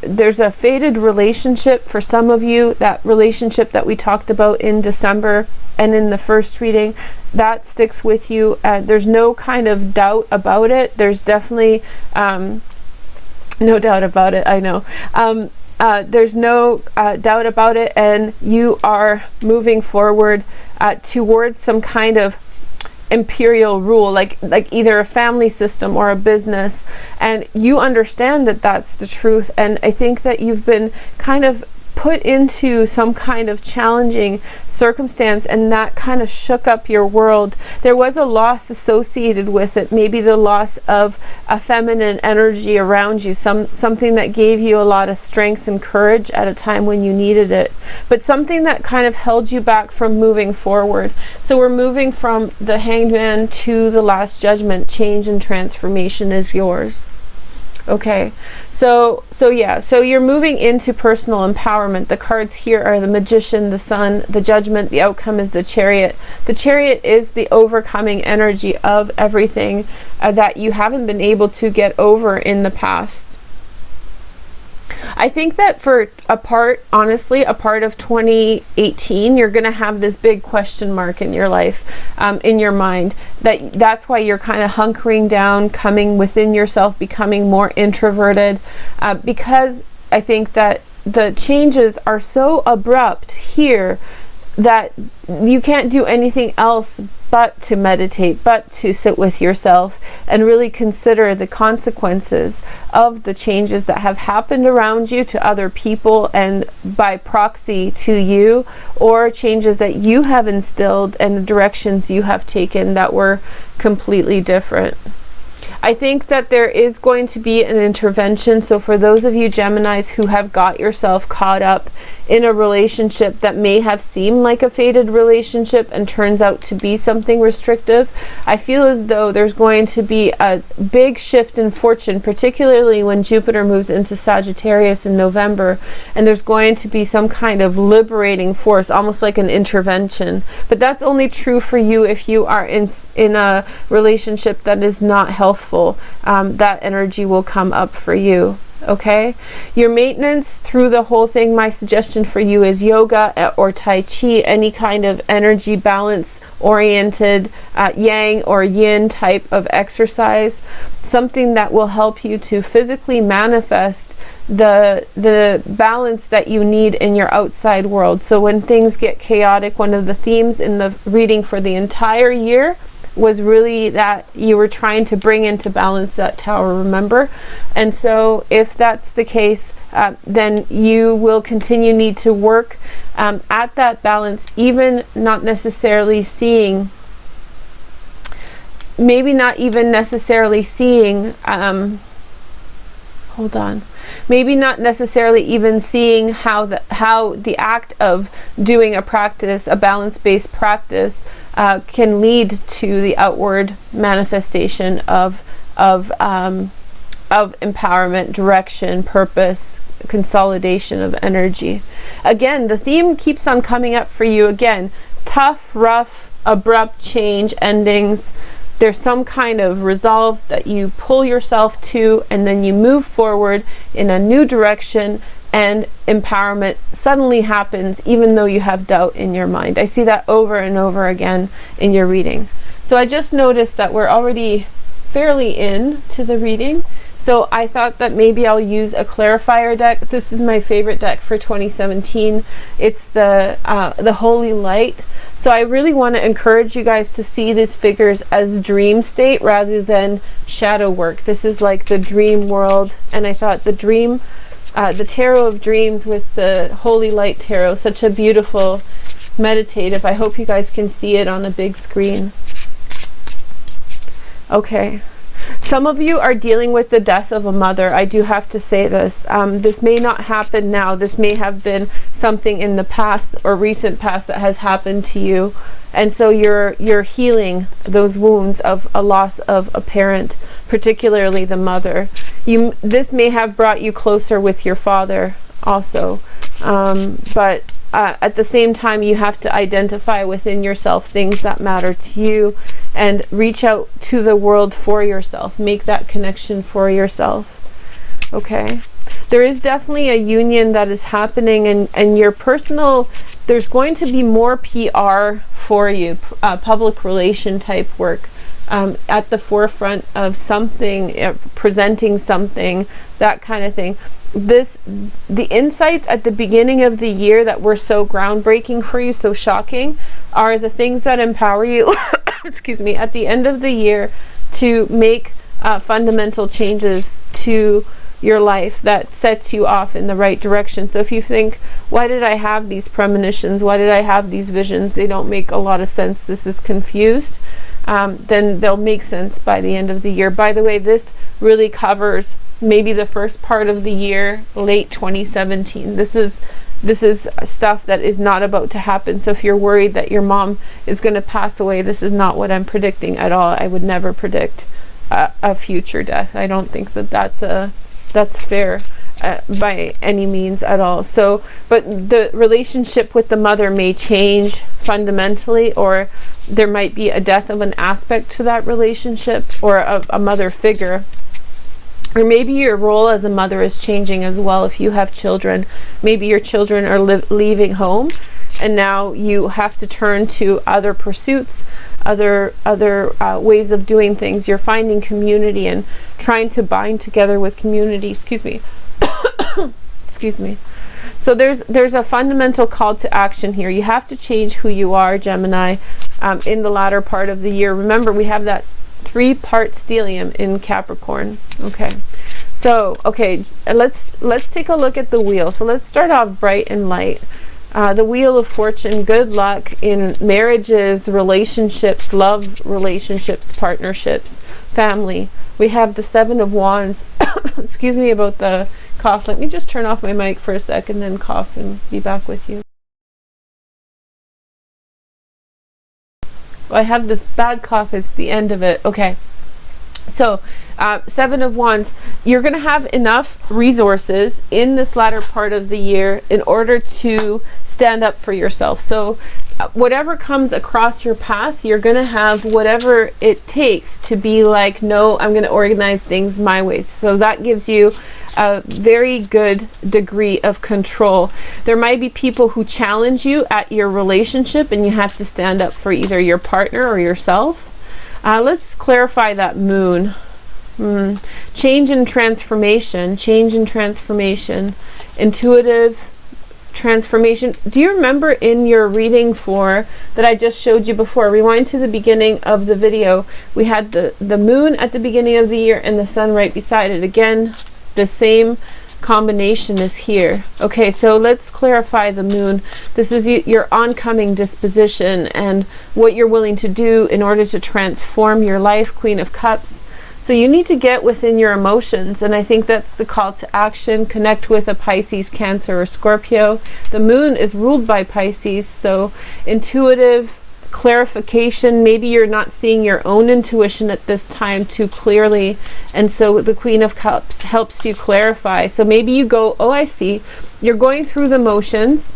there's a fated relationship for some of you, that relationship that we talked about in December and in the first reading, that sticks with you. There's no kind of doubt about it. There's definitely no doubt about it, I know. There's no doubt about it, and you are moving forward towards some kind of imperial rule, like either a family system or a business, and you understand that that's the truth. And I think that you've been kind of put into some kind of challenging circumstance, and that kind of shook up your world. There was a loss associated with it, maybe the loss of a feminine energy around you, something that gave you a lot of strength and courage at a time when you needed it, but something that kind of held you back from moving forward. So we're moving from the Hanged Man to the Last Judgment. Change and transformation is yours. Okay, so yeah, so you're moving into personal empowerment. The cards here are the Magician, the Sun, the Judgment. The outcome is the Chariot. The Chariot is the overcoming energy of everything that you haven't been able to get over in the past. I think that for honestly, a part of 2018, you're going to have this big question mark in your life, in your mind. That's why you're kind of hunkering down, coming within yourself, becoming more introverted, because I think that the changes are so abrupt here that you can't do anything else but to meditate, but to sit with yourself and really consider the consequences of the changes that have happened around you, to other people, and by proxy to you, or changes that you have instilled and the directions you have taken that were completely different. I think that there is going to be an intervention. So for those of you Geminis who have got yourself caught up in a relationship that may have seemed like a fated relationship and turns out to be something restrictive, I feel as though there's going to be a big shift in fortune, particularly when Jupiter moves into Sagittarius in November, and there's going to be some kind of liberating force, almost like an intervention. But that's only true for you if you are in a relationship that is not healthful. That energy will come up for you. okay? Your maintenance through the whole thing, my suggestion for you is yoga or Tai Chi, any kind of energy balance oriented yang or yin type of exercise, something that will help you to physically manifest the balance that you need in your outside world. So when things get chaotic, one of the themes in the reading for the entire year was really that you were trying to bring into balance that tower, remember? And so if that's the case, then you will continue need to work at that balance, even not necessarily seeing, maybe not even necessarily seeing, hold on, maybe not necessarily even seeing how the act of doing a practice, a balance-based practice, can lead to the outward manifestation of empowerment, direction, purpose, consolidation of energy. Again, the theme keeps on coming up for you again. Tough, rough, abrupt change, endings. There's some kind of resolve that you pull yourself to, and then you move forward in a new direction, and empowerment suddenly happens even though you have doubt in your mind. I see that over and over again in your reading. So I just noticed that we're already fairly into the reading. So I thought that maybe I'll use a clarifier deck. This is my favorite deck for 2017. It's the Holy Light. So I really want to encourage you guys to see these figures as dream state rather than shadow work. This is like the dream world, and I thought the Tarot of Dreams with the Holy Light Tarot, such a beautiful meditative. I hope you guys can see it on a big screen. Okay. Some of you are dealing with the death of a mother. I do have to say this. This may not happen now. This may have been something in the past or recent past that has happened to you. And so you're healing those wounds of a loss of a parent, particularly the mother. This may have brought you closer with your father also. But at the same time, you have to identify within yourself things that matter to you and reach out to the world for yourself. Make that connection for yourself. Okay. There is definitely a union that is happening, and your personal, there's going to be more PR for you, public relation type work, at the forefront of something, presenting something, that kind of thing. The insights at the beginning of the year that were so groundbreaking for you, so shocking, are the things that empower you excuse me, at the end of the year to make fundamental changes to your life that sets you off in the right direction. So if you think, why did I have these premonitions? Why did I have these visions? They don't make a lot of sense. This is confused. Then they'll make sense by the end of the year. By the way, this really covers maybe the first part of the year, late 2017. This is stuff that is not about to happen. So if you're worried that your mom is going to pass away, this is not what I'm predicting at all. I would never predict a future death. I don't think that that's fair by any means at all. So, but the relationship with the mother may change fundamentally, or there might be a death of an aspect to that relationship, or a mother figure. Or maybe your role as a mother is changing as well. If you have children, maybe your children are leaving home, and now you have to turn to other pursuits, other ways of doing things. You're finding community and trying to bind together with community. Excuse me. Excuse me. So there's a fundamental call to action here. You have to change who you are, Gemini, in the latter part of the year. Remember, we have that 3-part stellium in Capricorn. Okay. So, okay, let's take a look at the wheel. So let's start off bright and light. The Wheel of Fortune, good luck in marriages, relationships, love relationships, partnerships, family. We have the 7 of Wands. Excuse me about the cough. Let me just turn off my mic for a second, then cough and be back with you. I have this bad cough. It's the end of it. Okay. So 7 of Wands, you're going to have enough resources in this latter part of the year in order to stand up for yourself. So whatever comes across your path, you're going to have whatever it takes to be like, no, I'm going to organize things my way. So that gives you a very good degree of control. There might be people who challenge you at your relationship, and you have to stand up for either your partner or yourself. Let's clarify that moon. Change and transformation, intuitive transformation. Do you remember in your reading that I just showed you before? Rewind to the beginning of the video. We had the moon at the beginning of the year and the sun right beside it. Again, the same combination is here. Okay, so let's clarify the moon. This is your oncoming disposition and what you're willing to do in order to transform your life, Queen of Cups. So you need to get within your emotions, and I think that's the call to action. Connect with a Pisces, Cancer, or Scorpio. The moon is ruled by Pisces, so intuitive clarification. Maybe you're not seeing your own intuition at this time too clearly, and so the Queen of Cups helps you clarify. So maybe you go, oh, I see. You're going through the motions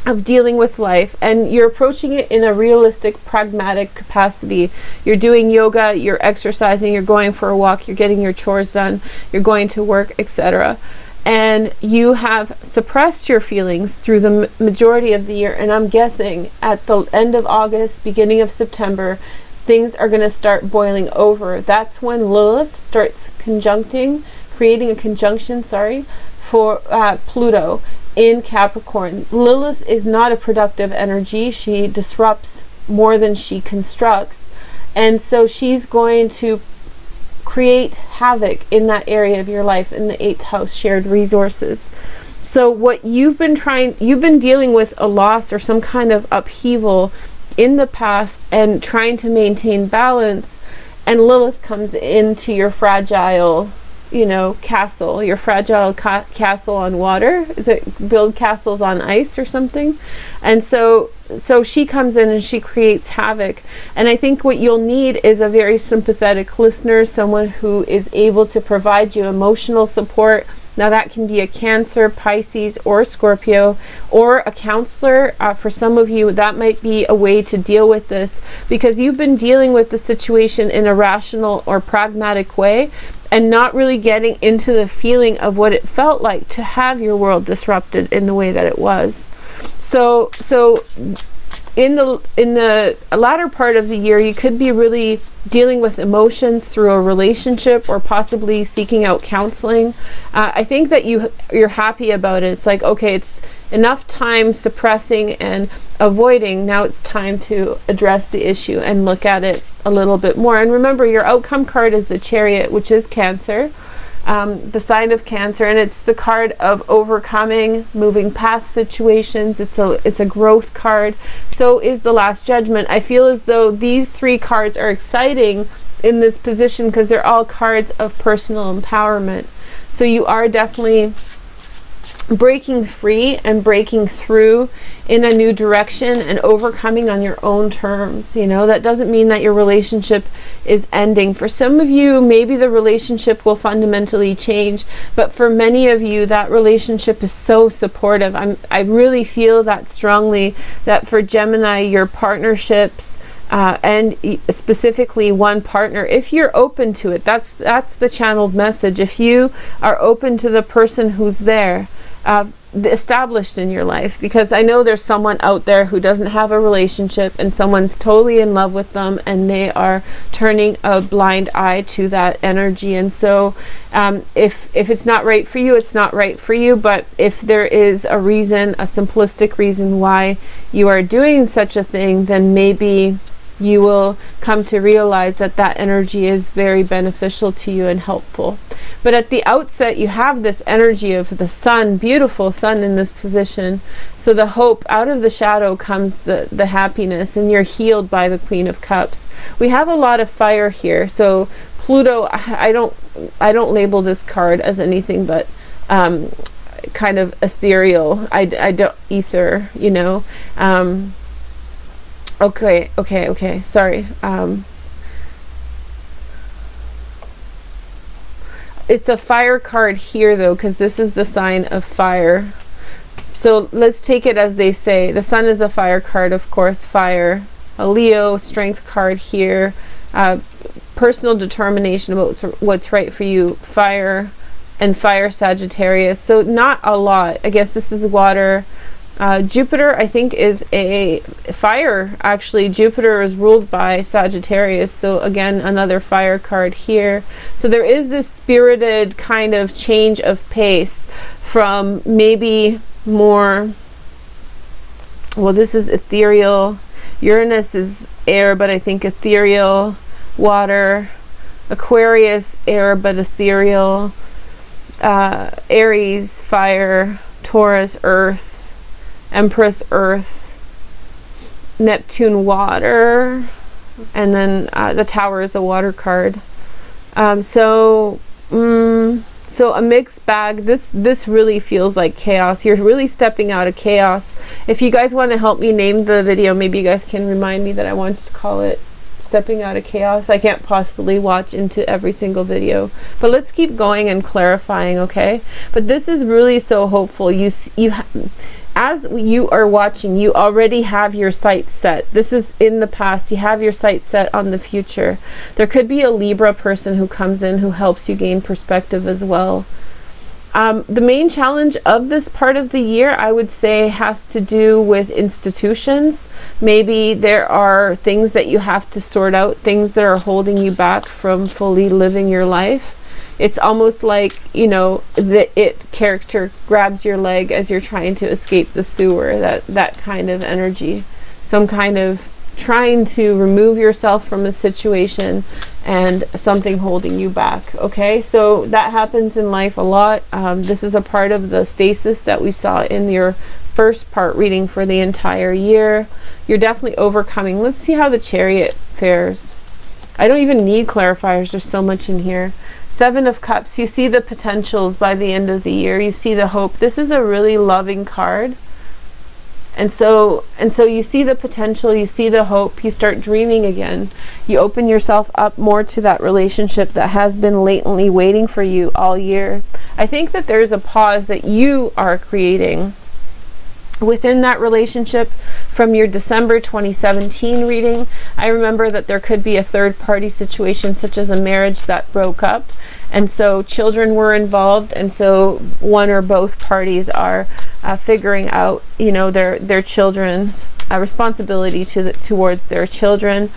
of dealing with life, and you're approaching it in a realistic, pragmatic capacity. You're doing yoga, you're exercising, you're going for a walk, you're getting your chores done, you're going to work, etc. And you have suppressed your feelings through the majority of the year, and I'm guessing at the end of August, beginning of September, things are going to start boiling over. That's when Lilith starts creating a conjunction, for Pluto in Capricorn. Lilith is not a productive energy. She disrupts more than she constructs, and so she's going to create havoc in that area of your life, in the 8th house, shared resources. So what you've been dealing with a loss or some kind of upheaval in the past and trying to maintain balance, and Lilith comes into your fragile castle, your fragile castle on water. Is it build castles on ice or something? And so she comes in and she creates havoc. And I think what you'll need is a very sympathetic listener, someone who is able to provide you emotional support. Now that can be a Cancer, Pisces, or Scorpio, or a counselor. For some of you, that might be a way to deal with this, because you've been dealing with the situation in a rational or pragmatic way and not really getting into the feeling of what it felt like to have your world disrupted in the way that it was. So in the latter part of the year, you could be really dealing with emotions through a relationship, or possibly seeking out counseling. I think that you're happy about it. It's like, okay, it's enough time suppressing and avoiding. Now it's time to address the issue and look at it a little bit more. And remember, your outcome card is the Chariot, which is Cancer. The sign of Cancer, and it's the card of overcoming, moving past situations. It's a growth card. So is the Last Judgment. I feel as though these 3 cards are exciting in this position because they're all cards of personal empowerment. So you are definitely breaking free and breaking through in a new direction and overcoming on your own terms. That doesn't mean that your relationship is ending. For some of you, maybe the relationship will fundamentally change, but for many of you, that relationship is so supportive. I really feel that strongly, that for Gemini, your partnerships, and specifically one partner, if you're open to it, that's the channeled message. If you are open to the person who's there, established in your life, because I know there's someone out there who doesn't have a relationship and someone's totally in love with them and they are turning a blind eye to that energy. And so if it's not right for you, it's not right for you. But if there is a reason, a simplistic reason why you are doing such a thing, then maybe you will come to realize that that energy is very beneficial to you and helpful. But at the outset, you have this energy of the sun, beautiful sun in this position. So the hope, out of the shadow comes the happiness, and you're healed by the Queen of Cups. We have a lot of fire here. So Pluto, I don't label this card as anything but kind of ethereal. I don't ether, Okay, sorry. It's a fire card here, though, because this is the sign of fire. So let's take it as they say. The sun is a fire card, of course, fire. A Leo strength card here. Personal determination about what's right for you, fire. and fire Sagittarius. So not a lot. I guess this is water. Jupiter, I think, is a fire. Actually, Jupiter is ruled by Sagittarius. So again, another fire card here. So there is this spirited kind of change of pace from maybe more, well, this is ethereal. Uranus is air, but I think ethereal. Water. Aquarius, air, but ethereal. Aries, fire. Taurus, earth. Empress, earth. Neptune, water. And then the Tower is a water card. So a mixed bag. This really feels like chaos. You're really stepping out of chaos. If you guys want to help me name the video, maybe you guys can remind me that I want to call it Stepping Out of Chaos. I can't possibly watch into every single video, but let's keep going and clarifying, okay? But this is really so hopeful. As you are watching, you already have your sights set. This is in the past. You have your sights set on the future. There could be a Libra person who comes in who helps you gain perspective as well. The main challenge of this part of the year, I would say, has to do with institutions. Maybe there are things that you have to sort out, things that are holding you back from fully living your life. It's almost like, you know, the It character grabs your leg as you're trying to escape the sewer, that kind of energy. Some kind of trying to remove yourself from a situation and something holding you back, okay? So that happens in life a lot. This is a part of the stasis that we saw in your first part reading for the entire year. You're definitely overcoming. Let's see how the Chariot fares. I don't even need clarifiers. There's so much in here. Seven of Cups. You see the potentials by the end of the year. You see the hope. This is a really loving card. And so you see the potential, you see the hope, you start dreaming again. You open yourself up more to that relationship that has been latently waiting for you all year. I think that there's a pause that you are creating within that relationship from your December 2017 reading. I remember that there could be a third party situation, such as a marriage that broke up, and so children were involved, and so one or both parties are figuring out, you know, their children's responsibility towards their children.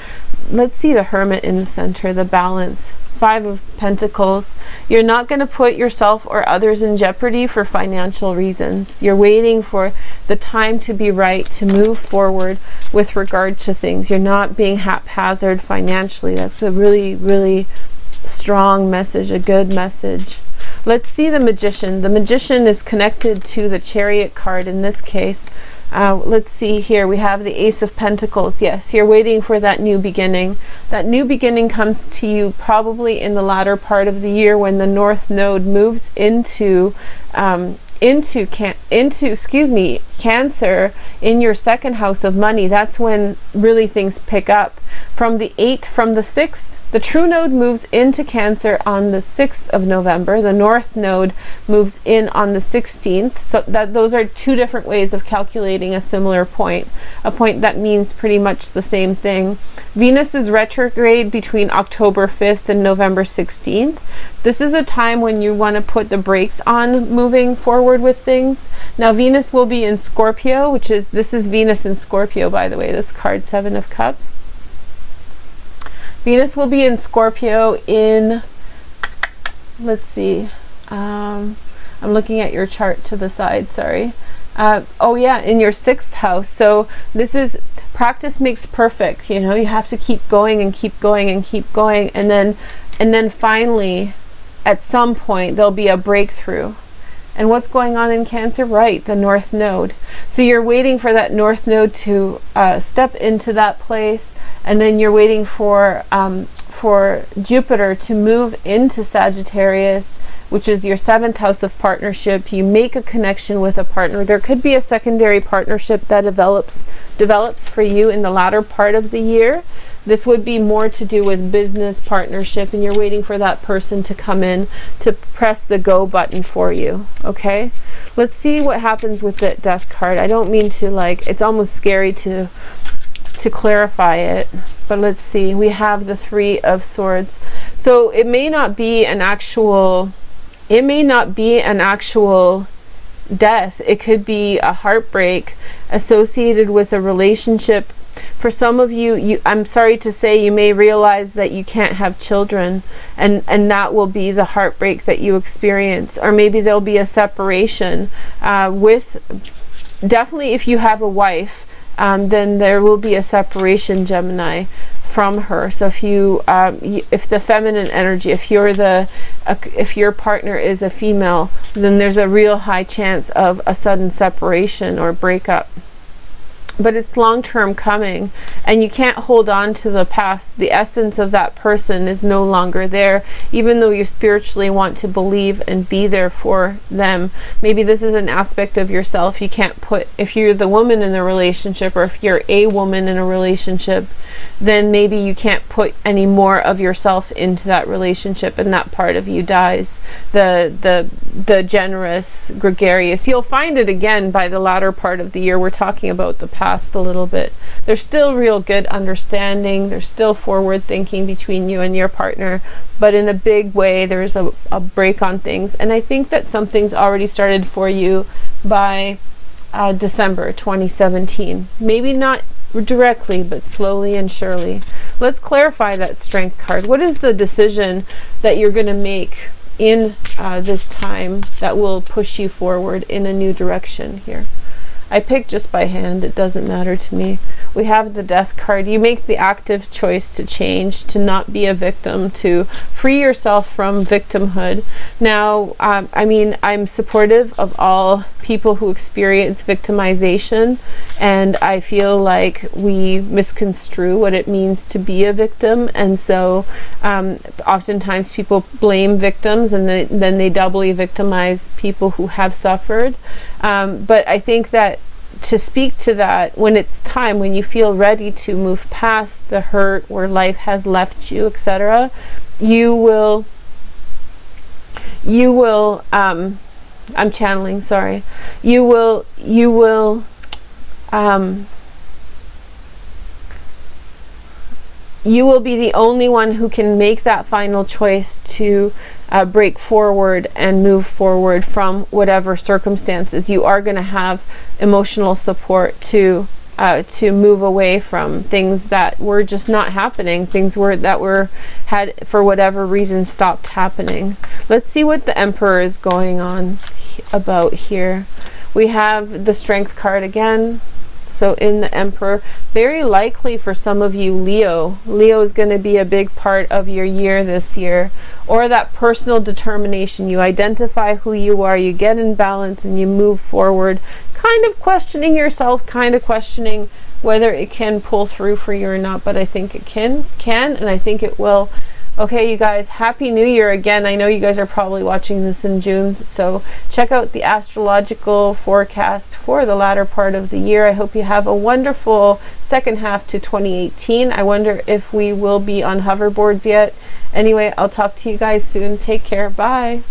Let's see the Hermit in the center, the balance. Five of Pentacles. You're not going to put yourself or others in jeopardy for financial reasons. You're waiting for the time to be right to move forward with regard to things. You're not being haphazard financially. That's a really, really strong message, a good message. Let's see the Magician. The Magician is connected to the Chariot card in this case. Let's see here. We have the Ace of Pentacles. Yes, you're waiting for that new beginning. That new beginning comes to you probably in the latter part of the year when the North Node moves into Cancer in your second house of money. That's when really things pick up. From the 6th, the true node moves into Cancer on the 6th of November. The North Node moves in on the 16th. So those are two different ways of calculating a similar point. A point that means pretty much the same thing. Venus is retrograde between October 5th and November 16th. This is a time when you want to put the brakes on moving forward with things. Now Venus will be in Scorpio, this is Venus in Scorpio, by the way, this card, Seven of Cups. Venus will be in Scorpio in, let's see, I'm looking at your chart to the side, sorry. Oh yeah, in your 6th house. So this is practice makes perfect. You know, you have to keep going and keep going and keep going, and then finally at some point there'll be a breakthrough. And what's going on in Cancer? Right, the North Node. So you're waiting for that North Node to step into that place, and then you're waiting for Jupiter to move into Sagittarius, which is your 7th house of partnership. You make a connection with a partner. There could be a secondary partnership that develops for you in the latter part of the year. This would be more to do with business partnership, and you're waiting for that person to come in to press the go button for you, okay? Let's see what happens with the Death card. I don't mean to, like, it's almost scary to clarify it, but let's see. We have the Three of Swords. So it may not be an actual it may not be an actual death. It could be a heartbreak associated with a relationship. For some of you, I'm sorry to say, you may realize that you can't have children, and that will be the heartbreak that you experience. Or maybe there'll be a separation definitely if you have a wife, then there will be a separation, Gemini, from her. So if the feminine energy, if your partner is a female, then there's a real high chance of a sudden separation or breakup. But it's long-term coming, and you can't hold on to the past. The essence of that person is no longer there, even though you spiritually want to believe and be there for them. Maybe this is an aspect of yourself you can't put, if you're the woman in the relationship, or if you're a woman in a relationship, then maybe you can't put any more of yourself into that relationship, and that part of you dies. The generous, gregarious, you'll find it again by the latter part of the year. We're talking about the past a little bit. There's still real good understanding. There's still forward thinking between you and your partner, but in a big way there's a break on things. And I think that something's already started for you by December 2017. Maybe not directly, but slowly and surely. Let's clarify that Strength card. What is the decision that you're going to make in this time that will push you forward in a new direction here? I picked just by hand. It doesn't matter to me. We have the Death card. You make the active choice to change, to not be a victim, to free yourself from victimhood. Now, I mean, I'm supportive of all people who experience victimization, and I feel like we misconstrue what it means to be a victim. And so oftentimes people blame victims, and then they doubly victimize people who have suffered. But I think that to speak to that, when it's time, when you feel ready to move past the hurt where life has left you, etc., you will I'm channeling, sorry. You will be the only one who can make that final choice to break forward and move forward from whatever circumstances. You are going to have emotional support to move away from things that were just not happening, things that had for whatever reason stopped happening. Let's see what the Emperor is going on about here. We have the Strength card again. So in the Emperor, very likely for some of you, Leo is going to be a big part of your year this year, or that personal determination. You identify who you are, you get in balance, and you move forward, kind of questioning yourself, kind of questioning whether it can pull through for you or not. But I think it can, and I think it will. Okay, you guys, Happy New Year again. I know you guys are probably watching this in June, so check out the astrological forecast for the latter part of the year. I hope you have a wonderful second half to 2018. I wonder if we will be on hoverboards yet. Anyway, I'll talk to you guys soon. Take care. Bye.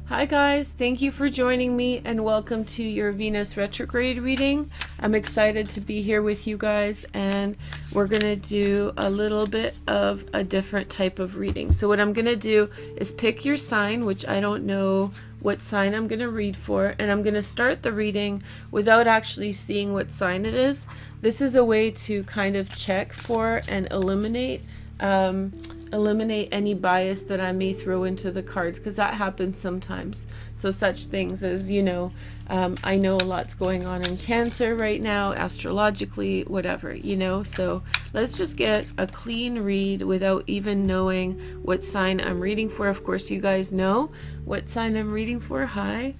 Hi guys, thank you for joining me and welcome to your Venus retrograde reading. I'm excited to be here with you guys, and we're going to do a little bit of a different type of reading. So what I'm going to do is pick your sign, which I don't know what sign I'm going to read for, and I'm going to start the reading without actually seeing what sign it is. This is a way to kind of check for and eliminate any bias that I may throw into the cards, because that happens sometimes. So such things as, you know, I know a lot's going on in Cancer right now, astrologically, whatever, you know. So let's just get a clean read without even knowing what sign I'm reading for. Of course, you guys know what sign I'm reading for. Hi.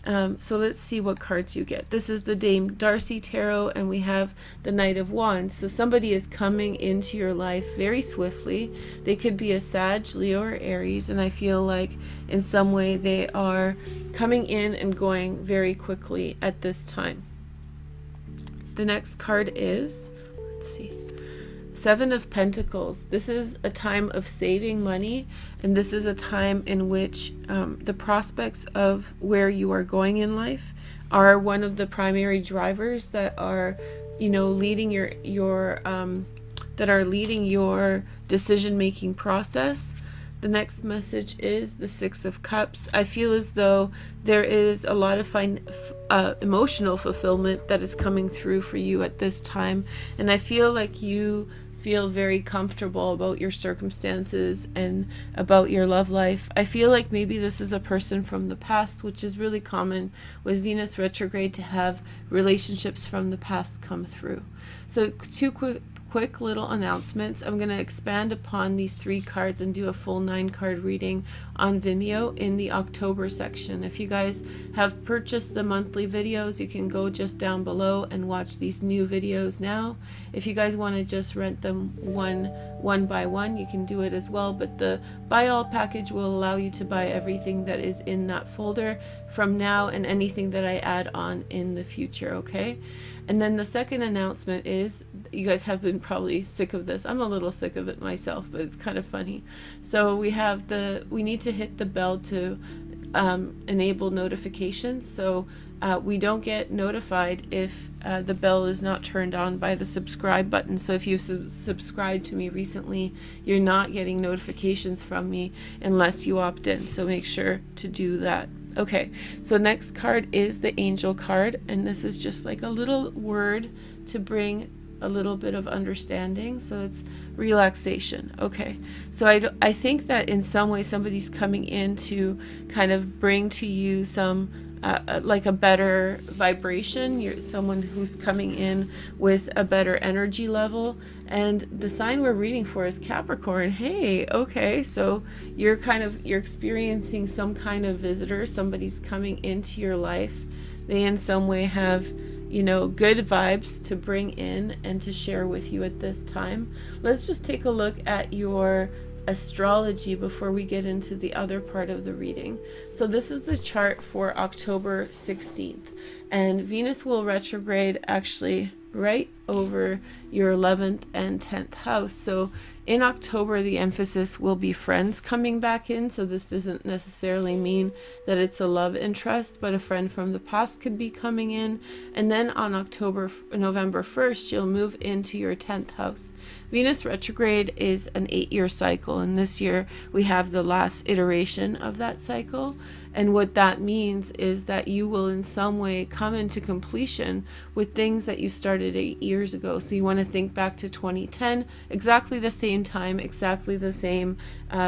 So let's see what cards you get. This is the Dame Darcy Tarot, and we have the Knight of Wands. So somebody is coming into your life very swiftly. They could be a Sag, Leo, or Aries, and I feel like in some way they are coming in and going very quickly at this time. The next card is, let's see, Seven of Pentacles. This is a time of saving money, and this is a time in which the prospects of where you are going in life are one of the primary drivers that are, you know, leading your decision-making process. The next message is the Six of Cups. I feel as though there is a lot of emotional fulfillment that is coming through for you at this time. And I feel like you feel very comfortable about your circumstances and about your love life. I feel like maybe this is a person from the past, which is really common with Venus retrograde to have relationships from the past come through. So two quick little announcements. I'm going to expand upon these 3 cards and do a full 9-card reading on Vimeo in the October section. If you guys have purchased the monthly videos, you can go just down below and watch these new videos now. If you guys want to just rent them one by one, you can do it as well, but the buy all package will allow you to buy everything that is in that folder from now and anything that I add on in the future, okay? And then the second announcement is, you guys have been probably sick of this. I'm a little sick of it myself, but it's kind of funny. So we need to hit the bell to enable notifications. So we don't get notified if the bell is not turned on by the subscribe button. So if you've subscribed to me recently, you're not getting notifications from me unless you opt in. So make sure to do that. Okay, so next card is the Angel card, and this is just like a little word to bring a little bit of understanding. So it's relaxation. Okay, so I think that in some way somebody's coming in to kind of bring to you some like a better vibration. You're someone who's coming in with a better energy level, and the sign we're reading for is Capricorn. Hey, okay, so you're experiencing some kind of visitor. Somebody's coming into your life. They in some way have, you know, good vibes to bring in and to share with you at this time. Let's just take a look at your astrology before we get into the other part of the reading. So this is the chart for October 16th, and Venus will retrograde actually right over your 11th and 10th house. So in October, the emphasis will be friends coming back in. So this doesn't necessarily mean that it's a love interest, but a friend from the past could be coming in. And then on November 1st, you'll move into your 10th house. Venus retrograde is an 8-year cycle, and this year we have the last iteration of that cycle. And what that means is that you will in some way come into completion with things that you started 8 years ago. So you want to think back to 2010, exactly the same time, exactly the same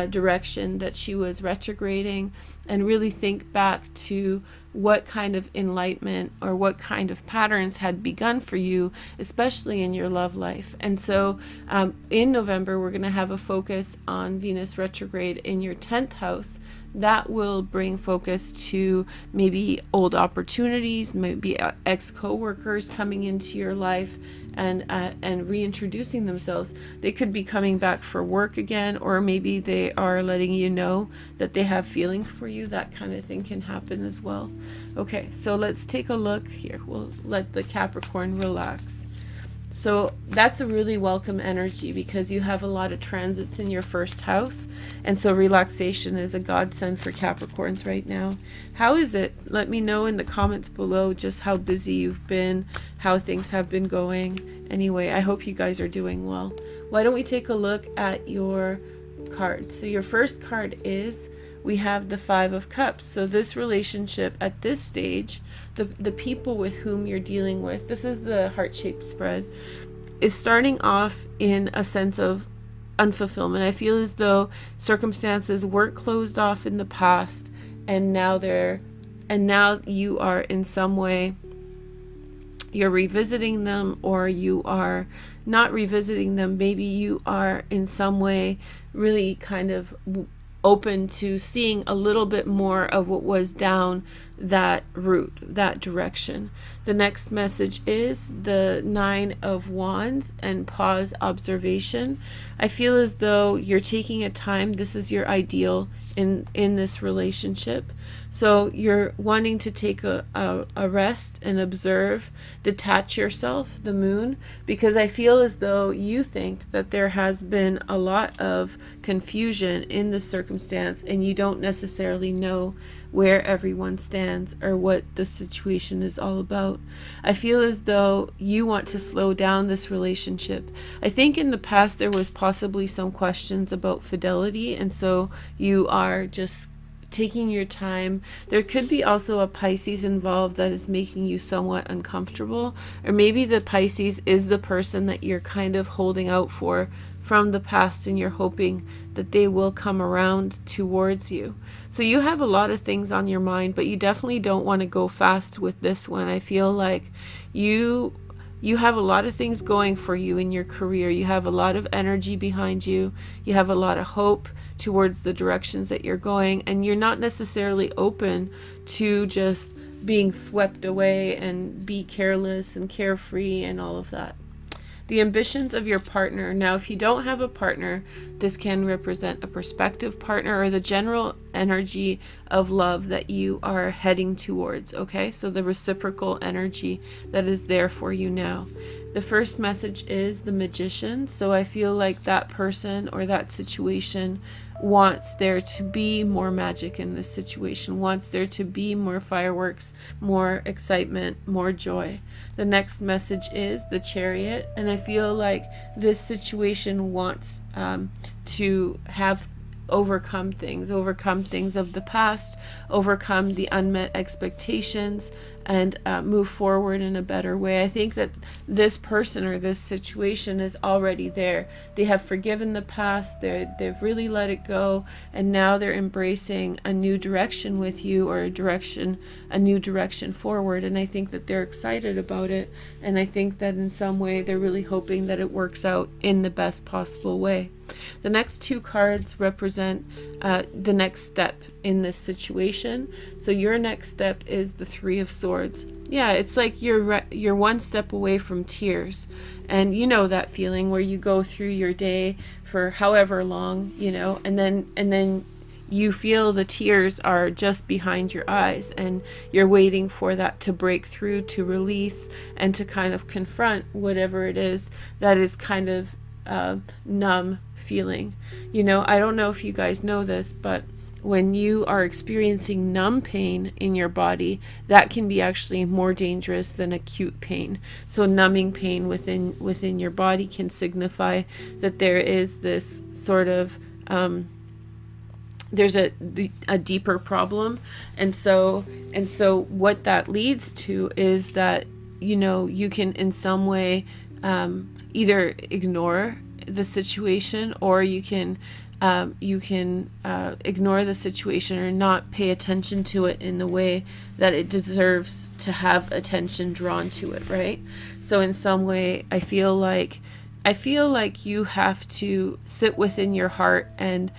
direction that she was retrograding, and really think back to what kind of enlightenment or what kind of patterns had begun for you, especially in your love life. And so in November, we're going to have a focus on Venus retrograde in your 10th house. That will bring focus to maybe old opportunities, maybe ex-co-workers coming into your life and reintroducing themselves. They could be coming back for work again, or maybe they are letting you know that they have feelings for you. That kind of thing can happen as well. Okay, so let's take a look here. We'll let the Capricorn relax. So that's a really welcome energy because you have a lot of transits in your first house. And so relaxation is a godsend for Capricorns right now. How is it? Let me know in the comments below just how busy you've been, how things have been going. Anyway, I hope you guys are doing well. Why don't we take a look at your cards? So your first card is, we have the 5 of Cups. So this relationship at this stage, the people with whom you're dealing with, this is the heart-shaped spread, is starting off in a sense of unfulfillment. I feel as though circumstances weren't closed off in the past, and now you are in some way, you're revisiting them, or you are not revisiting them. Maybe you are in some way really kind of open to seeing a little bit more of what was down that route, that direction. The next message is the 9 of Wands and pause observation. I feel as though you're taking a time. This is your ideal in this relationship. So you're wanting to take a rest and observe, detach yourself, the moon, because I feel as though you think that there has been a lot of confusion in this circumstance and you don't necessarily know where everyone stands or what the situation is all about. I feel as though you want to slow down this relationship. I think in the past there was possibly some questions about fidelity, and so you are just taking your time. There could be also a Pisces involved that is making you somewhat uncomfortable, or maybe the Pisces is the person that you're kind of holding out for from the past, and you're hoping that they will come around towards you. So you have a lot of things on your mind, but you definitely don't want to go fast with this one. I feel like you have a lot of things going for you in your career. You have a lot of energy behind you. You have a lot of hope towards the directions that you're going, and you're not necessarily open to just being swept away and be careless and carefree and all of that. The ambitions of your partner. Now, if you don't have a partner, this can represent a prospective partner or the general energy of love that you are heading towards, okay? So the reciprocal energy that is there for you now. The first message is the Magician. So I feel like that person or that situation wants there to be more magic in this situation, wants there to be more fireworks, more excitement, more joy. The next message is the Chariot, and I feel like this situation wants to have overcome things of the past, overcome the unmet expectations, and move forward in a better way. I think that this person or this situation is already there. They have forgiven the past, they've really let it go, and now they're embracing a new direction with you, or a new direction forward. And I think that they're excited about it, and I think that in some way they're really hoping that it works out in the best possible way. The next two cards represent the next step in this situation. So your next step is the Three of Swords. Yeah, it's like you're one step away from tears. And you know that feeling where you go through your day for however long, and then you feel the tears are just behind your eyes, and you're waiting for that to break through, to release, and to kind of confront whatever it is that is kind of numb feeling. I don't know if you guys know this, but when you are experiencing numb pain in your body, that can be actually more dangerous than acute pain. So numbing pain within your body can signify that there is this sort of there's a deeper problem, and so what that leads to is that you can in some way either ignore the situation, or you can ignore the situation or not pay attention to it in the way that it deserves to have attention drawn to it, right? So in some way, I feel like you have to sit within your heart and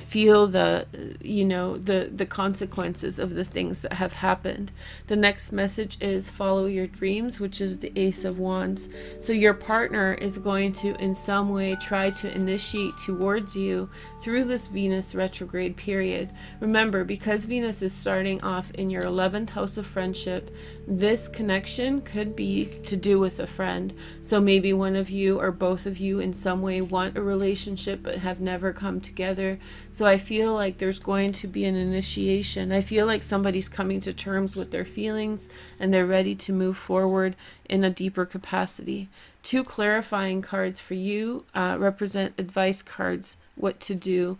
feel the consequences of the things that have happened. The next message is follow your dreams, which is the Ace of Wands. So your partner is going to in some way try to initiate towards you through this Venus retrograde period. Remember, because Venus is starting off in your 11th house of friendship, this connection could be to do with a friend. So maybe one of you or both of you in some way want a relationship but have never come together. So I feel like there's going to be an initiation. I feel like somebody's coming to terms with their feelings and they're ready to move forward in a deeper capacity. Two clarifying cards for you represent advice cards, what to do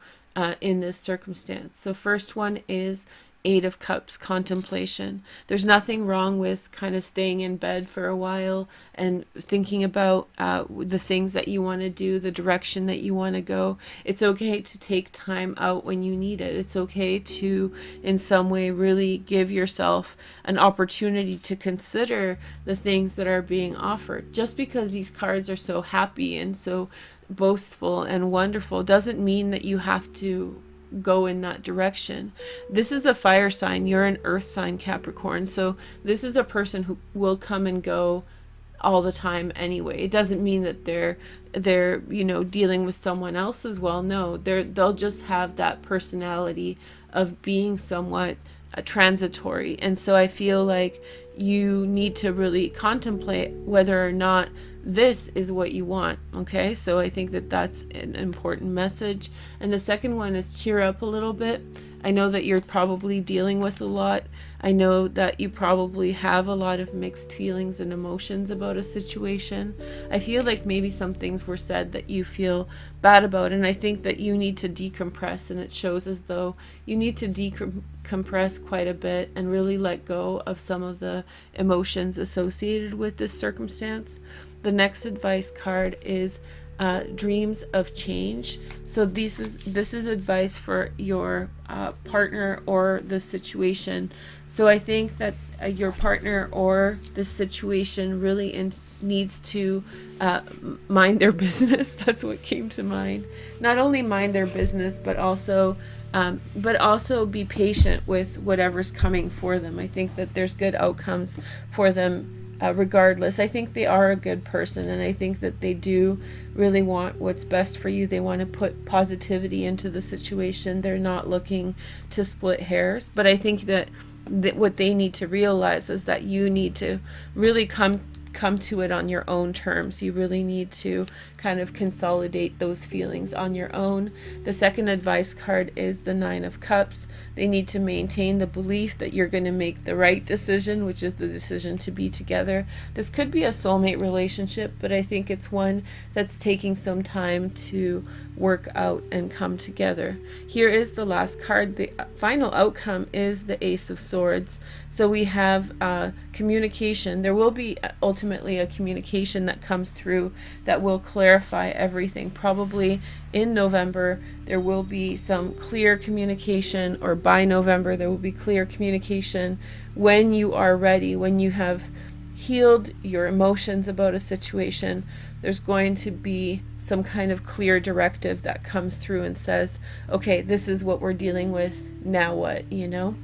in this circumstance. So first one is Eight of Cups, contemplation. There's nothing wrong with kind of staying in bed for a while and thinking about the things that you want to do, the direction that you want to go. It's okay to take time out when you need it. It's okay to, in some way, really give yourself an opportunity to consider the things that are being offered. Just because these cards are so happy and so boastful and wonderful doesn't mean that you have to go in that direction. This is a fire sign. You're an earth sign, Capricorn. So this is a person who will come and go all the time anyway. It doesn't mean that they're dealing with someone else as well. No, they'll just have that personality of being somewhat transitory. And so I feel like you need to really contemplate whether or not this is what you want. Okay, so I think that that's an important message. And the second one is cheer up a little bit. I know that you're probably dealing with a lot. I know that you probably have a lot of mixed feelings and emotions about a situation. I feel like maybe some things were said that you feel bad about, and I think that you need to decompress, and it shows as though you need to decompress quite a bit and really let go of some of the emotions associated with this circumstance. The next advice card is dreams of change. So this is advice for your partner or the situation. So I think that your partner or the situation really needs to mind their business. That's what came to mind. Not only mind their business, but also be patient with whatever's coming for them. I think that there's good outcomes for them regardless. I think they are a good person, and I think that they do really want what's best for you. They want to put positivity into the situation. They're not looking to split hairs, but I think that what they need to realize is that you need to really come to it on your own terms. You really need to kind of consolidate those feelings on your own. The second advice card is the Nine of Cups. They need to maintain the belief that you're going to make the right decision, which is the decision to be together. This could be a soulmate relationship, but I think it's one that's taking some time to work out and come together. Here is the last card. The final outcome is the Ace of Swords. So we have communication. There will be ultimately a communication that comes through that will clarify everything. Probably in November there will be some clear communication, or by November there will be clear communication when you are ready, when you have healed your emotions about a situation. There's going to be some kind of clear directive that comes through and says, okay, this is what we're dealing with, now what, you know?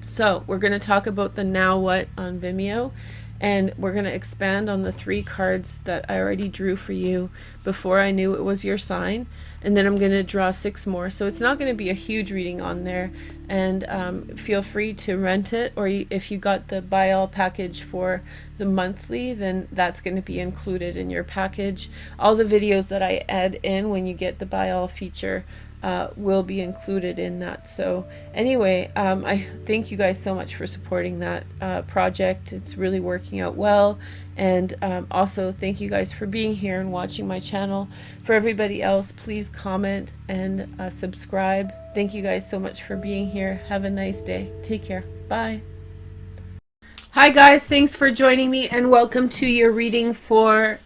So we're going to talk about the now what on Vimeo, and we're going to expand on the 3 cards that I already drew for you before I knew it was your sign, and then I'm going to draw 6 more. So it's not going to be a huge reading on there, and feel free to rent it, or if you got the buy all package for the monthly, then that's going to be included in your package. All the videos that I add in when you get the buy all feature will be included in that. So anyway, I thank you guys so much for supporting that project. It's really working out well, and also thank you guys for being here and watching my channel. For everybody else, please comment and subscribe. Thank you guys so much for being here. Have a nice day. Take care. Bye. Hi guys, thanks for joining me, and welcome to your reading for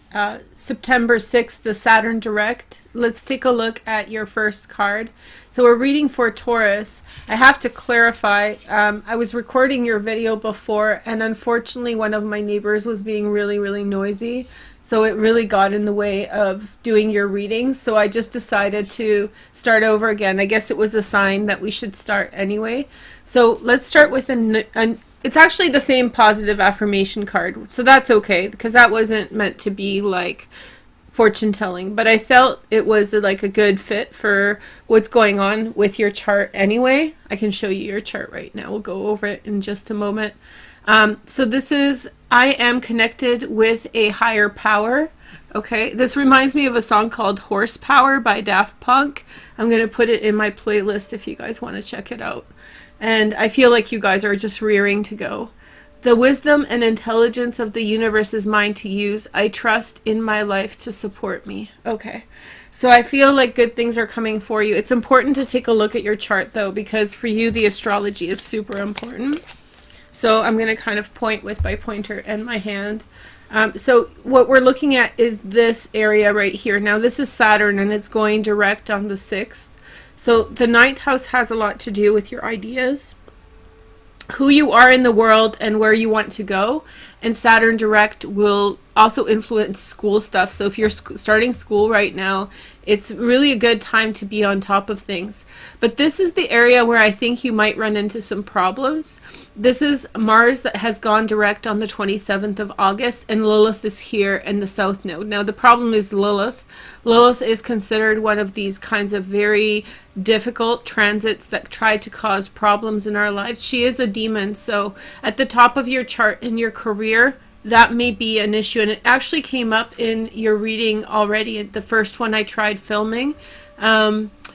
September 6th, the Saturn Direct. Let's take a look at your first card. So we're reading for Taurus. I have to clarify, I was recording your video before, and unfortunately one of my neighbors was being really noisy, so it really got in the way of doing your reading. So I just decided to start over again. I guess it was a sign that we should start anyway. So let's start with it's actually the same positive affirmation card, so that's okay, because that wasn't meant to be like fortune telling, but I felt it was like a good fit for what's going on with your chart anyway. I can show you your chart right now. We'll go over it in just a moment. So this is, I am connected with a higher power. Okay, this reminds me of a song called Horsepower by Daft Punk. I'm going to put it in my playlist if you guys want to check it out. And I feel like you guys are just rearing to go. The wisdom and intelligence of the universe is mine to use. I trust in my life to support me. Okay, so I feel like good things are coming for you. It's important to take a look at your chart though, because for you the astrology is super important. So I'm going to kind of point with my pointer and my hand. So what we're looking at is this area right here. Now this is Saturn, and it's going direct on the 6th. So the 9th house has a lot to do with your ideas, who you are in the world, and where you want to go. And Saturn direct will also influence school stuff. So if you're starting school right now, it's really a good time to be on top of things. But this is the area where I think you might run into some problems. This is Mars that has gone direct on the 27th of August, and Lilith is here in the South Node. Now the problem is Lilith. Lilith is considered one of these kinds of very difficult transits that try to cause problems in our lives. She is a demon, so at the top of your chart in your career, that may be an issue, and it actually came up in your reading already, the first one I tried filming.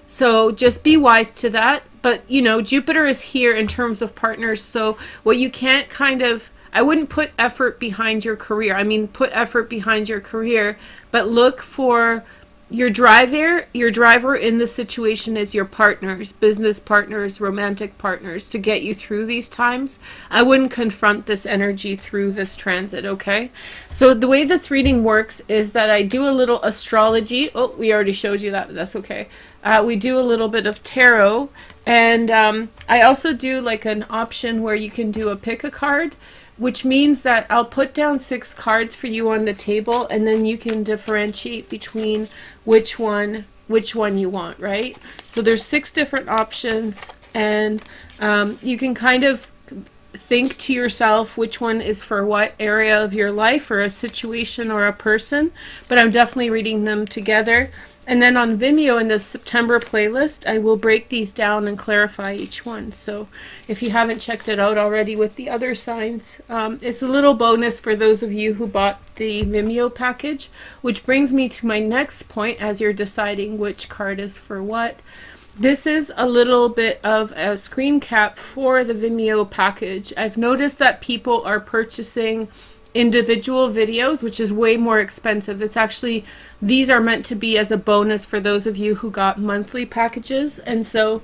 So just be wise to that. but you know, Jupiter is here in terms of partners. So what you can't kind of, I wouldn't put effort behind your career. I mean, put effort behind your career, but look for your driver in the situation is your partners, business partners, romantic partners, to get you through these times. I wouldn't confront this energy through this transit, okay? So the way this reading works is that I do a little astrology. Oh, we already showed you that, but that's okay. We do a little bit of tarot, and I also do like an option where you can do a pick a card, which means that I'll put down 6 cards for you on the table, and then you can differentiate between which one you want, right? So there's 6 different options, and you can kind of think to yourself which one is for what area of your life or a situation or a person, but I'm definitely reading them together. And then on Vimeo in the September playlist, I will break these down and clarify each one. So if you haven't checked it out already with the other signs, it's a little bonus for those of you who bought the Vimeo package, which brings me to my next point as you're deciding which card is for what. This is a little bit of a screen cap for the Vimeo package. I've noticed that people are purchasing individual videos, which is way more expensive. It's actually, these are meant to be as a bonus for those of you who got monthly packages. And so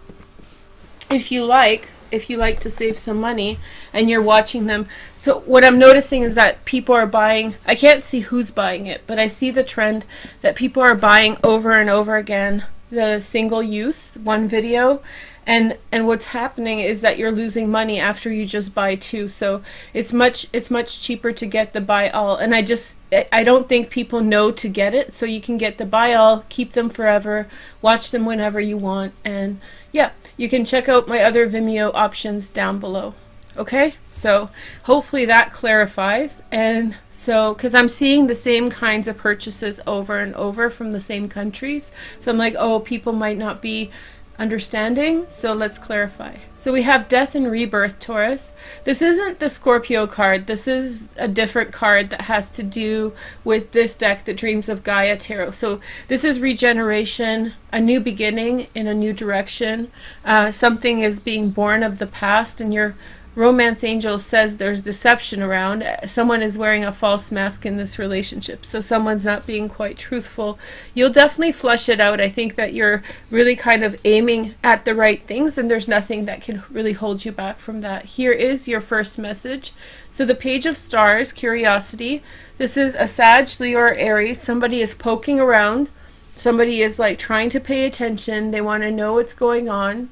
if you like to save some money and you're watching them, so what I'm noticing is that people are buying, I can't see who's buying it, but I see the trend that people are buying over and over again the single use one video, and what's happening is that you're losing money after you just buy 2. So it's much cheaper to get the buy all, and I don't think people know to get it. So you can get the buy all, keep them forever, watch them whenever you want, and yeah, you can check out my other Vimeo options down below. Okay, so hopefully that clarifies. And so, because I'm seeing the same kinds of purchases over and over from the same countries, so I'm like, oh, people might not be understanding, so let's clarify. So we have Death and Rebirth, Taurus. This isn't the Scorpio card. This is a different card that has to do with this deck, the Dreams of Gaia Tarot. So this is regeneration, a new beginning in a new direction. Something is being born of the past, and your romance angel says there's deception around. Someone is wearing a false mask in this relationship, so someone's not being quite truthful. You'll definitely flush it out. I think that you're really kind of aiming at the right things, and there's nothing that can really hold you back from that. Here is your first message. So the Page of Stars, curiosity. This is a Sag, Leo, or Aries. Somebody is poking around. Somebody is like trying to pay attention. They want to know what's going on.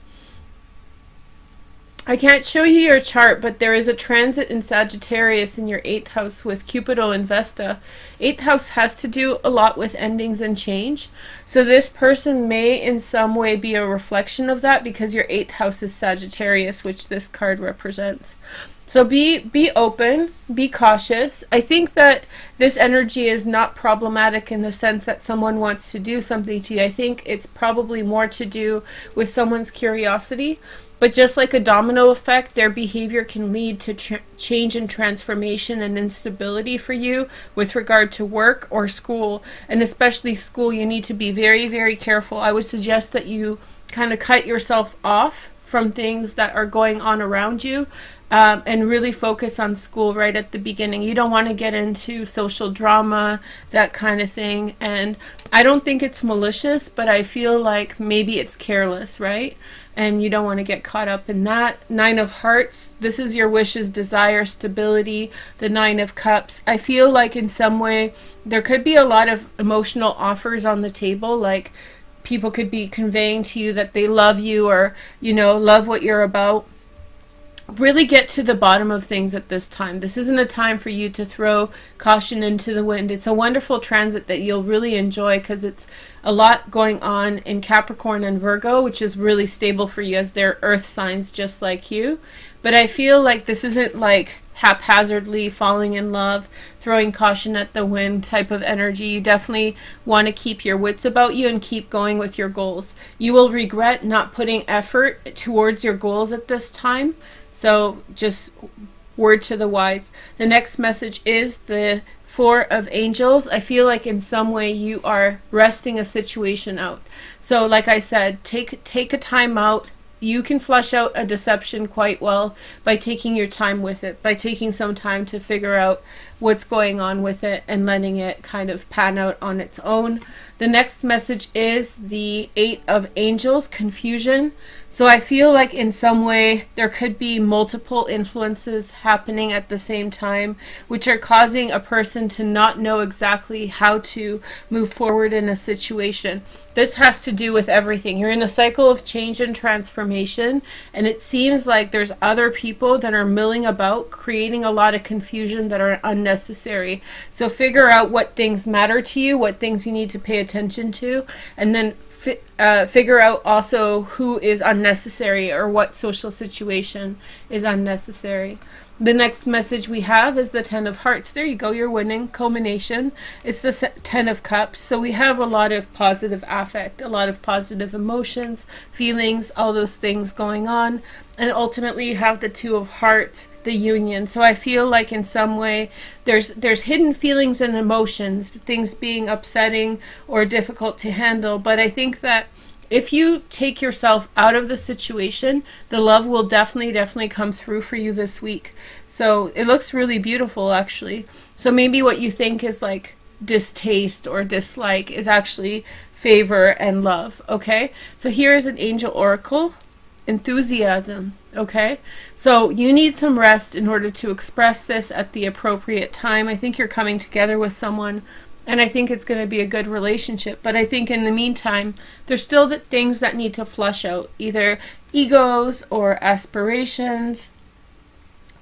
I can't show you your chart, but there is a transit in Sagittarius in your 8th house with Cupido and Vesta. 8th house has to do a lot with endings and change. So this person may in some way be a reflection of that, because your 8th house is Sagittarius, which this card represents. So be open, be cautious. I think that this energy is not problematic in the sense that someone wants to do something to you. I think it's probably more to do with someone's curiosity. But just like a domino effect, their behavior can lead to change and transformation and instability for you with regard to work or school. And especially school, you need to be very, very careful. I would suggest that you kind of cut yourself off from things that are going on around you, and really focus on school right at the beginning. You don't want to get into social drama, that kind of thing. And I don't think it's malicious, but I feel like maybe it's careless, right? And you don't want to get caught up in that. 9 of Hearts, this is your wishes, desire, stability. The 9 of Cups, I feel like in some way there could be a lot of emotional offers on the table, like people could be conveying to you that they love you, or, you know, love what you're about. Really get to the bottom of things at this time. This isn't a time for you to throw caution into the wind. It's a wonderful transit that you'll really enjoy, because it's a lot going on in Capricorn and Virgo, which is really stable for you as they're earth signs just like you. But I feel like this isn't like haphazardly falling in love, throwing caution at the wind type of energy. You definitely want to keep your wits about you and keep going with your goals. You will regret not putting effort towards your goals at this time. So just word to the wise. The next message is the 4 of Angels. I feel like in some way you are resting a situation out. So like I said, take a time out, you can flush out a deception quite well by taking your time with it, by taking some time to figure out what's going on with it and letting it kind of pan out on its own. The next message is the 8 of Angels, confusion. So I feel like in some way there could be multiple influences happening at the same time, which are causing a person to not know exactly how to move forward in a situation. This has to do with everything. You're in a cycle of change and transformation, and it seems like there's other people that are milling about, creating a lot of confusion that are unnecessary. So figure out what things matter to you, what things you need to pay attention to, and then figure out also who is unnecessary or what social situation is unnecessary. The next message we have is the 10 of Hearts. There you go, you're winning. Culmination. It's the 10 of Cups. So we have a lot of positive affect, a lot of positive emotions, feelings, all those things going on. And ultimately you have the 2 of Hearts, the union. So I feel like in some way there's hidden feelings and emotions, things being upsetting or difficult to handle. But I think that if you take yourself out of the situation, the love will definitely come through for you this week. So it looks really beautiful, actually. So maybe what you think is like distaste or dislike is actually favor and love, okay? So here is an angel oracle, enthusiasm, okay? So you need some rest in order to express this at the appropriate time. I think you're coming together with someone, and I think it's going to be a good relationship. But I think in the meantime, there's still the things that need to flush out, either egos or aspirations,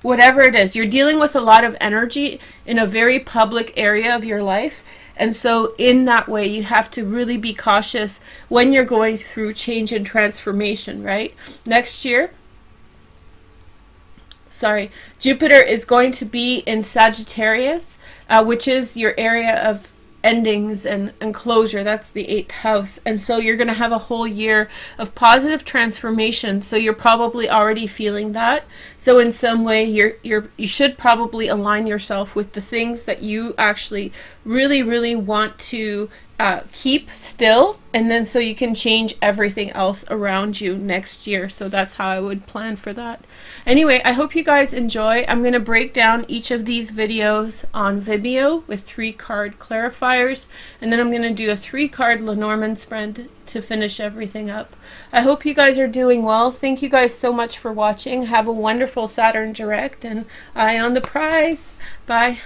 whatever it is. You're dealing with a lot of energy in a very public area of your life. And so in that way, you have to really be cautious when you're going through change and transformation, right? Next year, Jupiter is going to be in Sagittarius, which is your area of endings and closure. That's the 8th house. And so you're going to have a whole year of positive transformation. So you're probably already feeling that. So in some way you should probably align yourself with the things that you actually really want to keep still, and then so you can change everything else around you next year. So that's how I would plan for that. Anyway, I hope you guys enjoy. I'm going to break down each of these videos on Vimeo with 3 card clarifiers, and then I'm going to do a 3 card Lenormand spread to finish everything up. I hope you guys are doing well. Thank you guys so much for watching. Have a wonderful Saturn direct, and eye on the prize. Bye.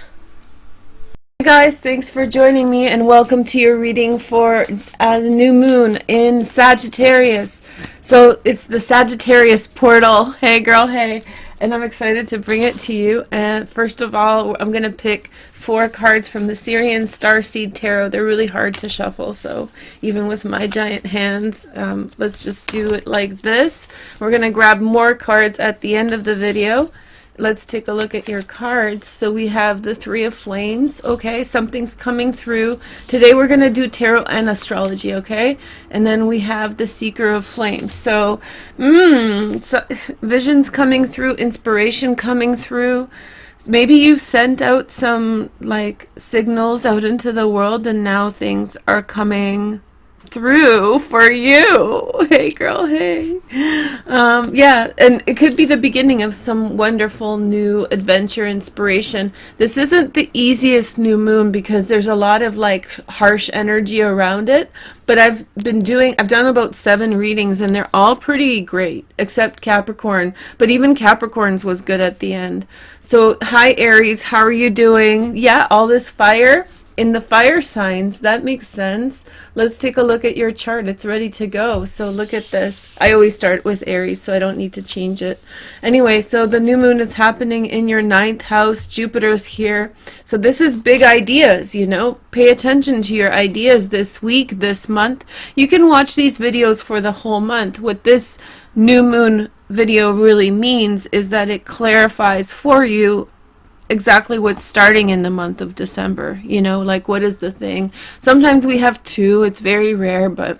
Hey guys, thanks for joining me, and welcome to your reading for the new moon in Sagittarius. So it's the Sagittarius portal. Hey girl, hey. And I'm excited to bring it to you. And first of all, I'm going to pick 4 cards from the Syrian Starseed Tarot. They're really hard to shuffle, so even with my giant hands, let's just do it like this. We're going to grab more cards at the end of the video. Let's take a look at your cards. So we have the 3 of Flames. Okay, something's coming through. Today we're going to do tarot and astrology, okay? And then we have the Seeker of Flames. So, so visions coming through, inspiration coming through. Maybe you've sent out some like signals out into the world, and now things are coming through for you. Hey girl, hey. Yeah, and it could be the beginning of some wonderful new adventure, inspiration. This isn't the easiest new moon because there's a lot of like harsh energy around it, but I've done about 7 readings and they're all pretty great except Capricorn, but even Capricorn's was good at the end. So hi Aries, how are you doing? Yeah, all this fire in the fire signs, that makes sense. Let's take a look at your chart. It's ready to go. So look at this. I always start with Aries, so I don't need to change it. Anyway, so the new moon is happening in your 9th house. Jupiter's here. So this is big ideas, you know. Pay attention to your ideas this week, this month. You can watch these videos for the whole month. What this new moon video really means is that it clarifies for you exactly what's starting in the month of December, you know, like what is the thing. Sometimes we have 2, it's very rare, but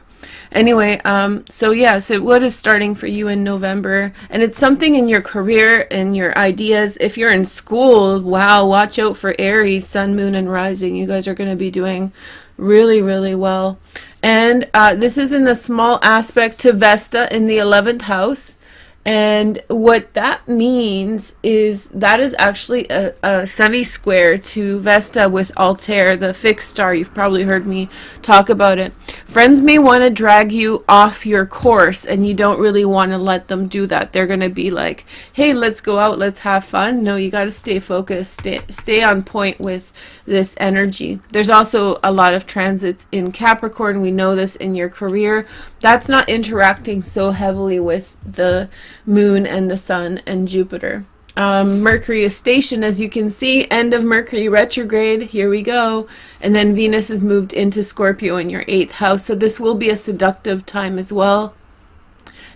Anyway, so yeah, so what is starting for you in November? And it's something in your career and your ideas. If you're in school, wow, watch out for Aries, Sun, Moon, and Rising. You guys are going to be doing really, really well. And this is in a small aspect to Vesta in the 11th house. And what that means is that is actually a semi-square to Vesta with Altair, the fixed star. You've probably heard me talk about it. Friends may want to drag you off your course, and you don't really want to let them do that. They're going to be like, hey, let's go out, let's have fun. No, you got to stay focused, stay on point with this energy. There's also a lot of transits in Capricorn. We know this in your career. That's not interacting so heavily with the moon and the sun and Jupiter. Mercury is stationed, as you can see, end of Mercury retrograde. Here we go. And then Venus is moved into Scorpio in your 8th house. So this will be a seductive time as well.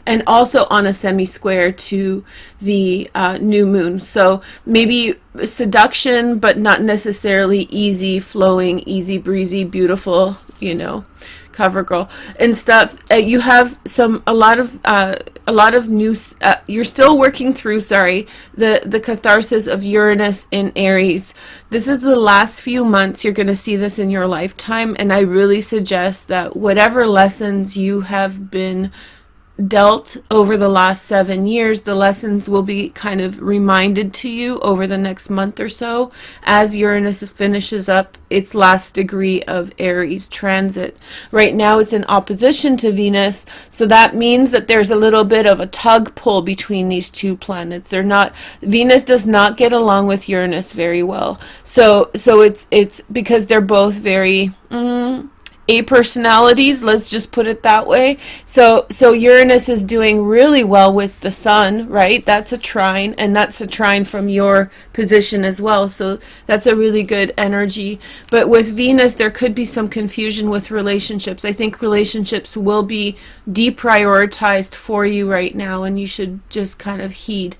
And also on a semi-square to the new moon. So maybe seduction, but not necessarily easy flowing, easy breezy, beautiful, you know, cover girl and stuff. You have a lot of new, you're still working through, the catharsis of Uranus in Aries. This is the last few months you're going to see this in your lifetime. And I really suggest that whatever lessons you have been dealt over the last 7 years, the lessons will be kind of reminded to you over the next month or so as Uranus finishes up its last degree of Aries transit. Right now it's in opposition to Venus, so that means that there's a little bit of a tug pull between these two planets. Venus does not get along with Uranus very well. So it's because they're both very personalities, let's just put it that way. So Uranus is doing really well with the sun, right? That's a trine, and that's a trine from your position as well. So that's a really good energy. But with Venus, there could be some confusion with relationships. I think relationships will be deprioritized for you right now, and you should just kind of heed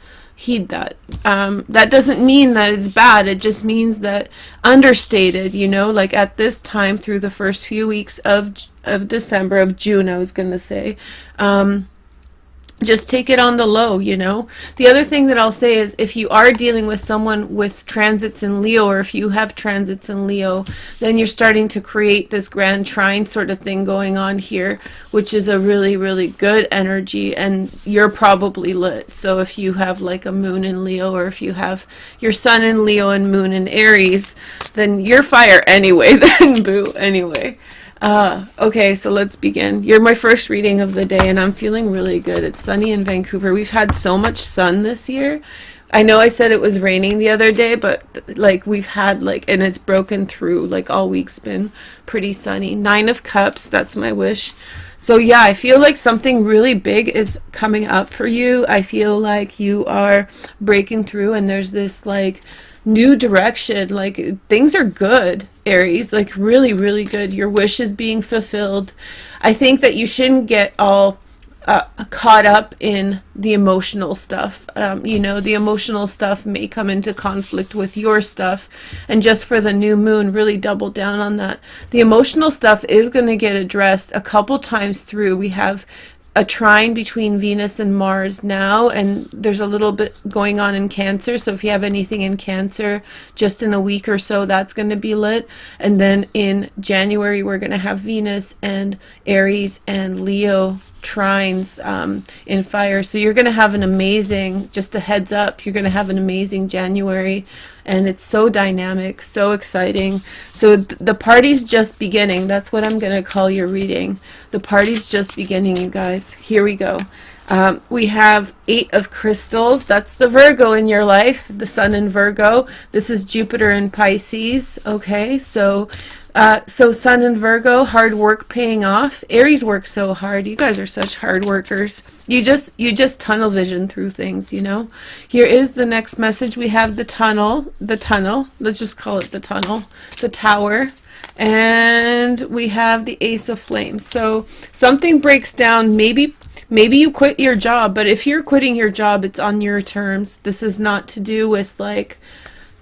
that. That doesn't mean that it's bad. It just means that understated, you know, like at this time through the first few weeks of December, of June, I was going to say, just take it on the low, you know. The other thing that I'll say is if you are dealing with someone with transits in Leo, or if you have transits in Leo, then you're starting to create this grand trine sort of thing going on here, which is a really, really good energy, and you're probably lit. So if you have like a moon in Leo, or if you have your sun in Leo and moon in Aries, then you're fire anyway, then boo, anyway. Okay, so let's begin. You're my first reading of the day, and I'm feeling really good. It's sunny in Vancouver. We've had so much sun this year. I know I said it was raining the other day, but like we've had and it's broken through, like all week's been pretty sunny. 9 of Cups, that's my wish. So yeah, I feel like something really big is coming up for you. I feel like you are breaking through, and there's this like new direction. Like things are good, Aries, like really, really good. Your wish is being fulfilled. I think that you shouldn't get all caught up in the emotional stuff. You know, the emotional stuff may come into conflict with your stuff, and just for the new moon, really double down on that. The emotional stuff is going to get addressed a couple times through. We have a trine between Venus and Mars now, and there's a little bit going on in Cancer. So if you have anything in Cancer, just in a week or so, that's going to be lit. And then in January, we're going to have Venus and Aries and Leo trines in fire. So you're going to have an amazing, just a heads up, you're going to have an amazing January, and it's so dynamic, so exciting. So the party's just beginning. That's what I'm going to call your reading. The party's just beginning, you guys. Here we go. We have 8 of Crystals. That's the Virgo in your life, the sun in Virgo. This is Jupiter in Pisces. Okay, so sun in Virgo, hard work paying off. Aries works so hard. You guys are such hard workers. You just tunnel vision through things, you know. Here is the next message. We have the tunnel. Let's just call it the tunnel. The Tower. And we have the Ace of Flames. So something breaks down. Maybe you quit your job, but if you're quitting your job, it's on your terms. This is not to do with like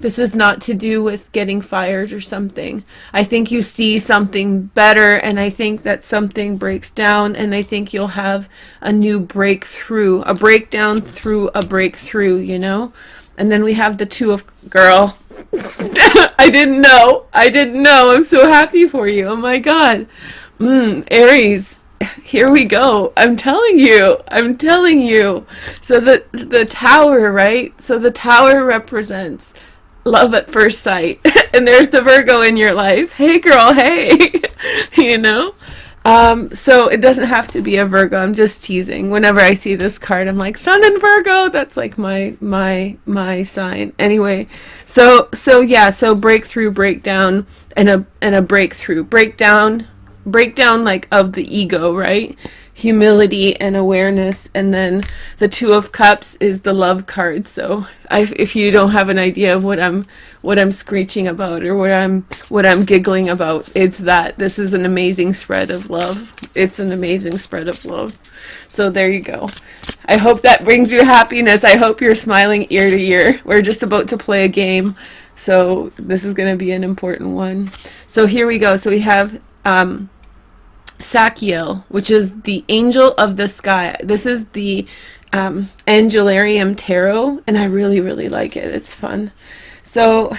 This is not to do with getting fired or something. I think you see something better, and I think that something breaks down, and I think you'll have a new breakthrough, a breakdown through a breakthrough, you know? And then we have the Two of, girl. I didn't know. I didn't know. I'm so happy for you. Oh my God. Aries. Here we go. I'm telling you. I'm telling you. So the tower, right? So the tower represents love at first sight. And there's the Virgo in your life. Hey girl, hey. You know? So it doesn't have to be a Virgo. I'm just teasing. Whenever I see this card, I'm like, Sun in Virgo. That's like my sign. Anyway, so yeah, so breakthrough, breakdown, and a breakthrough. Breakdown like of the ego, right? Humility and awareness. And then the Two of Cups is the love card. So if you don't have an idea of what I'm screeching about, or what I'm giggling about, it's that this is an amazing spread of love. It's an amazing spread of love. So there you go. I hope that brings you happiness. I hope you're smiling ear to ear. We're just about to play a game, so this is going to be an important one. So here we go. So we have Sakiel, which is the angel of the sky. This is the Angelarium Tarot, and I really, really like it. It's fun. So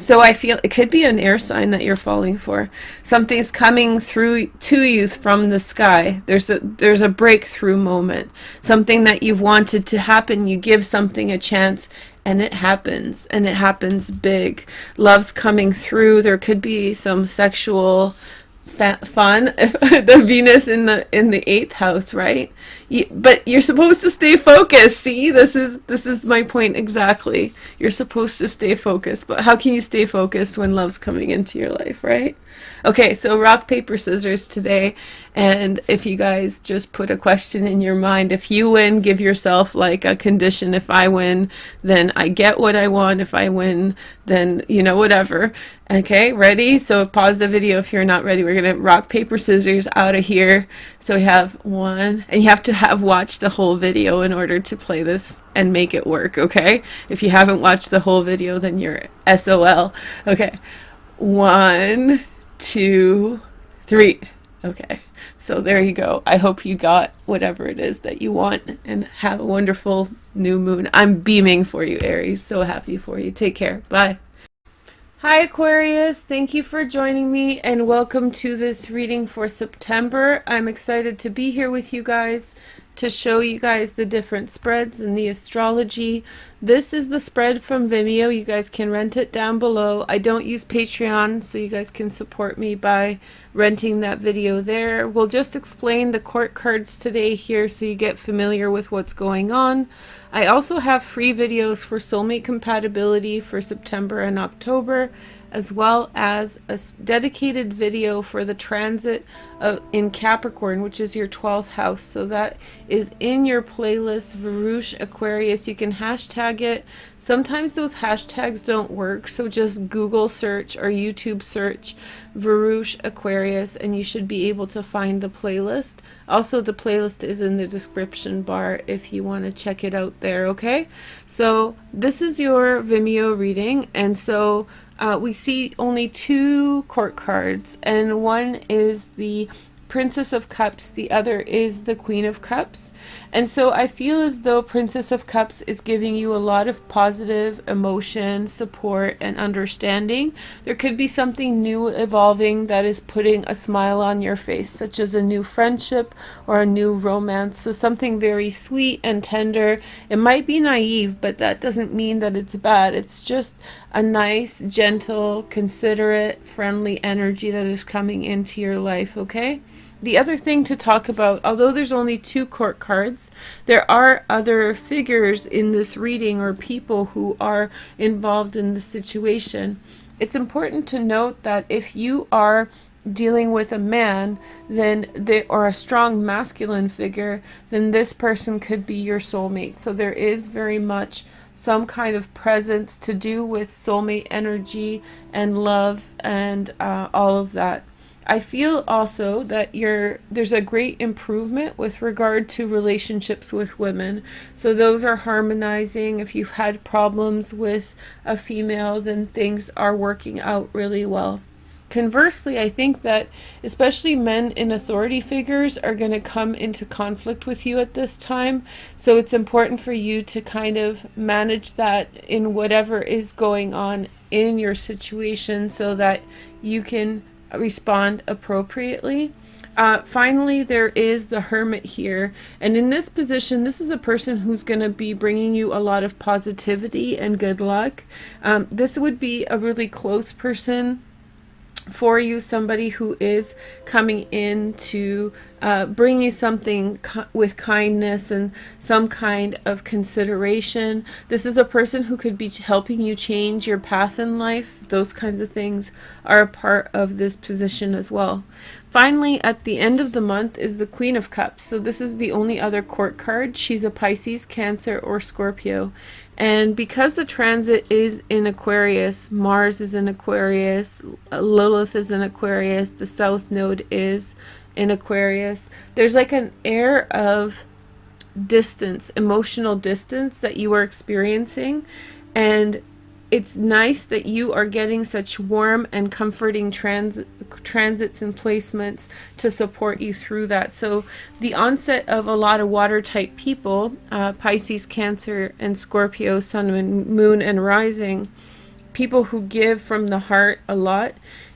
I feel it could be an air sign that you're falling for. Something's coming through to you from the sky. There's a breakthrough moment. Something that you've wanted to happen. You give something a chance, and it happens, and it happens big. Love's coming through. There could be some sexual fun. The Venus in the 8th house, right? But you're supposed to stay focused. See, this is my point exactly. You're supposed to stay focused, but how can you stay focused when love's coming into your life, right? Okay, so rock, paper, scissors today. And if you guys just put a question in your mind, if you win, give yourself like a condition. If I win, then I get what I want. If I win, then, you know, whatever. Okay, ready? So pause the video if you're not ready. We're going to rock, paper, scissors out of here. So we have one, and you have to have watched the whole video in order to play this and make it work, okay? If you haven't watched the whole video, then you're SOL. Okay, 1, 2, 3. Okay, so there you go. I hope you got whatever it is that you want, and have a wonderful new moon. I'm beaming for you, Aries. So happy for you. Take care. Bye. Hi Aquarius, thank you for joining me, and welcome to this reading for September. I'm excited to be here with you guys to show you guys the different spreads in the astrology. This is the spread from Vimeo. You guys can rent it down below. I don't use Patreon, so you guys can support me by renting that video there. We'll just explain the court cards today here so you get familiar with what's going on. I also have free videos for soulmate compatibility for September and October, as well as a dedicated video for the transit in Capricorn, which is your 12th house. So that is in your playlist, Varouche Aquarius. You can hashtag it. Sometimes those hashtags don't work, so just Google search or YouTube search Varouche Aquarius, and you should be able to find the playlist. Also, the playlist is in the description bar if you want to check it out there, okay? So this is your Vimeo reading, and so we see only 2 court cards, and one is the Princess of Cups, the other is the Queen of Cups. And so I feel as though Princess of Cups is giving you a lot of positive emotion, support, and understanding. There could be something new evolving that is putting a smile on your face, such as a new friendship or a new romance. So something very sweet and tender. It might be naive, but that doesn't mean that it's bad. It's just a nice, gentle, considerate, friendly energy that is coming into your life, okay? The other thing to talk about, although there's only 2 court cards, there are other figures in this reading or people who are involved in the situation. It's important to note that if you are dealing with a man, or a strong masculine figure, then this person could be your soulmate. So there is very much some kind of presence to do with soulmate energy and love and all of that. I feel also that there's a great improvement with regard to relationships with women. So those are harmonizing. If you've had problems with a female, then things are working out really well. Conversely, I think that especially men in authority figures are going to come into conflict with you at this time. So it's important for you to kind of manage that in whatever is going on in your situation so that you can respond appropriately. Finally, there is the Hermit here. And in this position, this is a person who's going to be bringing you a lot of positivity and good luck. This would be a really close person for you, somebody who is coming in to bring you something with kindness and some kind of consideration. This is a person who could be helping you change your path in life. Those kinds of things are a part of this position as well. Finally, at the end of the month is the Queen of Cups. So this is the only other court card. She's a Pisces, Cancer, or Scorpio. And because the transit is in Aquarius, Mars is in Aquarius, Lilith is in Aquarius, the South Node is in Aquarius, there's like an air of distance, emotional distance that you are experiencing. And it's nice that you are getting such warm and comforting transits and placements to support you through that. So the onset of a lot of water type people, Pisces, Cancer, and Scorpio, Sun and Moon and Rising, people who give from the heart a lot,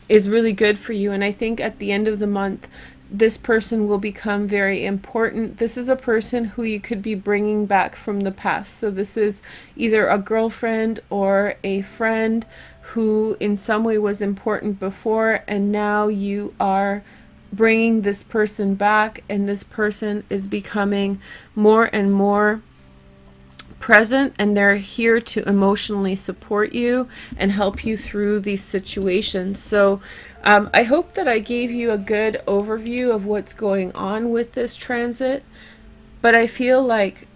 is really good for you. And I think at the end of the month, this person will become very important. This is a person who you could be bringing back from the past. So this is either a girlfriend or a friend who in some way was important before, and now you are bringing this person back, and this person is becoming more and more present, and they're here to emotionally support you and help you through these situations. So I hope that I gave you a good overview of what's going on with this transit, but I feel like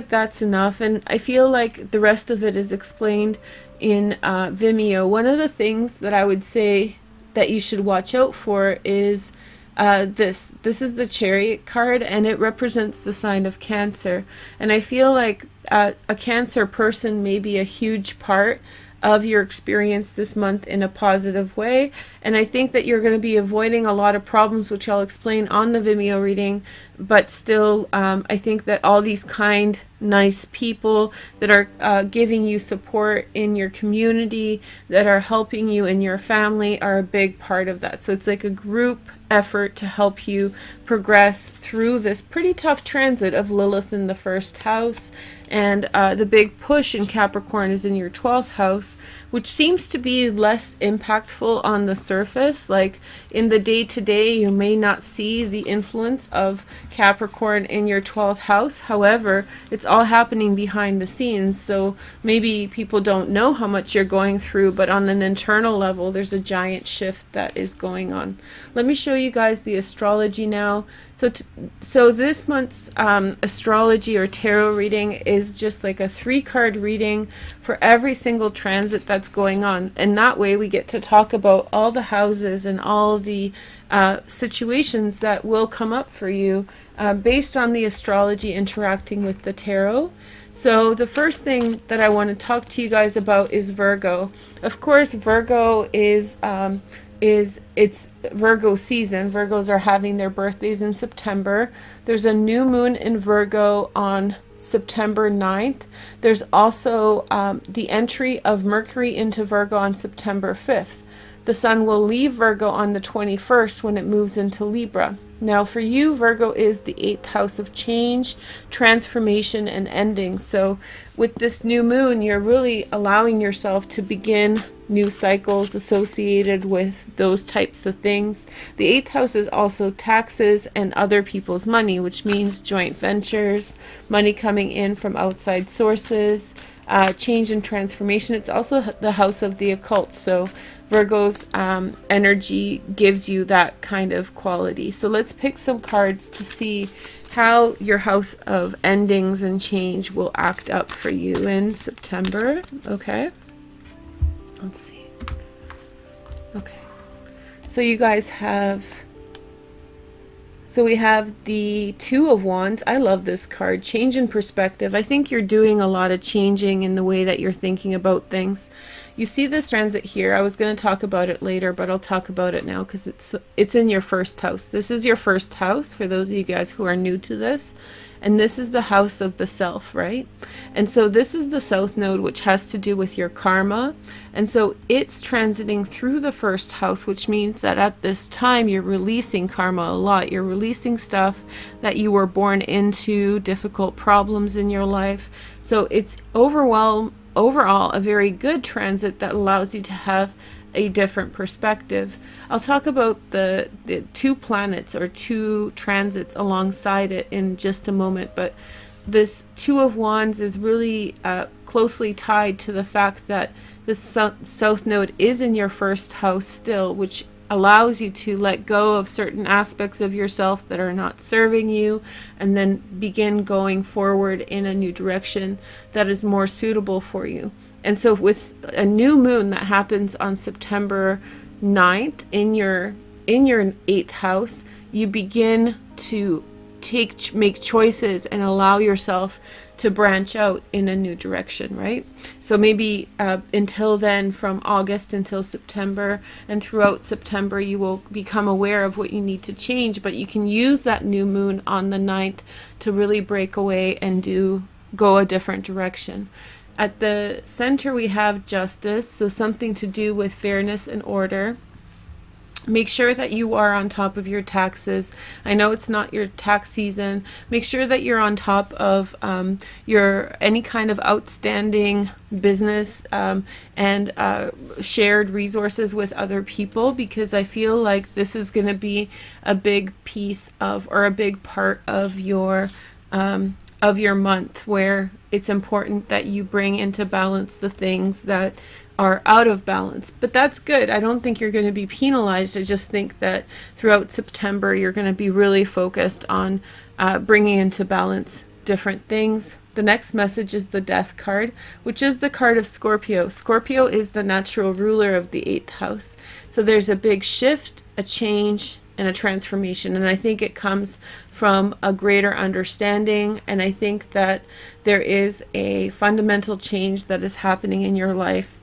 that's enough, and I feel like the rest of it is explained in Vimeo. One of the things that I would say that you should watch out for is this is the Chariot card, and it represents the sign of Cancer. And I feel like a Cancer person may be a huge part of your experience this month in a positive way, and I think that you're going to be avoiding a lot of problems, which I'll explain on the Vimeo reading. But still, I think that all these kind, nice people that are giving you support in your community, that are helping you in your family, are a big part of that. So it's like a group effort to help you progress through this pretty tough transit of Lilith in the first house. And the big push in Capricorn is in your 12th house, which seems to be less impactful on the surface. Like in the day-to-day, you may not see the influence of Capricorn in your 12th house. However, it's all happening behind the scenes. So maybe people don't know how much you're going through, but on an internal level, there's a giant shift that is going on. Let me show you guys the astrology now. So this month's astrology or tarot reading is just like a 3-card reading for every single transit that's going on. And that way we get to talk about all the houses and all the situations that will come up for you based on the astrology interacting with the tarot. So the first thing that I want to talk to you guys about is Virgo. Of course, Virgo is it's Virgo season. Virgos are having their birthdays in September. There's a new moon in Virgo on September 9th. There's also the entry of Mercury into Virgo on September 5th. The sun will leave Virgo on the 21st when it moves into Libra. Now for you, Virgo is the 8th house of change, transformation, and ending. So with this new moon, you're really allowing yourself to begin new cycles associated with those types of things. The 8th house is also taxes and other people's money, which means joint ventures, money coming in from outside sources, change and transformation. It's also the house of the occult. So Virgo's energy gives you that kind of quality. So let's pick some cards to see how your house of endings and change will act up for you in September. Okay, let's see. Okay, So you guys have, so we have the Two of Wands. I love this card. Change in perspective. I think you're doing a lot of changing in the way that you're thinking about things. You see this transit here. I was going to talk about it later, but I'll talk about it now because it's in your first house. This is your first house for those of you guys who are new to this. And this is the house of the self, right? And so this is the South Node, which has to do with your karma. And so it's transiting through the first house, which means that at this time you're releasing karma a lot. You're releasing stuff that you were born into, difficult problems in your life. So it's overall a very good transit that allows you to have a different perspective. I'll talk about the two planets or two transits alongside it in just a moment, but this Two of Wands is really closely tied to the fact that the South Node is in your first house still, which allows you to let go of certain aspects of yourself that are not serving you and then begin going forward in a new direction that is more suitable for you. And so with a new moon that happens on September 9th in your 8th house, you begin to make choices and allow yourself to branch out in a new direction, right? So maybe until then, from August until September, and throughout September, you will become aware of what you need to change, but you can use that new moon on the 9th to really break away and go a different direction. At the center, we have Justice, so something to do with fairness and order. Make sure that you are on top of your taxes. I know it's not your tax season. Make sure that you're on top of your any kind of outstanding business and shared resources with other people, because I feel like this is going to be a big piece of, or a big part of your month, where it's important that you bring into balance the things that are out of balance. But that's good. I don't think you're going to be penalized. I just think that throughout September you're going to be really focused on bringing into balance different things. The next message is the Death card, which is the card of Scorpio. Scorpio is the natural ruler of the 8th house. So there's a big shift, a change, and a transformation. And I think it comes from a greater understanding. And I think that there is a fundamental change that is happening in your life.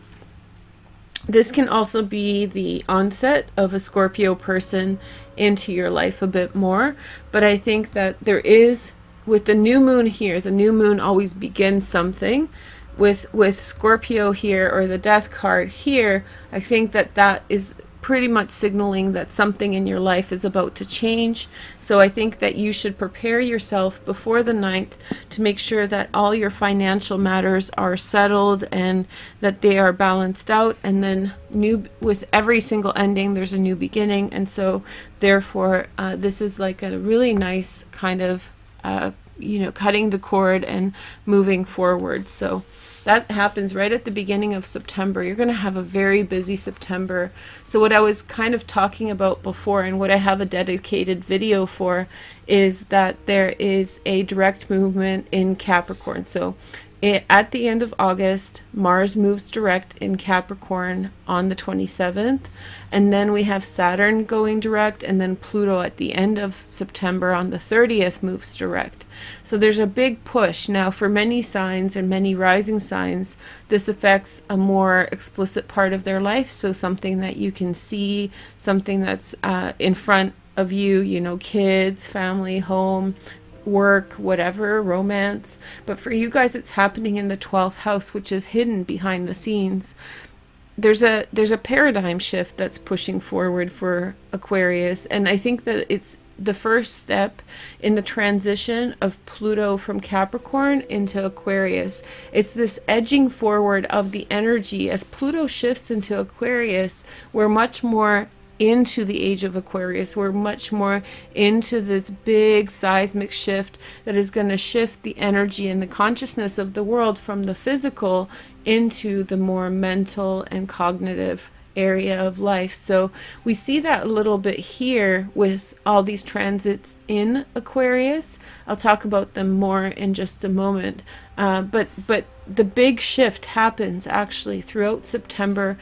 This can also be the onset of a Scorpio person into your life a bit more. But I think that there is, with the new moon here, the new moon always begins something. With Scorpio here, or the Death card here, I think that is pretty much signaling that something in your life is about to change. So I think that you should prepare yourself before the 9th to make sure that all your financial matters are settled and that they are balanced out. And then with every single ending, there's a new beginning. And so therefore, this is like a really nice kind of, cutting the cord and moving forward. So that happens right at the beginning of September. You're going to have a very busy September. So what I was kind of talking about before, and what I have a dedicated video for, is that there is a direct movement in Capricorn. So at the end of August, Mars moves direct in Capricorn on the 27th. And then we have Saturn going direct, and then Pluto at the end of September on the 30th moves direct. So there's a big push. Now for many signs and many rising signs, this affects a more explicit part of their life. So something that you can see, something that's in front of you, kids, family, home, work, whatever, romance. But for you guys, it's happening in the 12th house, which is hidden behind the scenes. There's a paradigm shift that's pushing forward for Aquarius, and I think that it's the first step in the transition of Pluto from Capricorn into Aquarius. It's this edging forward of the energy. As Pluto shifts into Aquarius, we're much more into the age of Aquarius. We're much more into this big seismic shift that is going to shift the energy and the consciousness of the world from the physical into the more mental and cognitive area of life. So we see that a little bit here with all these transits in Aquarius. I'll talk about them more in just a moment. But the big shift happens actually throughout September.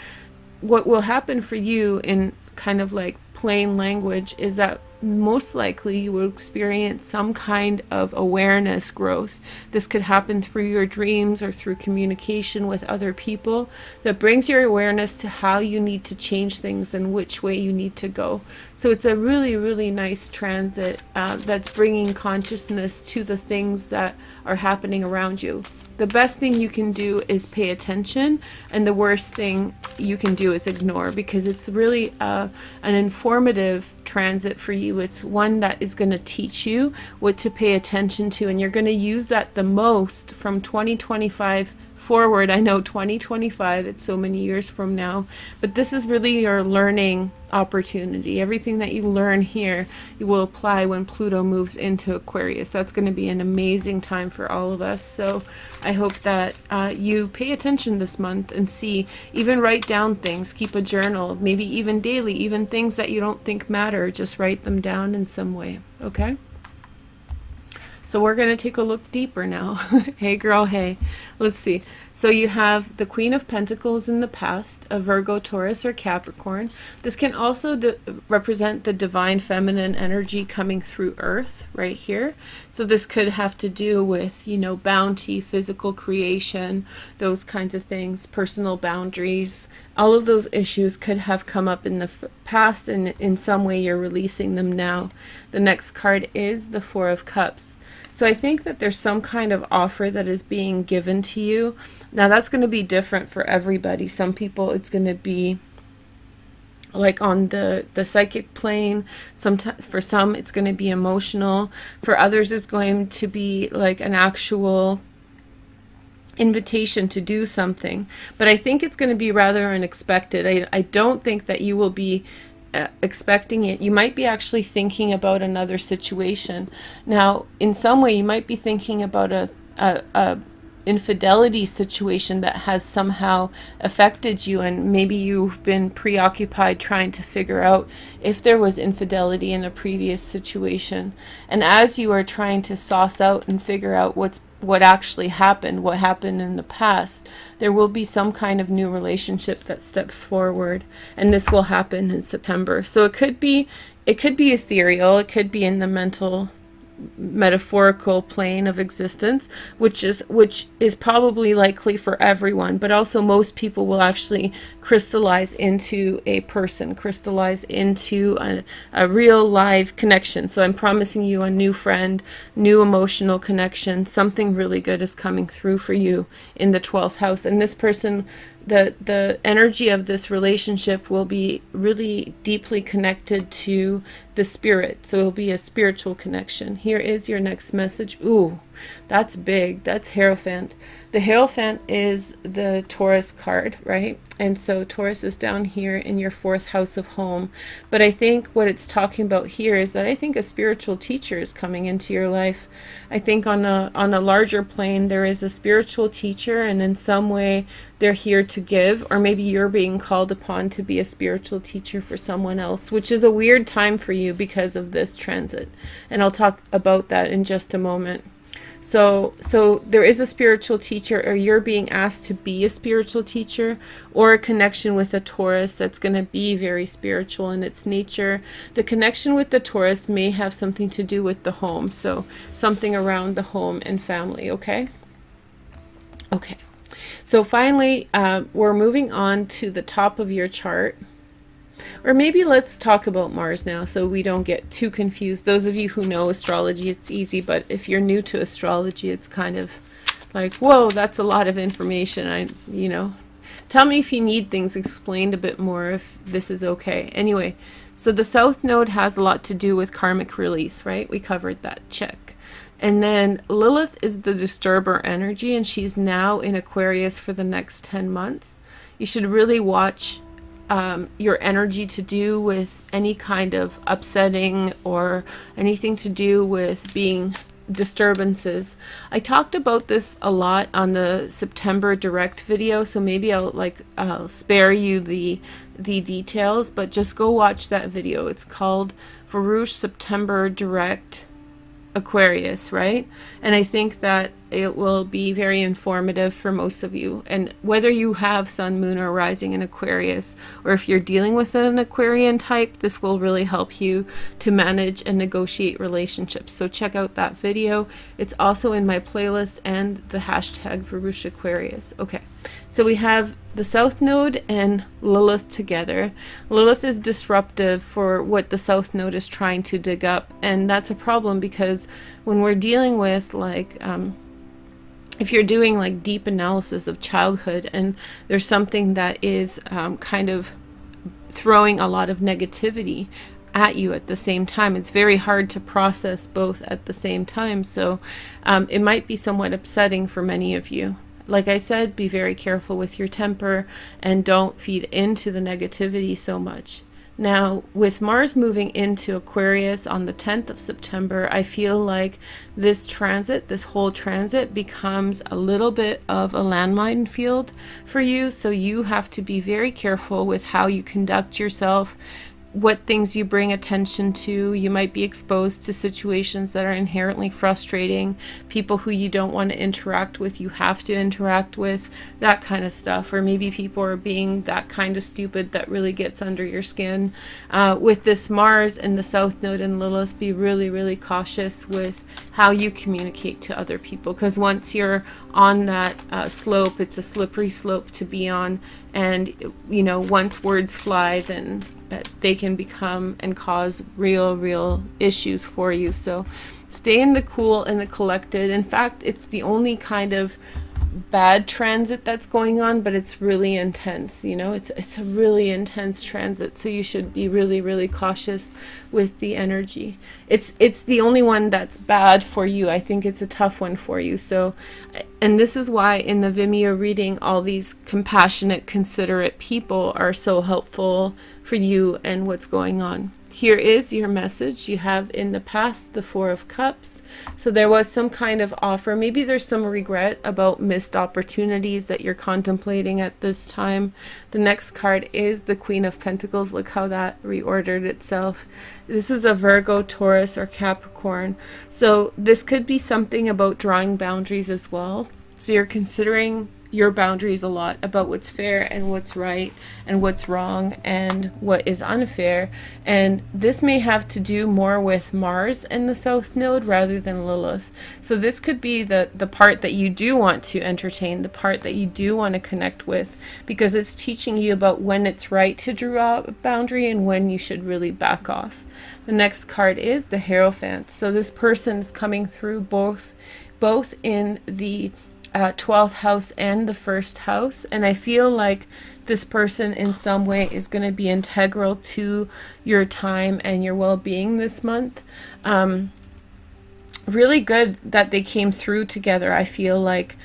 What will happen for you in kind of like plain language, is that most likely you will experience some kind of awareness growth. This could happen through your dreams or through communication with other people that brings your awareness to how you need to change things and which way you need to go. So it's a really, really nice transit that's bringing consciousness to the things that are happening around you. The best thing you can do is pay attention, and the worst thing you can do is ignore, because it's really an informative transit for you. It's one that is going to teach you what to pay attention to, and you're going to use that the most from 2025 forward. I know 2025, it's so many years from now, but this is really your learning opportunity. Everything that you learn here, you will apply when Pluto moves into Aquarius. That's going to be an amazing time for all of us. So I hope that you pay attention this month and see, even write down things, keep a journal, maybe even daily, even things that you don't think matter, just write them down in some way. Okay? So we're going to take a look deeper now. Hey girl, hey. Let's see. So you have the Queen of Pentacles in the past, a Virgo, Taurus, or Capricorn. This can also represent the divine feminine energy coming through Earth right here. So this could have to do with, you know, bounty, physical creation, those kinds of things, personal boundaries. All of those issues could have come up in the past, and in some way you're releasing them now. The next card is the Four of Cups. So I think that there's some kind of offer that is being given to you. Now that's going to be different for everybody. Some people it's going to be like on the psychic plane. Sometimes for some it's going to be emotional. For others it's going to be like an actual invitation to do something. But I think it's going to be rather unexpected. I don't think that you will be expecting it. You might be actually thinking about another situation. Now, in some way, you might be thinking about a infidelity situation that has somehow affected you, and maybe you've been preoccupied trying to figure out if there was infidelity in a previous situation. And as you are trying to sauce out and figure out what actually happened, what happened in the past, there will be some kind of new relationship that steps forward, and this will happen in September. So it could be ethereal, it could be in the mental metaphorical plane of existence, which is probably likely for everyone, but also most people will actually crystallize into a person, crystallize into a real live connection. So I'm promising you a new friend, new emotional connection. Something really good is coming through for you in the 12th house, and this person, the energy of this relationship will be really deeply connected to the spirit. So it'll be a spiritual connection. Here is your next message. Ooh, that's big. That's Hierophant. The Hierophant is the Taurus card, right? And so Taurus is down here in your 4th house of home. But I think what it's talking about here is that I think a spiritual teacher is coming into your life. I think on a larger plane, there is a spiritual teacher, and in some way they're here to give, or maybe you're being called upon to be a spiritual teacher for someone else, which is a weird time for you because of this transit. And I'll talk about that in just a moment. So there is a spiritual teacher, or you're being asked to be a spiritual teacher, or a connection with a Taurus that's going to be very spiritual in its nature. The connection with the Taurus may have something to do with the home, so something around the home and family, okay? Okay. So finally, we're moving on to the top of your chart. Or maybe let's talk about Mars now so we don't get too confused. Those of you who know astrology, it's easy, but if you're new to astrology, it's kind of like, whoa, that's a lot of information. Tell me if you need things explained a bit more, if this is okay. Anyway, so the South Node has a lot to do with karmic release, right? We covered that, check. And then Lilith is the disturber energy, and she's now in Aquarius for the next 10 months. You should really watch your energy to do with any kind of upsetting or anything to do with being disturbances. I talked about this a lot on the September direct video, so maybe I'll spare you the details, but just go watch that video. It's called Farouche September Direct Aquarius, right? And I think that it will be very informative for most of you. And whether you have sun, moon, or rising in Aquarius, or if you're dealing with an Aquarian type, this will really help you to manage and negotiate relationships. So check out that video. It's also in my playlist and the hashtag Verush Aquarius. Okay, so we have the South Node and Lilith together. Lilith is disruptive for what the South Node is trying to dig up, and that's a problem because when we're dealing with like if you're doing like deep analysis of childhood and there's something that is kind of throwing a lot of negativity at you at the same time, it's very hard to process both at the same time. So it might be somewhat upsetting for many of you. Like I said, be very careful with your temper and don't feed into the negativity so much. Now, with Mars moving into Aquarius on the 10th of September, I feel like this transit, this whole transit, becomes a little bit of a landmine field for you. So you have to be very careful with how you conduct yourself, what things you bring attention to. You might be exposed to situations that are inherently frustrating, people who you don't want to interact with, you have to interact with, that kind of stuff. Or maybe people are being that kind of stupid that really gets under your skin. With this Mars and the South Node and Lilith, be really, really cautious with how you communicate to other people, because once you're on that slope, it's a slippery slope to be on, and you know, once words fly, then they can become and cause real issues for you. So stay in the cool and the collected. In fact, it's the only kind of bad transit that's going on, but it's really intense. You know, it's a really intense transit, so you should be really cautious with the energy. It's the only one that's bad for you. I think it's a tough one for you. So, and this is why in the Vimeo reading, all these compassionate, considerate people are so helpful for you and what's going on. Here is your message. You have in the past the Four of Cups. So there was some kind of offer. Maybe there's some regret about missed opportunities that you're contemplating at this time. The next card is the Queen of Pentacles. Look how that reordered itself. This is a Virgo, Taurus, or Capricorn. So this could be something about drawing boundaries as well. So you're considering your boundaries a lot about what's fair and what's right and what's wrong and what is unfair. And this may have to do more with Mars and the South Node rather than Lilith. So this could be the part that you do want to entertain, the part that you do want to connect with, because it's teaching you about when it's right to draw a boundary and when you should really back off. The next card is the Hierophant. So this person is coming through both in the 12th house and the first house, and I feel like this person in some way is going to be integral to your time and your well-being this month. Really good that they came through together. I feel like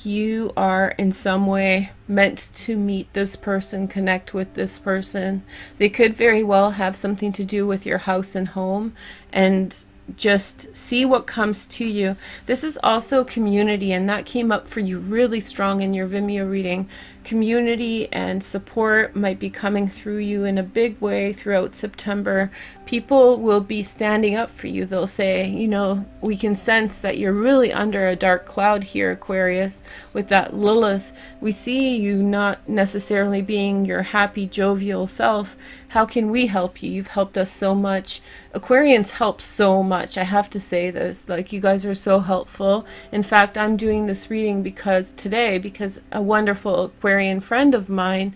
you are in some way meant to meet this person, connect with this person. They could very well have something to do with your house and home, and just see what comes to you. This is also community, and that came up for you really strong in your Vimeo reading. Community and support might be coming through you in a big way throughout September. People will be standing up for you. They'll say, you know, we can sense that you're really under a dark cloud here, Aquarius. With that Lilith, we see you not necessarily being your happy, jovial self. How can we help you? You've helped us so much. Aquarians help so much. I have to say this. Like, you guys are so helpful. In fact, I'm doing this reading because a wonderful Aquarian friend of mine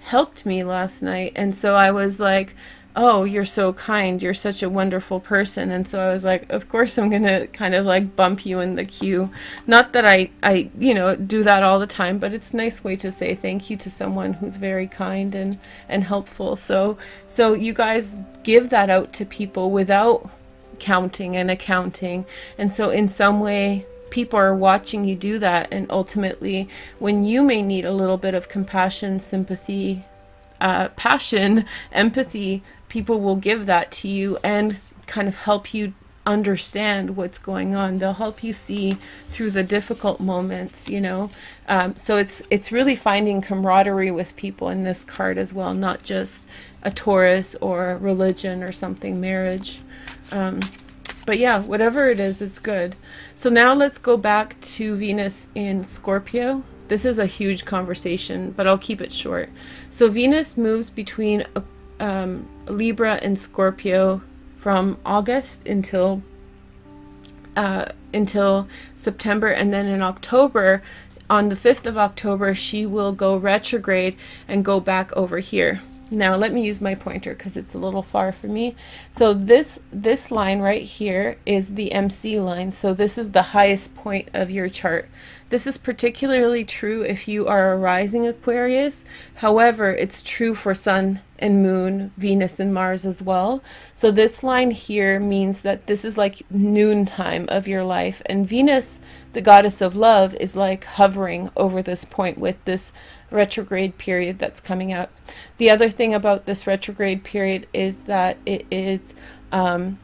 helped me last night, and so I was like, oh, you're so kind, you're such a wonderful person. And so I was like, of course I'm gonna kind of like bump you in the queue. Not that I you know, do that all the time, but it's a nice way to say thank you to someone who's very kind and helpful. So you guys give that out to people without counting and accounting, and so in some way people are watching you do that, and ultimately when you may need a little bit of compassion, sympathy, passion, empathy, people will give that to you and kind of help you understand what's going on. They'll help you see through the difficult moments, you know. So it's really finding camaraderie with people in this card as well, not just a Taurus or religion or something, marriage. But yeah, whatever it is, it's good. So now let's go back to Venus in Scorpio. This is a huge conversation, but I'll keep it short. So Venus moves between Libra and Scorpio from August until September, and then in October, on the 5th of October, she will go retrograde and go back over here. Now let me use my pointer because it's a little far for me. So this line right here is the MC line. So this is the highest point of your chart. This is particularly true if you are a rising Aquarius. However, it's true for Sun and Moon, Venus and Mars as well. So this line here means that this is like noontime of your life. And Venus, the goddess of love, is like hovering over this point with this retrograde period that's coming up. The other thing about this retrograde period is that it's the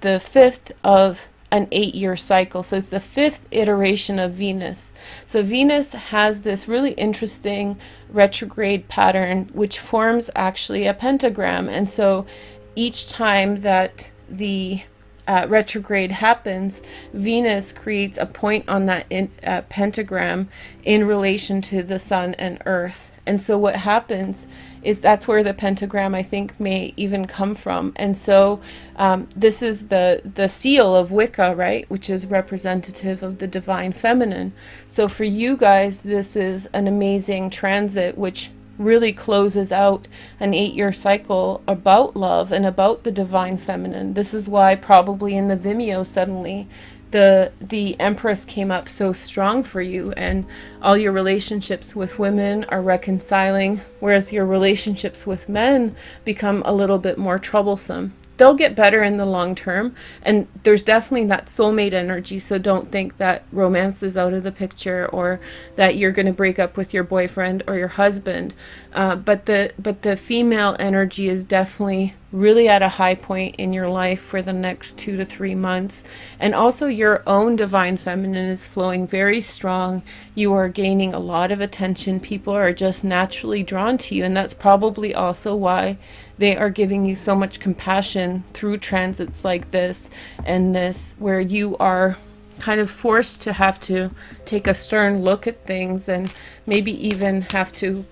5th of an 8-year cycle. So it's the 5th iteration of Venus. So Venus has this really interesting retrograde pattern which forms actually a pentagram. And so each time that the retrograde happens, Venus creates a point on that pentagram in relation to the Sun and Earth. And so what happens is that's where the pentagram, I think, may even come from. And so this is the seal of Wicca, right? Which is representative of the divine feminine. So for you guys, this is an amazing transit, which really closes out an 8-year cycle about love and about the divine feminine. This is why probably in the Vimeo suddenly the Empress came up so strong for you, and all your relationships with women are reconciling, whereas your relationships with men become a little bit more troublesome. They'll get better in the long term, and there's definitely that soulmate energy, so don't think that romance is out of the picture or that you're going to break up with your boyfriend or your husband. But the female energy is definitely really at a high point in your life for the next 2 to 3 months. And also your own divine feminine is flowing very strong. You are gaining a lot of attention. People are just naturally drawn to you, and that's probably also why they are giving you so much compassion through transits like this, and this where you are kind of forced to have to take a stern look at things and maybe even have to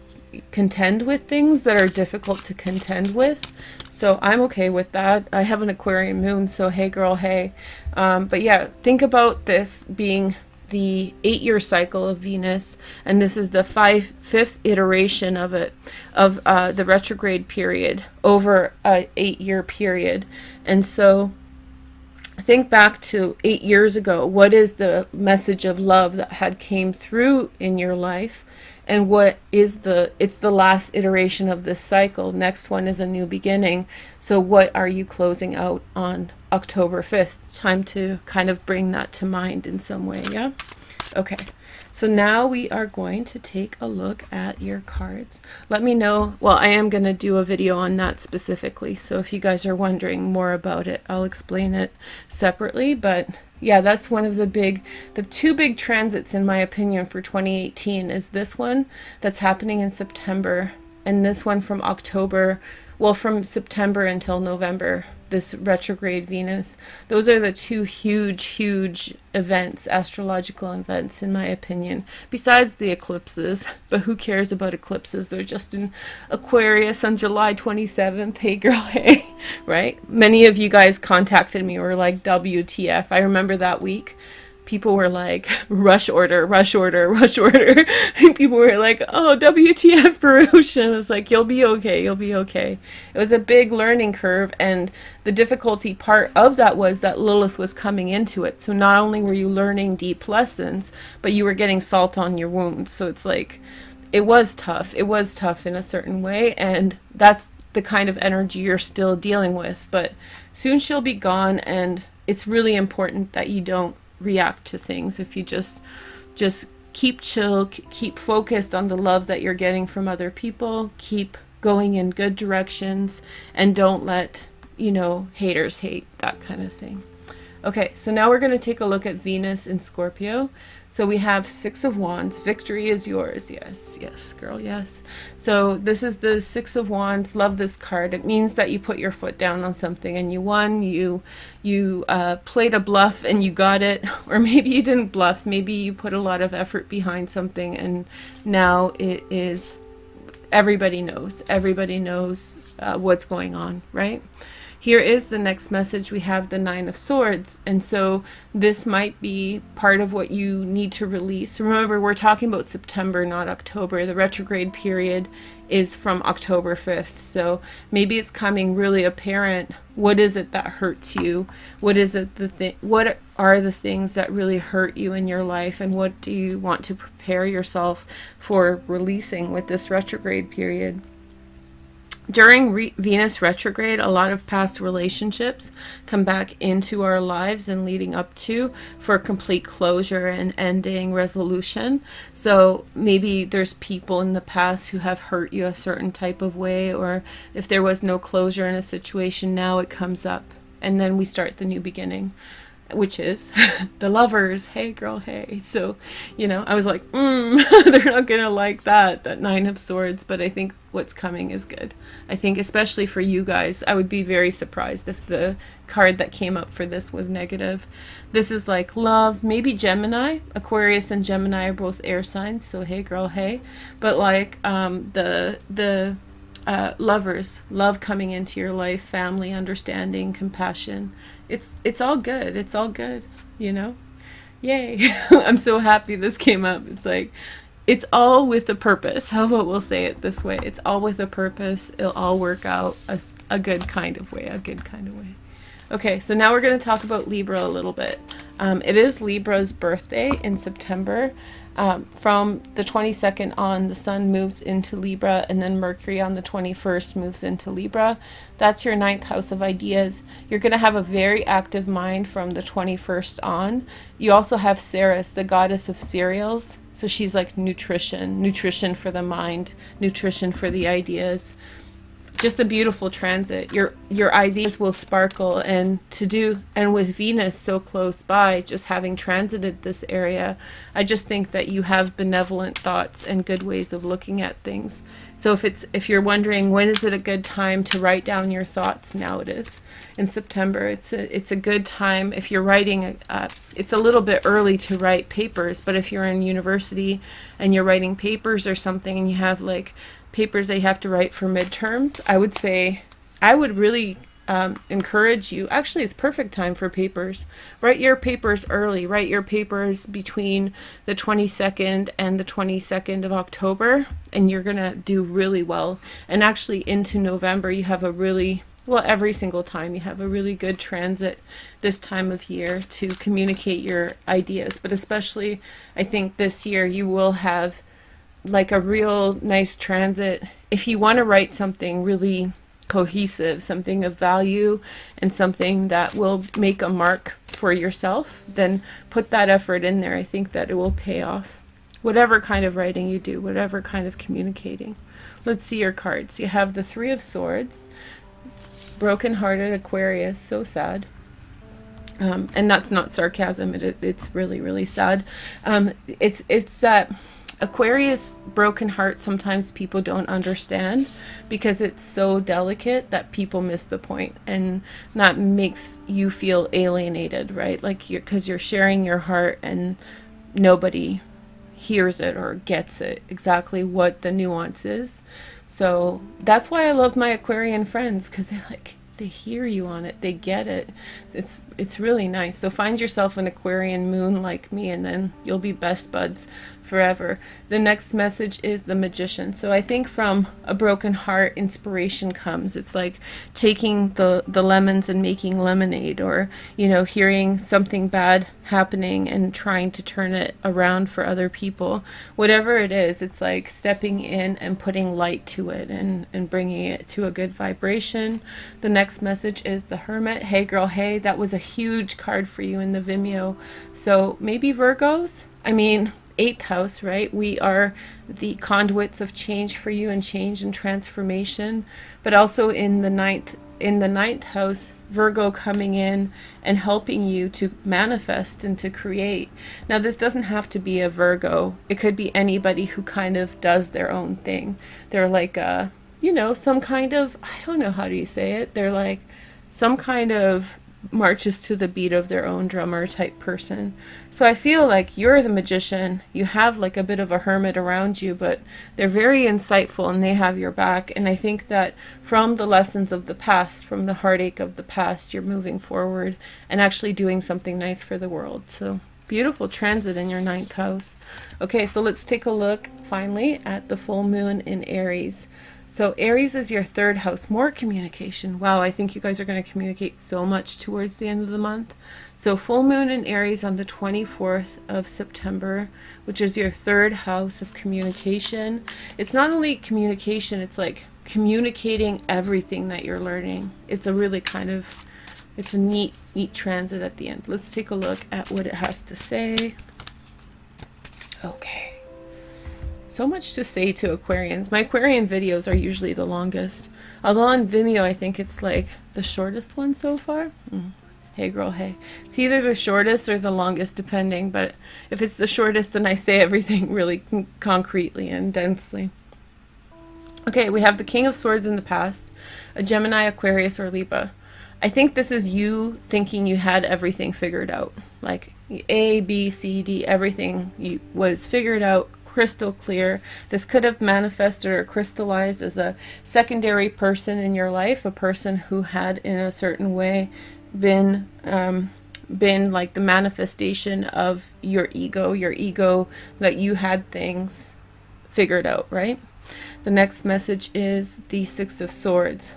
contend with things that are difficult to contend with. So I'm okay with that. I have an Aquarian moon, so hey girl, hey. But yeah, think about this being the 8-year cycle of Venus, and this is the 5th iteration of it, of the retrograde period over a 8-year period. And so think back to 8 years ago. What is the message of love that had came through in your life? And what is it's the last iteration of this cycle. Next one is a new beginning. So what are you closing out on October 5th? Time to kind of bring that to mind in some way, yeah? Okay, so now we are going to take a look at your cards. Let me know, well, I am going to do a video on that specifically, so if you guys are wondering more about it, I'll explain it separately. But yeah, that's one of the two big transits in my opinion for 2018 is this one that's happening in September, and this one from October, well, from September until November, this retrograde Venus. Those are the two huge events, astrological events in my opinion, besides the eclipses. But who cares about eclipses? They're just in Aquarius on July 27th. Hey girl, hey, right? Many of you guys contacted me, were like, WTF. I remember that week. People were like, rush order, rush order, rush order. And people were like, oh, WTF, Baruch. And I was like, you'll be okay, you'll be okay. It was a big learning curve, and the difficulty part of that was that Lilith was coming into it. So not only were you learning deep lessons, but you were getting salt on your wounds. So it's like, it was tough. It was tough in a certain way, and that's the kind of energy you're still dealing with. But soon she'll be gone, and it's really important that you don't react to things. If you just keep chill, keep focused on the love that you're getting from other people, keep going in good directions, and don't let, you know, haters hate, that kind of thing. Okay, so now we're going to take a look at Venus in Scorpio. So we have Six of Wands. Victory is yours. Yes, yes, girl, yes. So this is the Six of Wands. Love this card. It means that you put your foot down on something and you won. You played a bluff and you got it. Or maybe you didn't bluff. Maybe you put a lot of effort behind something and now it is, everybody knows. Everybody knows what's going on, right? Here is the next message. We have the Nine of Swords. And so this might be part of what you need to release. Remember, we're talking about September, not October. The retrograde period is from October 5th. So maybe it's coming really apparent. What is it that hurts you? What is it what are the things that really hurt you in your life? And what do you want to prepare yourself for releasing with this retrograde period? During Venus retrograde, a lot of past relationships come back into our lives and leading up to for complete closure and ending, resolution. So maybe there's people in the past who have hurt you a certain type of way, or if there was no closure in a situation, now it comes up. And then we start the new beginning, which is the Lovers. Hey girl, hey. So, you know, I was like, they're not gonna like that Nine of Swords, but I think what's coming is good. I think especially for you guys, I would be very surprised if the card that came up for this was negative. This is like love, maybe Gemini. Aquarius and Gemini are both air signs, so hey girl, hey. But like the Lovers, love coming into your life, family, understanding, compassion. It's all good. It's all good, you know? Yay. I'm so happy this came up. It's like, it's all with a purpose. How about we'll say it this way? It's all with a purpose. It'll all work out a good kind of way, Okay, so now we're going to talk about Libra a little bit. It is Libra's birthday in September. From the 22nd on, the Sun moves into Libra, and then Mercury on the 21st moves into Libra. That's your 9th house of ideas. You're going to have a very active mind from the 21st on. You also have Ceres, the goddess of cereals. So she's like nutrition for the mind, nutrition for the ideas. Just a beautiful transit. Your ideas will sparkle, and with Venus so close by, just having transited this area, I just think that you have benevolent thoughts and good ways of looking at things. So if you're wondering when is it a good time to write down your thoughts, now it is. In September, it's a good time. If you're writing, it's a little bit early to write papers, but if you're in university and you're writing papers or something, and you have like papers they have to write for midterms, I would really encourage you. Actually, it's perfect time for papers. Write your papers early. Write your papers between the 22nd and the 22nd of October, and you're gonna do really well. And actually into November, you have every single time you have a really good transit this time of year to communicate your ideas. But especially, I think this year you will have like a real nice transit. If you want to write something really cohesive, something of value, and something that will make a mark for yourself, then put that effort in there. I think that it will pay off. Whatever kind of writing you do, whatever kind of communicating. Let's see your cards. You have the Three of Swords, broken-hearted Aquarius, so sad. And that's not sarcasm. It's really, really sad. It's that Aquarius broken heart, sometimes people don't understand because it's so delicate that people miss the point, and that makes you feel alienated, right? Like because you're sharing your heart and nobody hears it or gets it exactly what the nuance is. So that's why I love my Aquarian friends, because they hear you on it, they get it. It's really nice. So find yourself an Aquarian moon like me, and then you'll be best buds forever. The next message is the Magician. So I think from a broken heart, inspiration comes. It's like taking the lemons and making lemonade, or hearing something bad happening and trying to turn it around for other people. Whatever it is, it's like stepping in and putting light to it and bringing it to a good vibration. The next message is the Hermit. Hey girl, hey. That was a huge card for you in the Vimeo. So maybe Virgos? I mean, 8th house, right? We are the conduits of change for you, and change and transformation. But also in the ninth house, Virgo coming in and helping you to manifest and to create. Now, this doesn't have to be a Virgo. It could be anybody who kind of does their own thing. They're like a, you know, some kind of, I don't know how do you say it. They're like some kind of marches to the beat of their own drummer type person. So I feel like you're the magician. You have like a bit of a hermit around you, but they're very insightful and they have your back. And I think that from the lessons of the past, from the heartache of the past, you're moving forward and actually doing something nice for the world. So beautiful transit in your 9th house. Okay, so let's take a look finally at the full moon in Aries. So Aries is your 3rd house, more communication. Wow, I think you guys are going to communicate so much towards the end of the month. So full moon in Aries on the 24th of September, which is your 3rd house of communication. It's not only communication, it's like communicating everything that you're learning. It's a really kind of, it's a neat transit at the end. Let's take a look at what it has to say. Okay. So much to say to Aquarians. My Aquarian videos are usually the longest. Although on Vimeo, I think it's like the shortest one so far. Hey girl, hey. It's either the shortest or the longest, depending. But if it's the shortest, then I say everything really concretely and densely. Okay, we have the King of Swords in the past, a Gemini, Aquarius, or Libra. I think this is you thinking you had everything figured out. Like A, B, C, D, everything was figured out, crystal clear. This could have manifested or crystallized as a secondary person in your life, a person who had in a certain way been like the manifestation of your ego that you had things figured out, right? The next message is the 6 of Swords.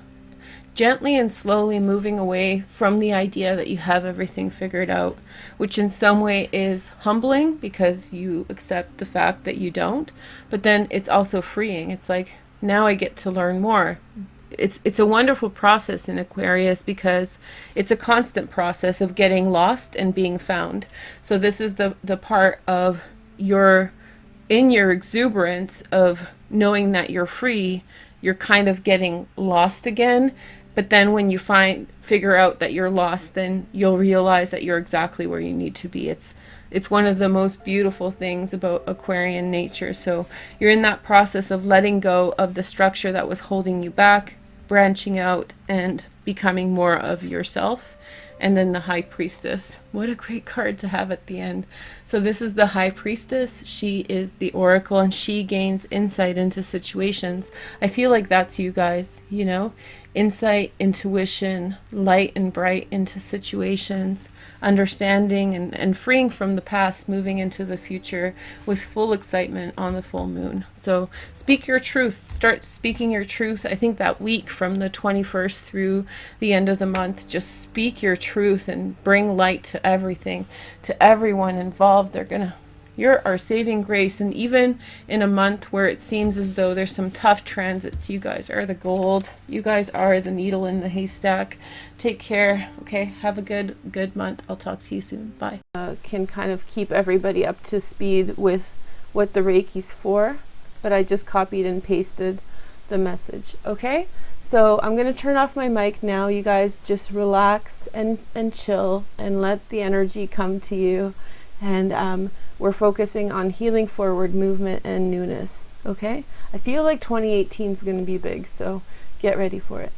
Gently and slowly moving away from the idea that you have everything figured out, which in some way is humbling because you accept the fact that you don't, but then it's also freeing. It's like, now I get to learn more. It's a wonderful process in Aquarius because it's a constant process of getting lost and being found. So this is the part of your, in your exuberance of knowing that you're free, you're kind of getting lost again. But then when you figure out that you're lost, then you'll realize that you're exactly where you need to be. It's one of the most beautiful things about Aquarian nature. So you're in that process of letting go of the structure that was holding you back, branching out and becoming more of yourself. And then the High Priestess. What a great card to have at the end. So this is the High Priestess. She is the Oracle and she gains insight into situations. I feel like that's you guys, you know? Insight, intuition, light and bright into situations, understanding and freeing from the past, moving into the future with full excitement on the full moon. So speak your truth. Start speaking your truth. I think that week from the 21st through the end of the month, just speak your truth and bring light to everything, to everyone involved. You're our saving grace. And even in a month where it seems as though there's some tough transits, you guys are the gold. You guys are the needle in the haystack. Take care. Okay, have a good month. I'll talk to you soon. Bye. Can kind of keep everybody up to speed with what the Reiki's for, but I just copied and pasted the message. Okay, so I'm going to turn off my mic now. You guys just relax and chill and let the energy come to you. And we're focusing on healing forward, movement, and newness. Okay? I feel like 2018 is going to be big, so get ready for it.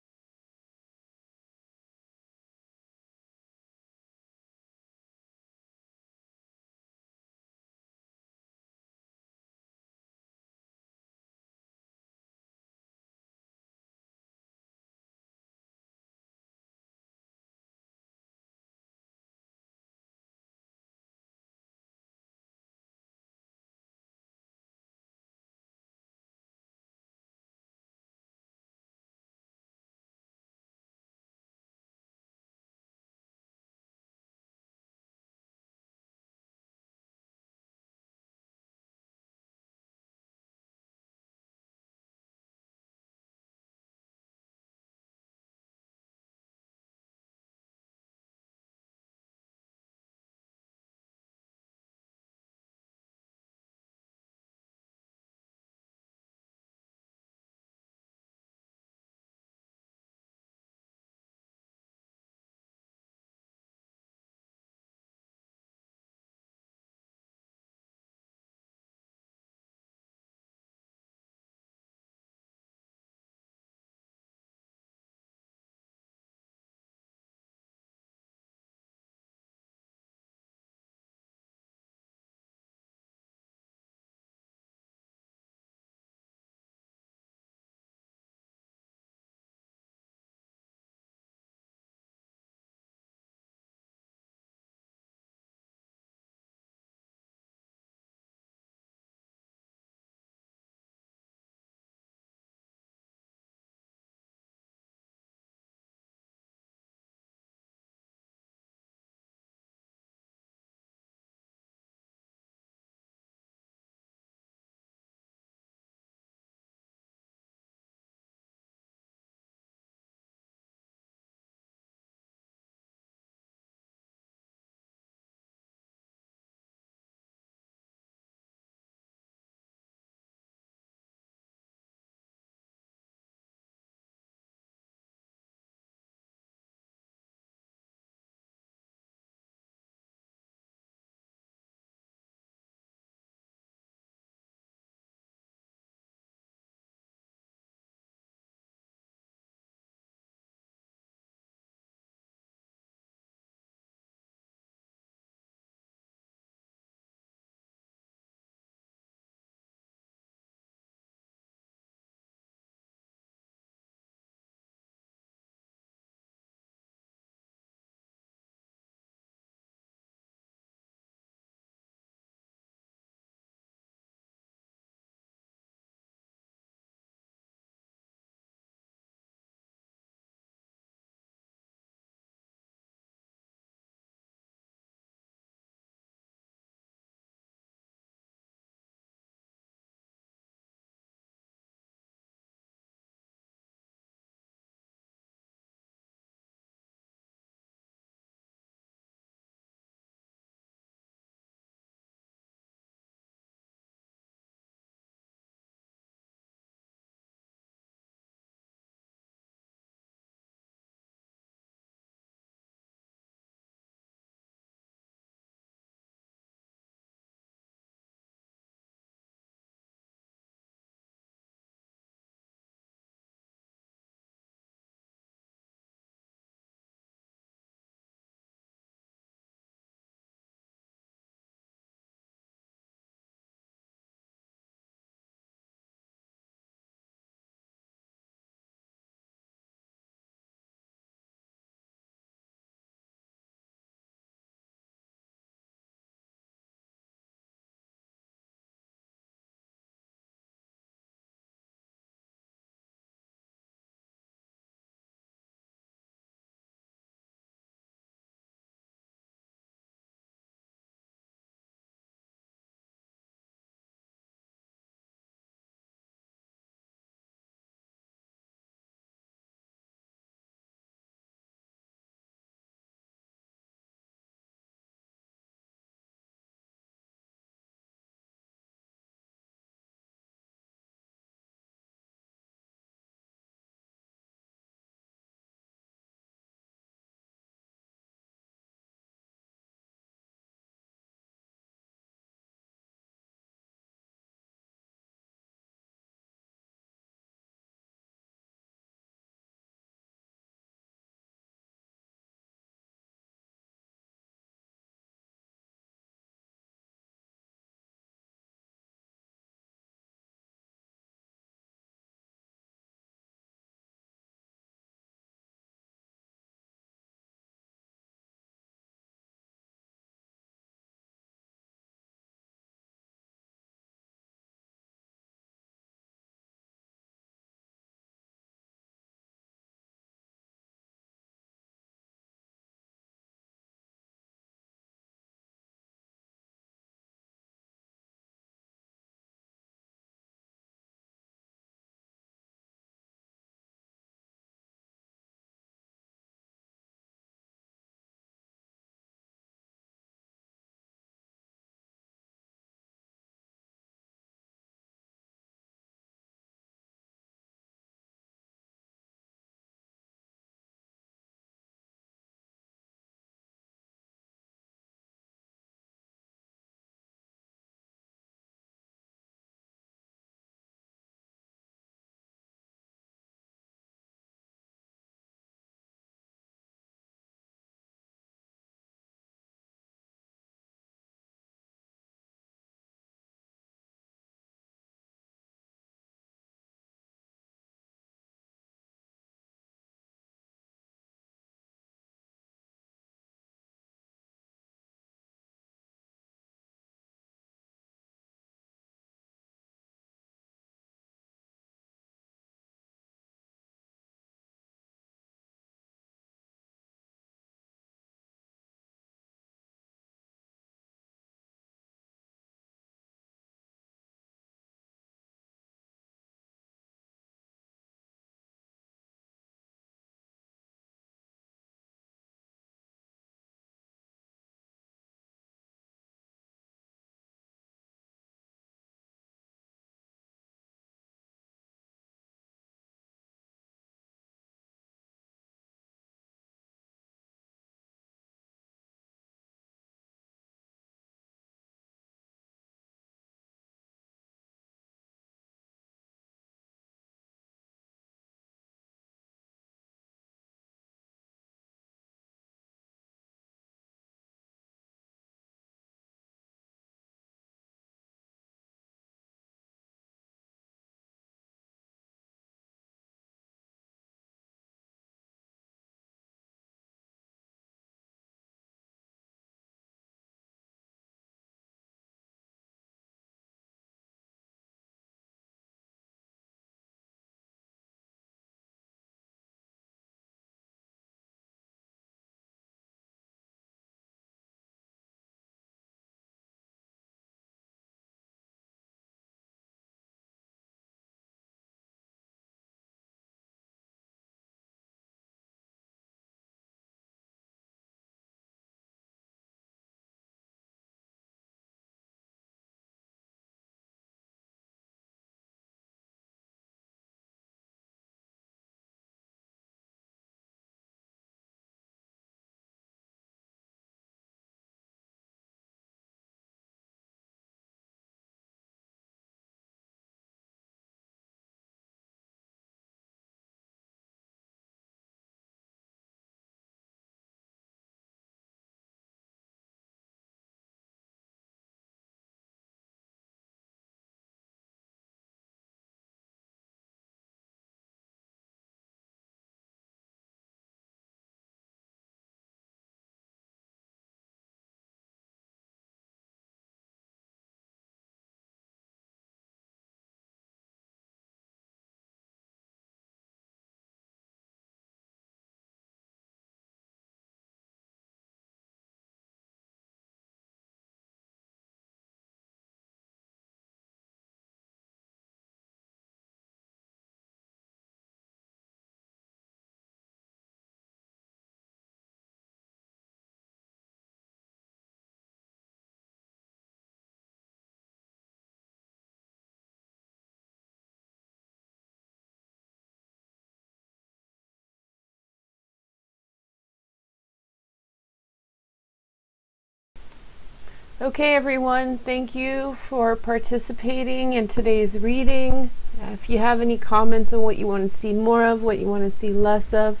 Okay, everyone, thank you for participating in today's reading. If you have any comments on what you want to see more of, what you want to see less of,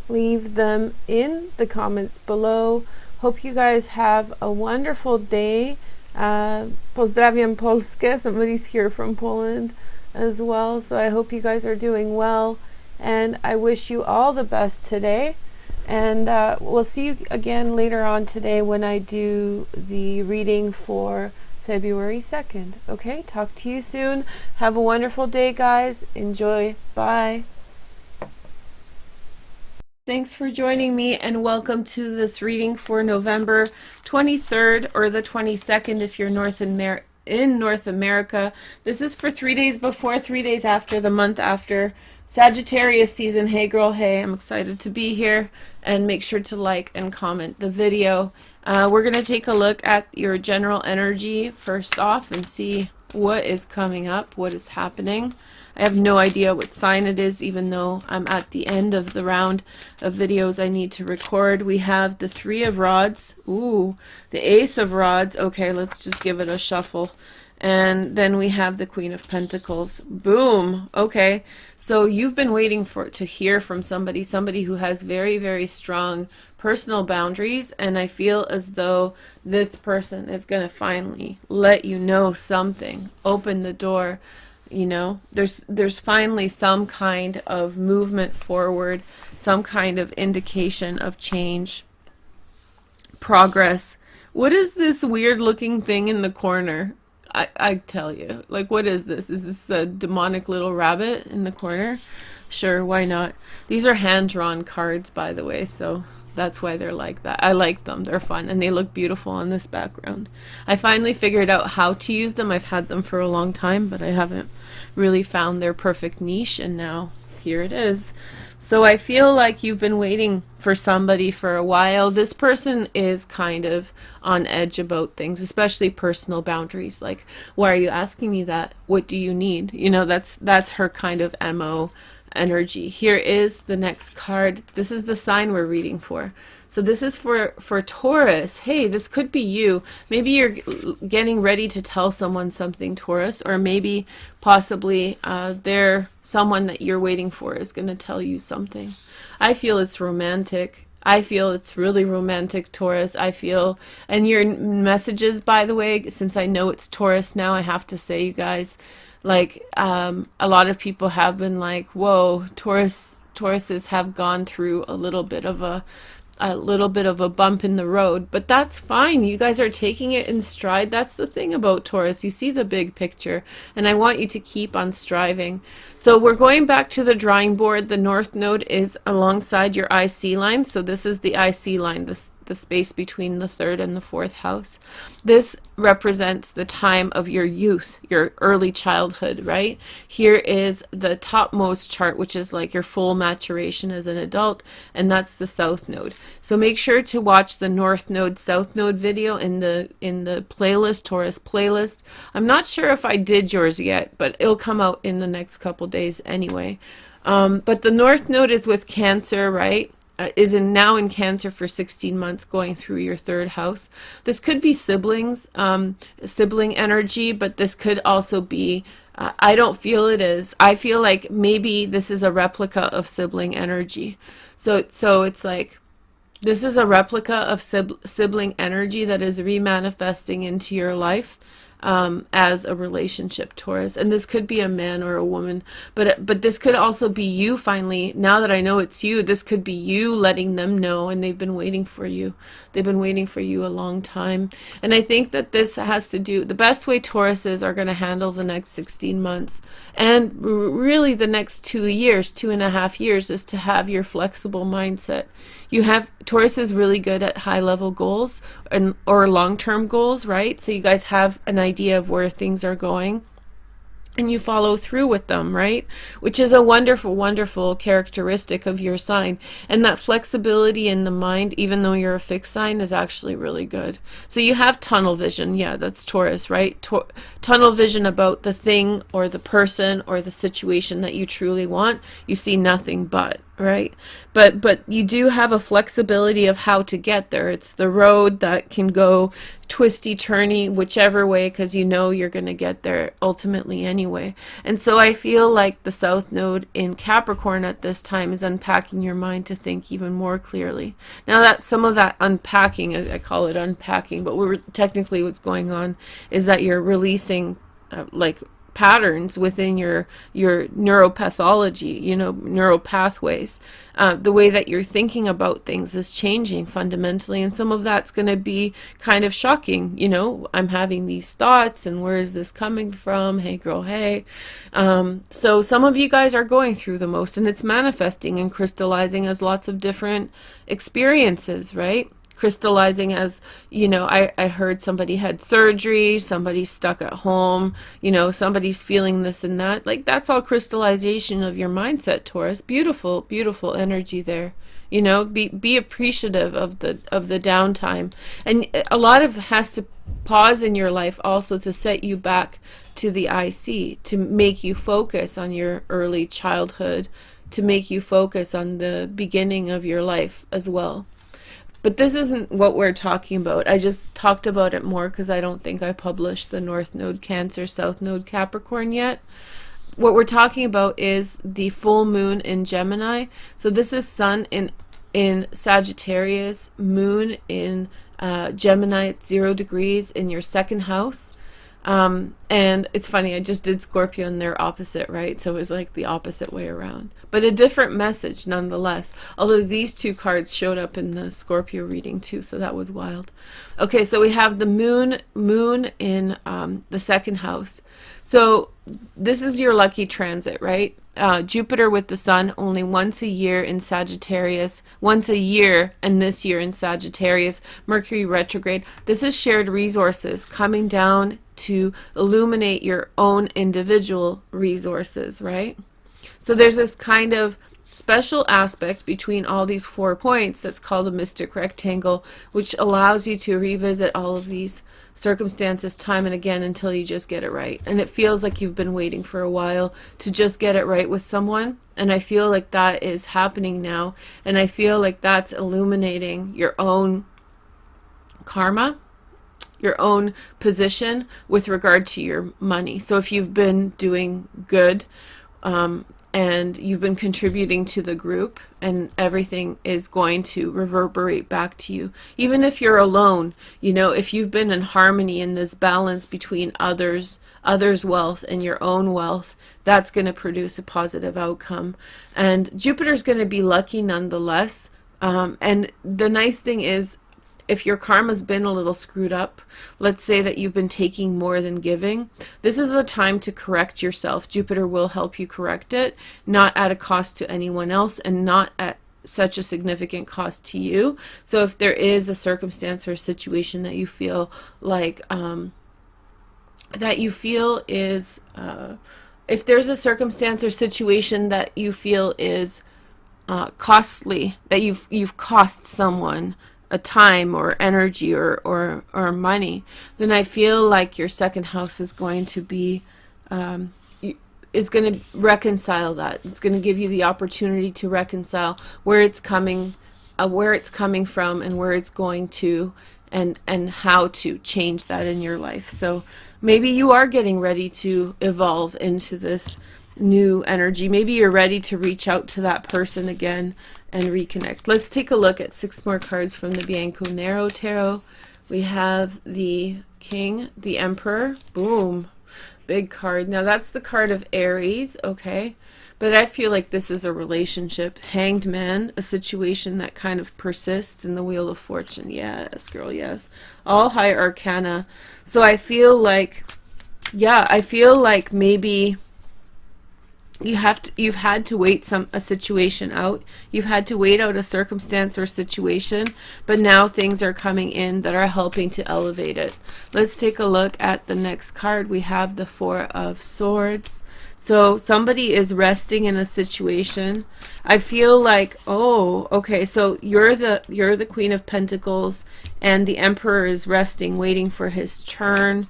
leave them in the comments below. Hope you guys have a wonderful day. Pozdrawiam Polskę. Somebody's here from Poland as well, so I hope you guys are doing well, and I wish you all the best today. And we'll see you again later on today when I do the reading for February 2nd. Okay, talk to you soon. Have a wonderful day, guys. Enjoy. Bye. Thanks for joining me, and welcome to this reading for November 23rd or the 22nd if you're in North America. This is for 3 days before, 3 days after, the month after Sagittarius season. Hey girl, hey, I'm excited to be here, and make sure to like and comment the video. We're going to take a look at your general energy first off and see what is coming up, what is happening. I have no idea what sign it is, even though I'm at the end of the round of videos I need to record. We have the Three of Rods, ooh, the Ace of Rods. Okay, let's just give it a shuffle. And then we have the Queen of Pentacles. Boom. Okay, so you've been waiting to hear from somebody who has very, very strong personal boundaries, and I feel as though this person is going to finally let you know something, open the door. You know, there's finally some kind of movement forward, some kind of indication of change, progress. What is this weird looking thing in the corner? I tell you, like, what is this? Is this a demonic little rabbit in the corner? Sure, why not? These are hand-drawn cards, by the way, so that's why they're like that. I like them. They're fun, and they look beautiful on this background. I finally figured out how to use them. I've had them for a long time, but I haven't really found their perfect niche, and now here it is. So I feel like you've been waiting for somebody for a while. This person is kind of on edge about things, especially personal boundaries. Like, why are you asking me that? What do you need? You know, that's her kind of MO energy. Here is the next card. This is the sign we're reading for. So this is for Taurus. Hey, this could be you. Maybe you're getting ready to tell someone something, Taurus, or maybe possibly they're someone that you're waiting for is going to tell you something. I feel it's romantic. I feel it's really romantic, Taurus. I feel, and your messages, by the way, since I know it's Taurus now, I have to say, you guys, like, a lot of people have been like, whoa, Tauruses have gone through a little bit of a bump in the road, but that's fine. You guys are taking it in stride. That's the thing about Taurus. You see the big picture, and I want you to keep on striving. So we're going back to the drawing board. The North Node is alongside your IC line. So this is the IC line, the space between the third and the fourth house. This represents the time of your youth, your early childhood, right? Here is the topmost chart, which is like your full maturation as an adult, and that's the South Node. So make sure to watch the North Node, South Node video in the playlist, Taurus playlist. I'm not sure if I did yours yet, but it'll come out in the next couple days anyway. But the North Node is with Cancer, right? Is now in Cancer for 16 months, going through your third house. This could be siblings, sibling energy, but this could also be, I don't feel it is. I feel like maybe this is a replica of sibling energy. So it's like, this is a replica of sibling energy that is remanifesting into your life. As a relationship, Taurus, and this could be a man or a woman, but this could also be you finally. Now that I know it's you, this could be you letting them know, and they've been waiting for you. They've been waiting for you a long time, and I think that this has to do, the best way Tauruses are going to handle the next 16 months, and really the next 2 years, 2.5 years, is to have your flexible mindset. You have, Taurus is really good at high-level goals or long-term goals, right? So you guys have an idea of where things are going, and you follow through with them, right? Which is a wonderful, wonderful characteristic of your sign. And that flexibility in the mind, even though you're a fixed sign, is actually really good. So you have tunnel vision. Yeah, that's Taurus, right? Tunnel vision about the thing or the person or the situation that you truly want. You see nothing but. right? But you do have a flexibility of how to get there. It's the road that can go twisty turny whichever way, because you know you're going to get there ultimately anyway. And so I feel like the south node in Capricorn at this time is unpacking your mind to think even more clearly. Now that some of that unpacking, I call it unpacking, but technically what's going on is that you're releasing like patterns within your neuropathology, you know, neural pathways. The way that you're thinking about things is changing fundamentally, and some of that's going to be kind of shocking. You know, I'm having these thoughts, and where is this coming from? Hey girl, hey. So some of you guys are going through the most, and it's manifesting and crystallizing as lots of different experiences, right? Crystallizing as, you know, I heard somebody had surgery, somebody's stuck at home, you know, somebody's feeling this and that. Like, that's all crystallization of your mindset, Taurus. Beautiful, beautiful energy there. You know, be appreciative of the downtime. And a lot of it has to pause in your life also to set you back to the IC, to make you focus on your early childhood, to make you focus on the beginning of your life as well. But this isn't what we're talking about. I just talked about it more because I don't think I published the North Node Cancer, South Node Capricorn yet. What we're talking about is the full moon in Gemini. So this is Sun in Sagittarius, Moon in Gemini at 0 degrees in your second house. And it's funny, I just did Scorpio and they're opposite, right? So it was like the opposite way around. But a different message nonetheless. Although these two cards showed up in the Scorpio reading too, so that was wild. Okay, so we have the moon in the second house. So this is your lucky transit, right? Jupiter with the sun only once a year in Sagittarius, once a year, and this year in Sagittarius. Mercury retrograde. This is shared resources coming down to illuminate your own individual resources, right? So there's this kind of special aspect between all these 4 points that's called a mystic rectangle, which allows you to revisit all of these circumstances time and again until you just get it right. And it feels like you've been waiting for a while to just get it right with someone, and I feel like that is happening now, and I feel like that's illuminating your own karma, your own position with regard to your money. So if you've been doing good and you've been contributing to the group, and everything is going to reverberate back to you. Even if you're alone, you know, if you've been in harmony in this balance between others' wealth and your own wealth, that's going to produce a positive outcome. And Jupiter's going to be lucky nonetheless. And the nice thing is, if your karma's been a little screwed up, let's say that you've been taking more than giving, this is the time to correct yourself. Jupiter will help you correct it, not at a cost to anyone else and not at such a significant cost to you. So if there is a circumstance or a situation that you feel like, if there's a circumstance or situation that you feel is costly, that you've cost someone a time or energy or money, then I feel like your second house is going to be is going to reconcile that. It's going to give you the opportunity to reconcile where it's coming from and where it's going to, and how to change that in your life. So maybe you are getting ready to evolve into this new energy. Maybe you're ready to reach out to that person again and reconnect. Let's take a look at 6 more cards from the Bianco Nero Tarot. We have the King, the Emperor. Boom. Big card. Now that's the card of Aries, okay? But I feel like this is a relationship. Hanged Man, a situation that kind of persists in the Wheel of Fortune. Yes, girl, yes. All high arcana. So I feel like, yeah, I feel like maybe you've had to wait a situation out. You've had to wait out a circumstance or situation, but now things are coming in that are helping to elevate it. Let's take a look at the next card. We have the 4 of Swords. So somebody is resting in a situation. I feel like, oh, okay, so you're the Queen of Pentacles and the Emperor is resting, waiting for his turn.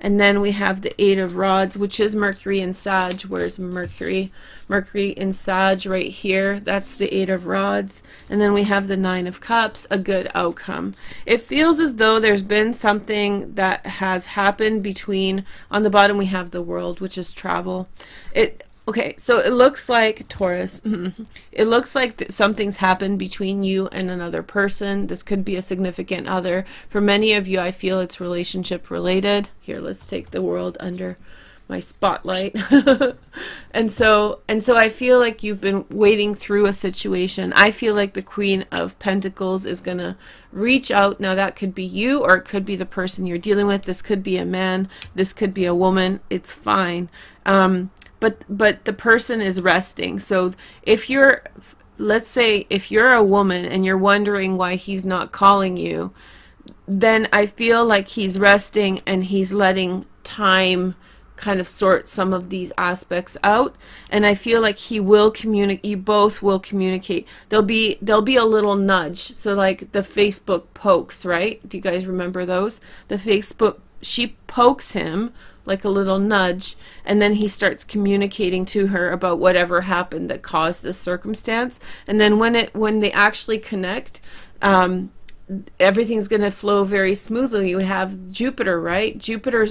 And then we have the Eight of Rods, which is Mercury in Sag. Where's Mercury? Mercury in Sag right here. That's the Eight of Rods. And then we have the Nine of Cups, a good outcome. It feels as though there's been something that has happened between, on the bottom we have the World, which is travel. Okay, so it looks like, Taurus, it looks like something's happened between you and another person. This could be a significant other. For many of you, I feel it's relationship related. Here, let's take the World under my spotlight. and so I feel like you've been wading through a situation. I feel like the Queen of Pentacles is going to reach out. Now that could be you, or it could be the person you're dealing with. This could be a man. This could be a woman. It's fine. But the person is resting. So if you're, let's say, if you're a woman and you're wondering why he's not calling you, then I feel like he's resting and he's letting time kind of sort some of these aspects out. And I feel like he will communicate, you both will communicate. There'll be a little nudge. So like the Facebook pokes, right? Do you guys remember those? The Facebook, she pokes him like a little nudge, and then he starts communicating to her about whatever happened that caused this circumstance. And then when they actually connect, everything's going to flow very smoothly. You have Jupiter, right? Jupiter,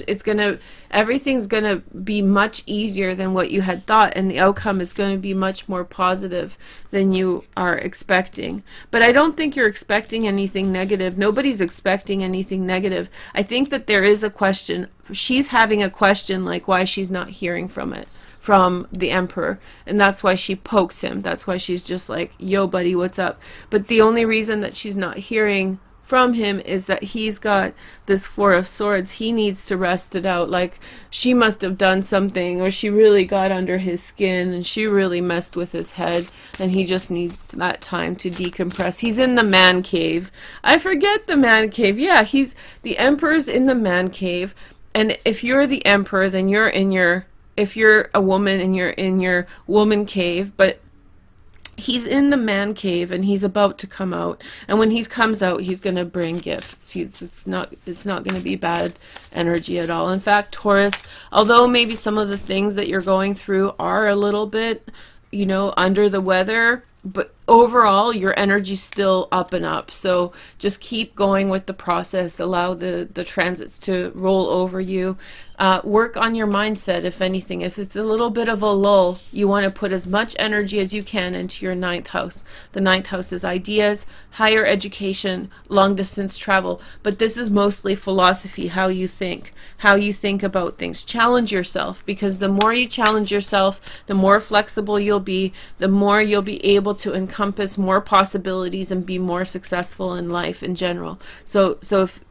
everything's going to be much easier than what you had thought, and the outcome is going to be much more positive than you are expecting. But I don't think you're expecting anything negative. Nobody's expecting anything negative. I think that there is a question. She's having a question like why she's not hearing from the Emperor, and that's why she pokes him. That's why she's just like, yo buddy, what's up? But the only reason that she's not hearing from him is that he's got this Four of Swords. He needs to rest it out. Like she must have done something, or she really got under his skin and she really messed with his head, and he just needs that time to decompress. He's in the man cave. I forget the man cave. Yeah, the Emperor's in the man cave. And if you're the Emperor, then you're in your, if you're a woman and you're in your woman cave, but he's in the man cave and he's about to come out. And when he comes out, he's going to bring gifts. It's not going to be bad energy at all. In fact, Taurus, although maybe some of the things that you're going through are a little bit, under the weather, but overall your energy's still up and up. So just keep going with the process. Allow the transits to roll over you. Work on your mindset, if anything. If it's a little bit of a lull, you want to put as much energy as you can into your ninth house. The ninth house is ideas, higher education, long distance travel. But this is mostly philosophy, how you think about things. Challenge yourself, because the more you challenge yourself, the more flexible you'll be, the more you'll be able to encompass more possibilities and be more successful in life in general. So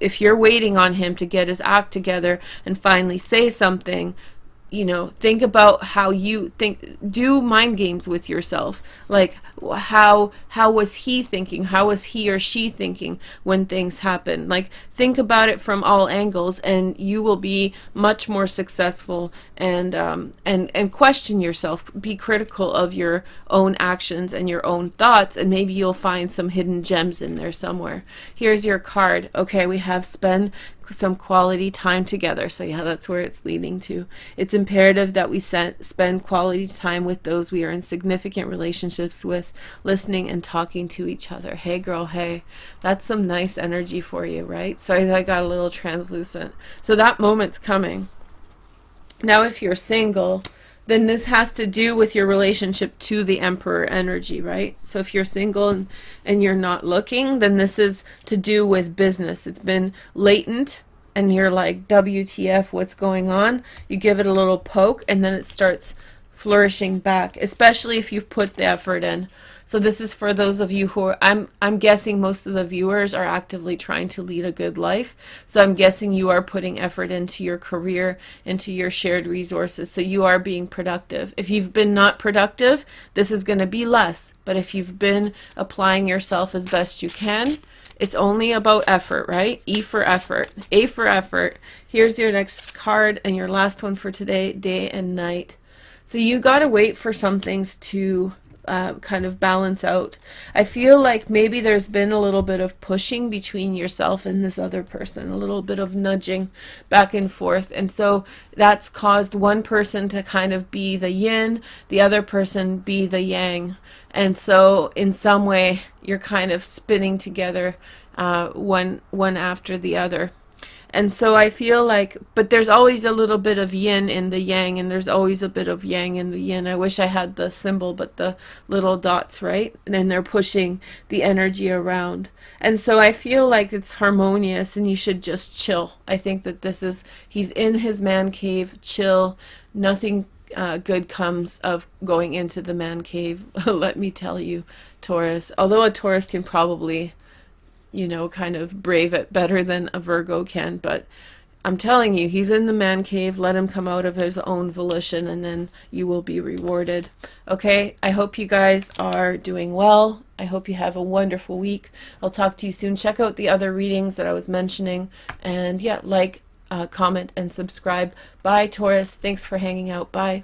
if you're waiting on him to get his act together and finally say something, think about how you think. Do mind games with yourself. Like how was he thinking? How was he or she thinking when things happen? Like think about it from all angles, and you will be much more successful. And question yourself. Be critical of your own actions and your own thoughts, and maybe you'll find some hidden gems in there somewhere. Here's your card. Okay, we have spend some quality time together. So yeah, that's where it's leading to. It's imperative that we spend quality time with those we are in significant relationships with, listening and talking to each other. Hey girl, hey. That's some nice energy for you, right? Sorry that I got a little translucent. So that moment's coming. Now if you're single, then this has to do with your relationship to the Emperor energy, right? So if you're single and you're not looking, then this is to do with business. It's been latent and you're like, WTF, what's going on? You give it a little poke and then it starts flourishing back, especially if you've put the effort in. So this is for those of you who are, I'm guessing most of the viewers are actively trying to lead a good life. So I'm guessing you are putting effort into your career, into your shared resources. So you are being productive. If you've been not productive, this is going to be less. But if you've been applying yourself as best you can, it's only about effort, right? E for effort, A for effort. Here's your next card and your last one for today, day and night. So you got to wait for some things to kind of balance out. I feel like maybe there's been a little bit of pushing between yourself and this other person, a little bit of nudging back and forth, and so that's caused one person to kind of be the yin, the other person be the yang, and so in some way you're kind of spinning together, one after the other. And so I feel like, but there's always a little bit of yin in the yang, and there's always a bit of yang in the yin. I wish I had the symbol, but the little dots, right? And then they're pushing the energy around. And so I feel like it's harmonious, and you should just chill. I think that this is, he's in his man cave, chill. Nothing good comes of going into the man cave, let me tell you, Taurus. Although a Taurus can probably, you know, kind of brave it better than a Virgo can, but I'm telling you, he's in the man cave. Let him come out of his own volition, and then you will be rewarded. Okay, I hope you guys are doing well. I hope you have a wonderful week. I'll talk to you soon. Check out the other readings that I was mentioning, and yeah, like, comment, and subscribe. Bye, Taurus. Thanks for hanging out. Bye.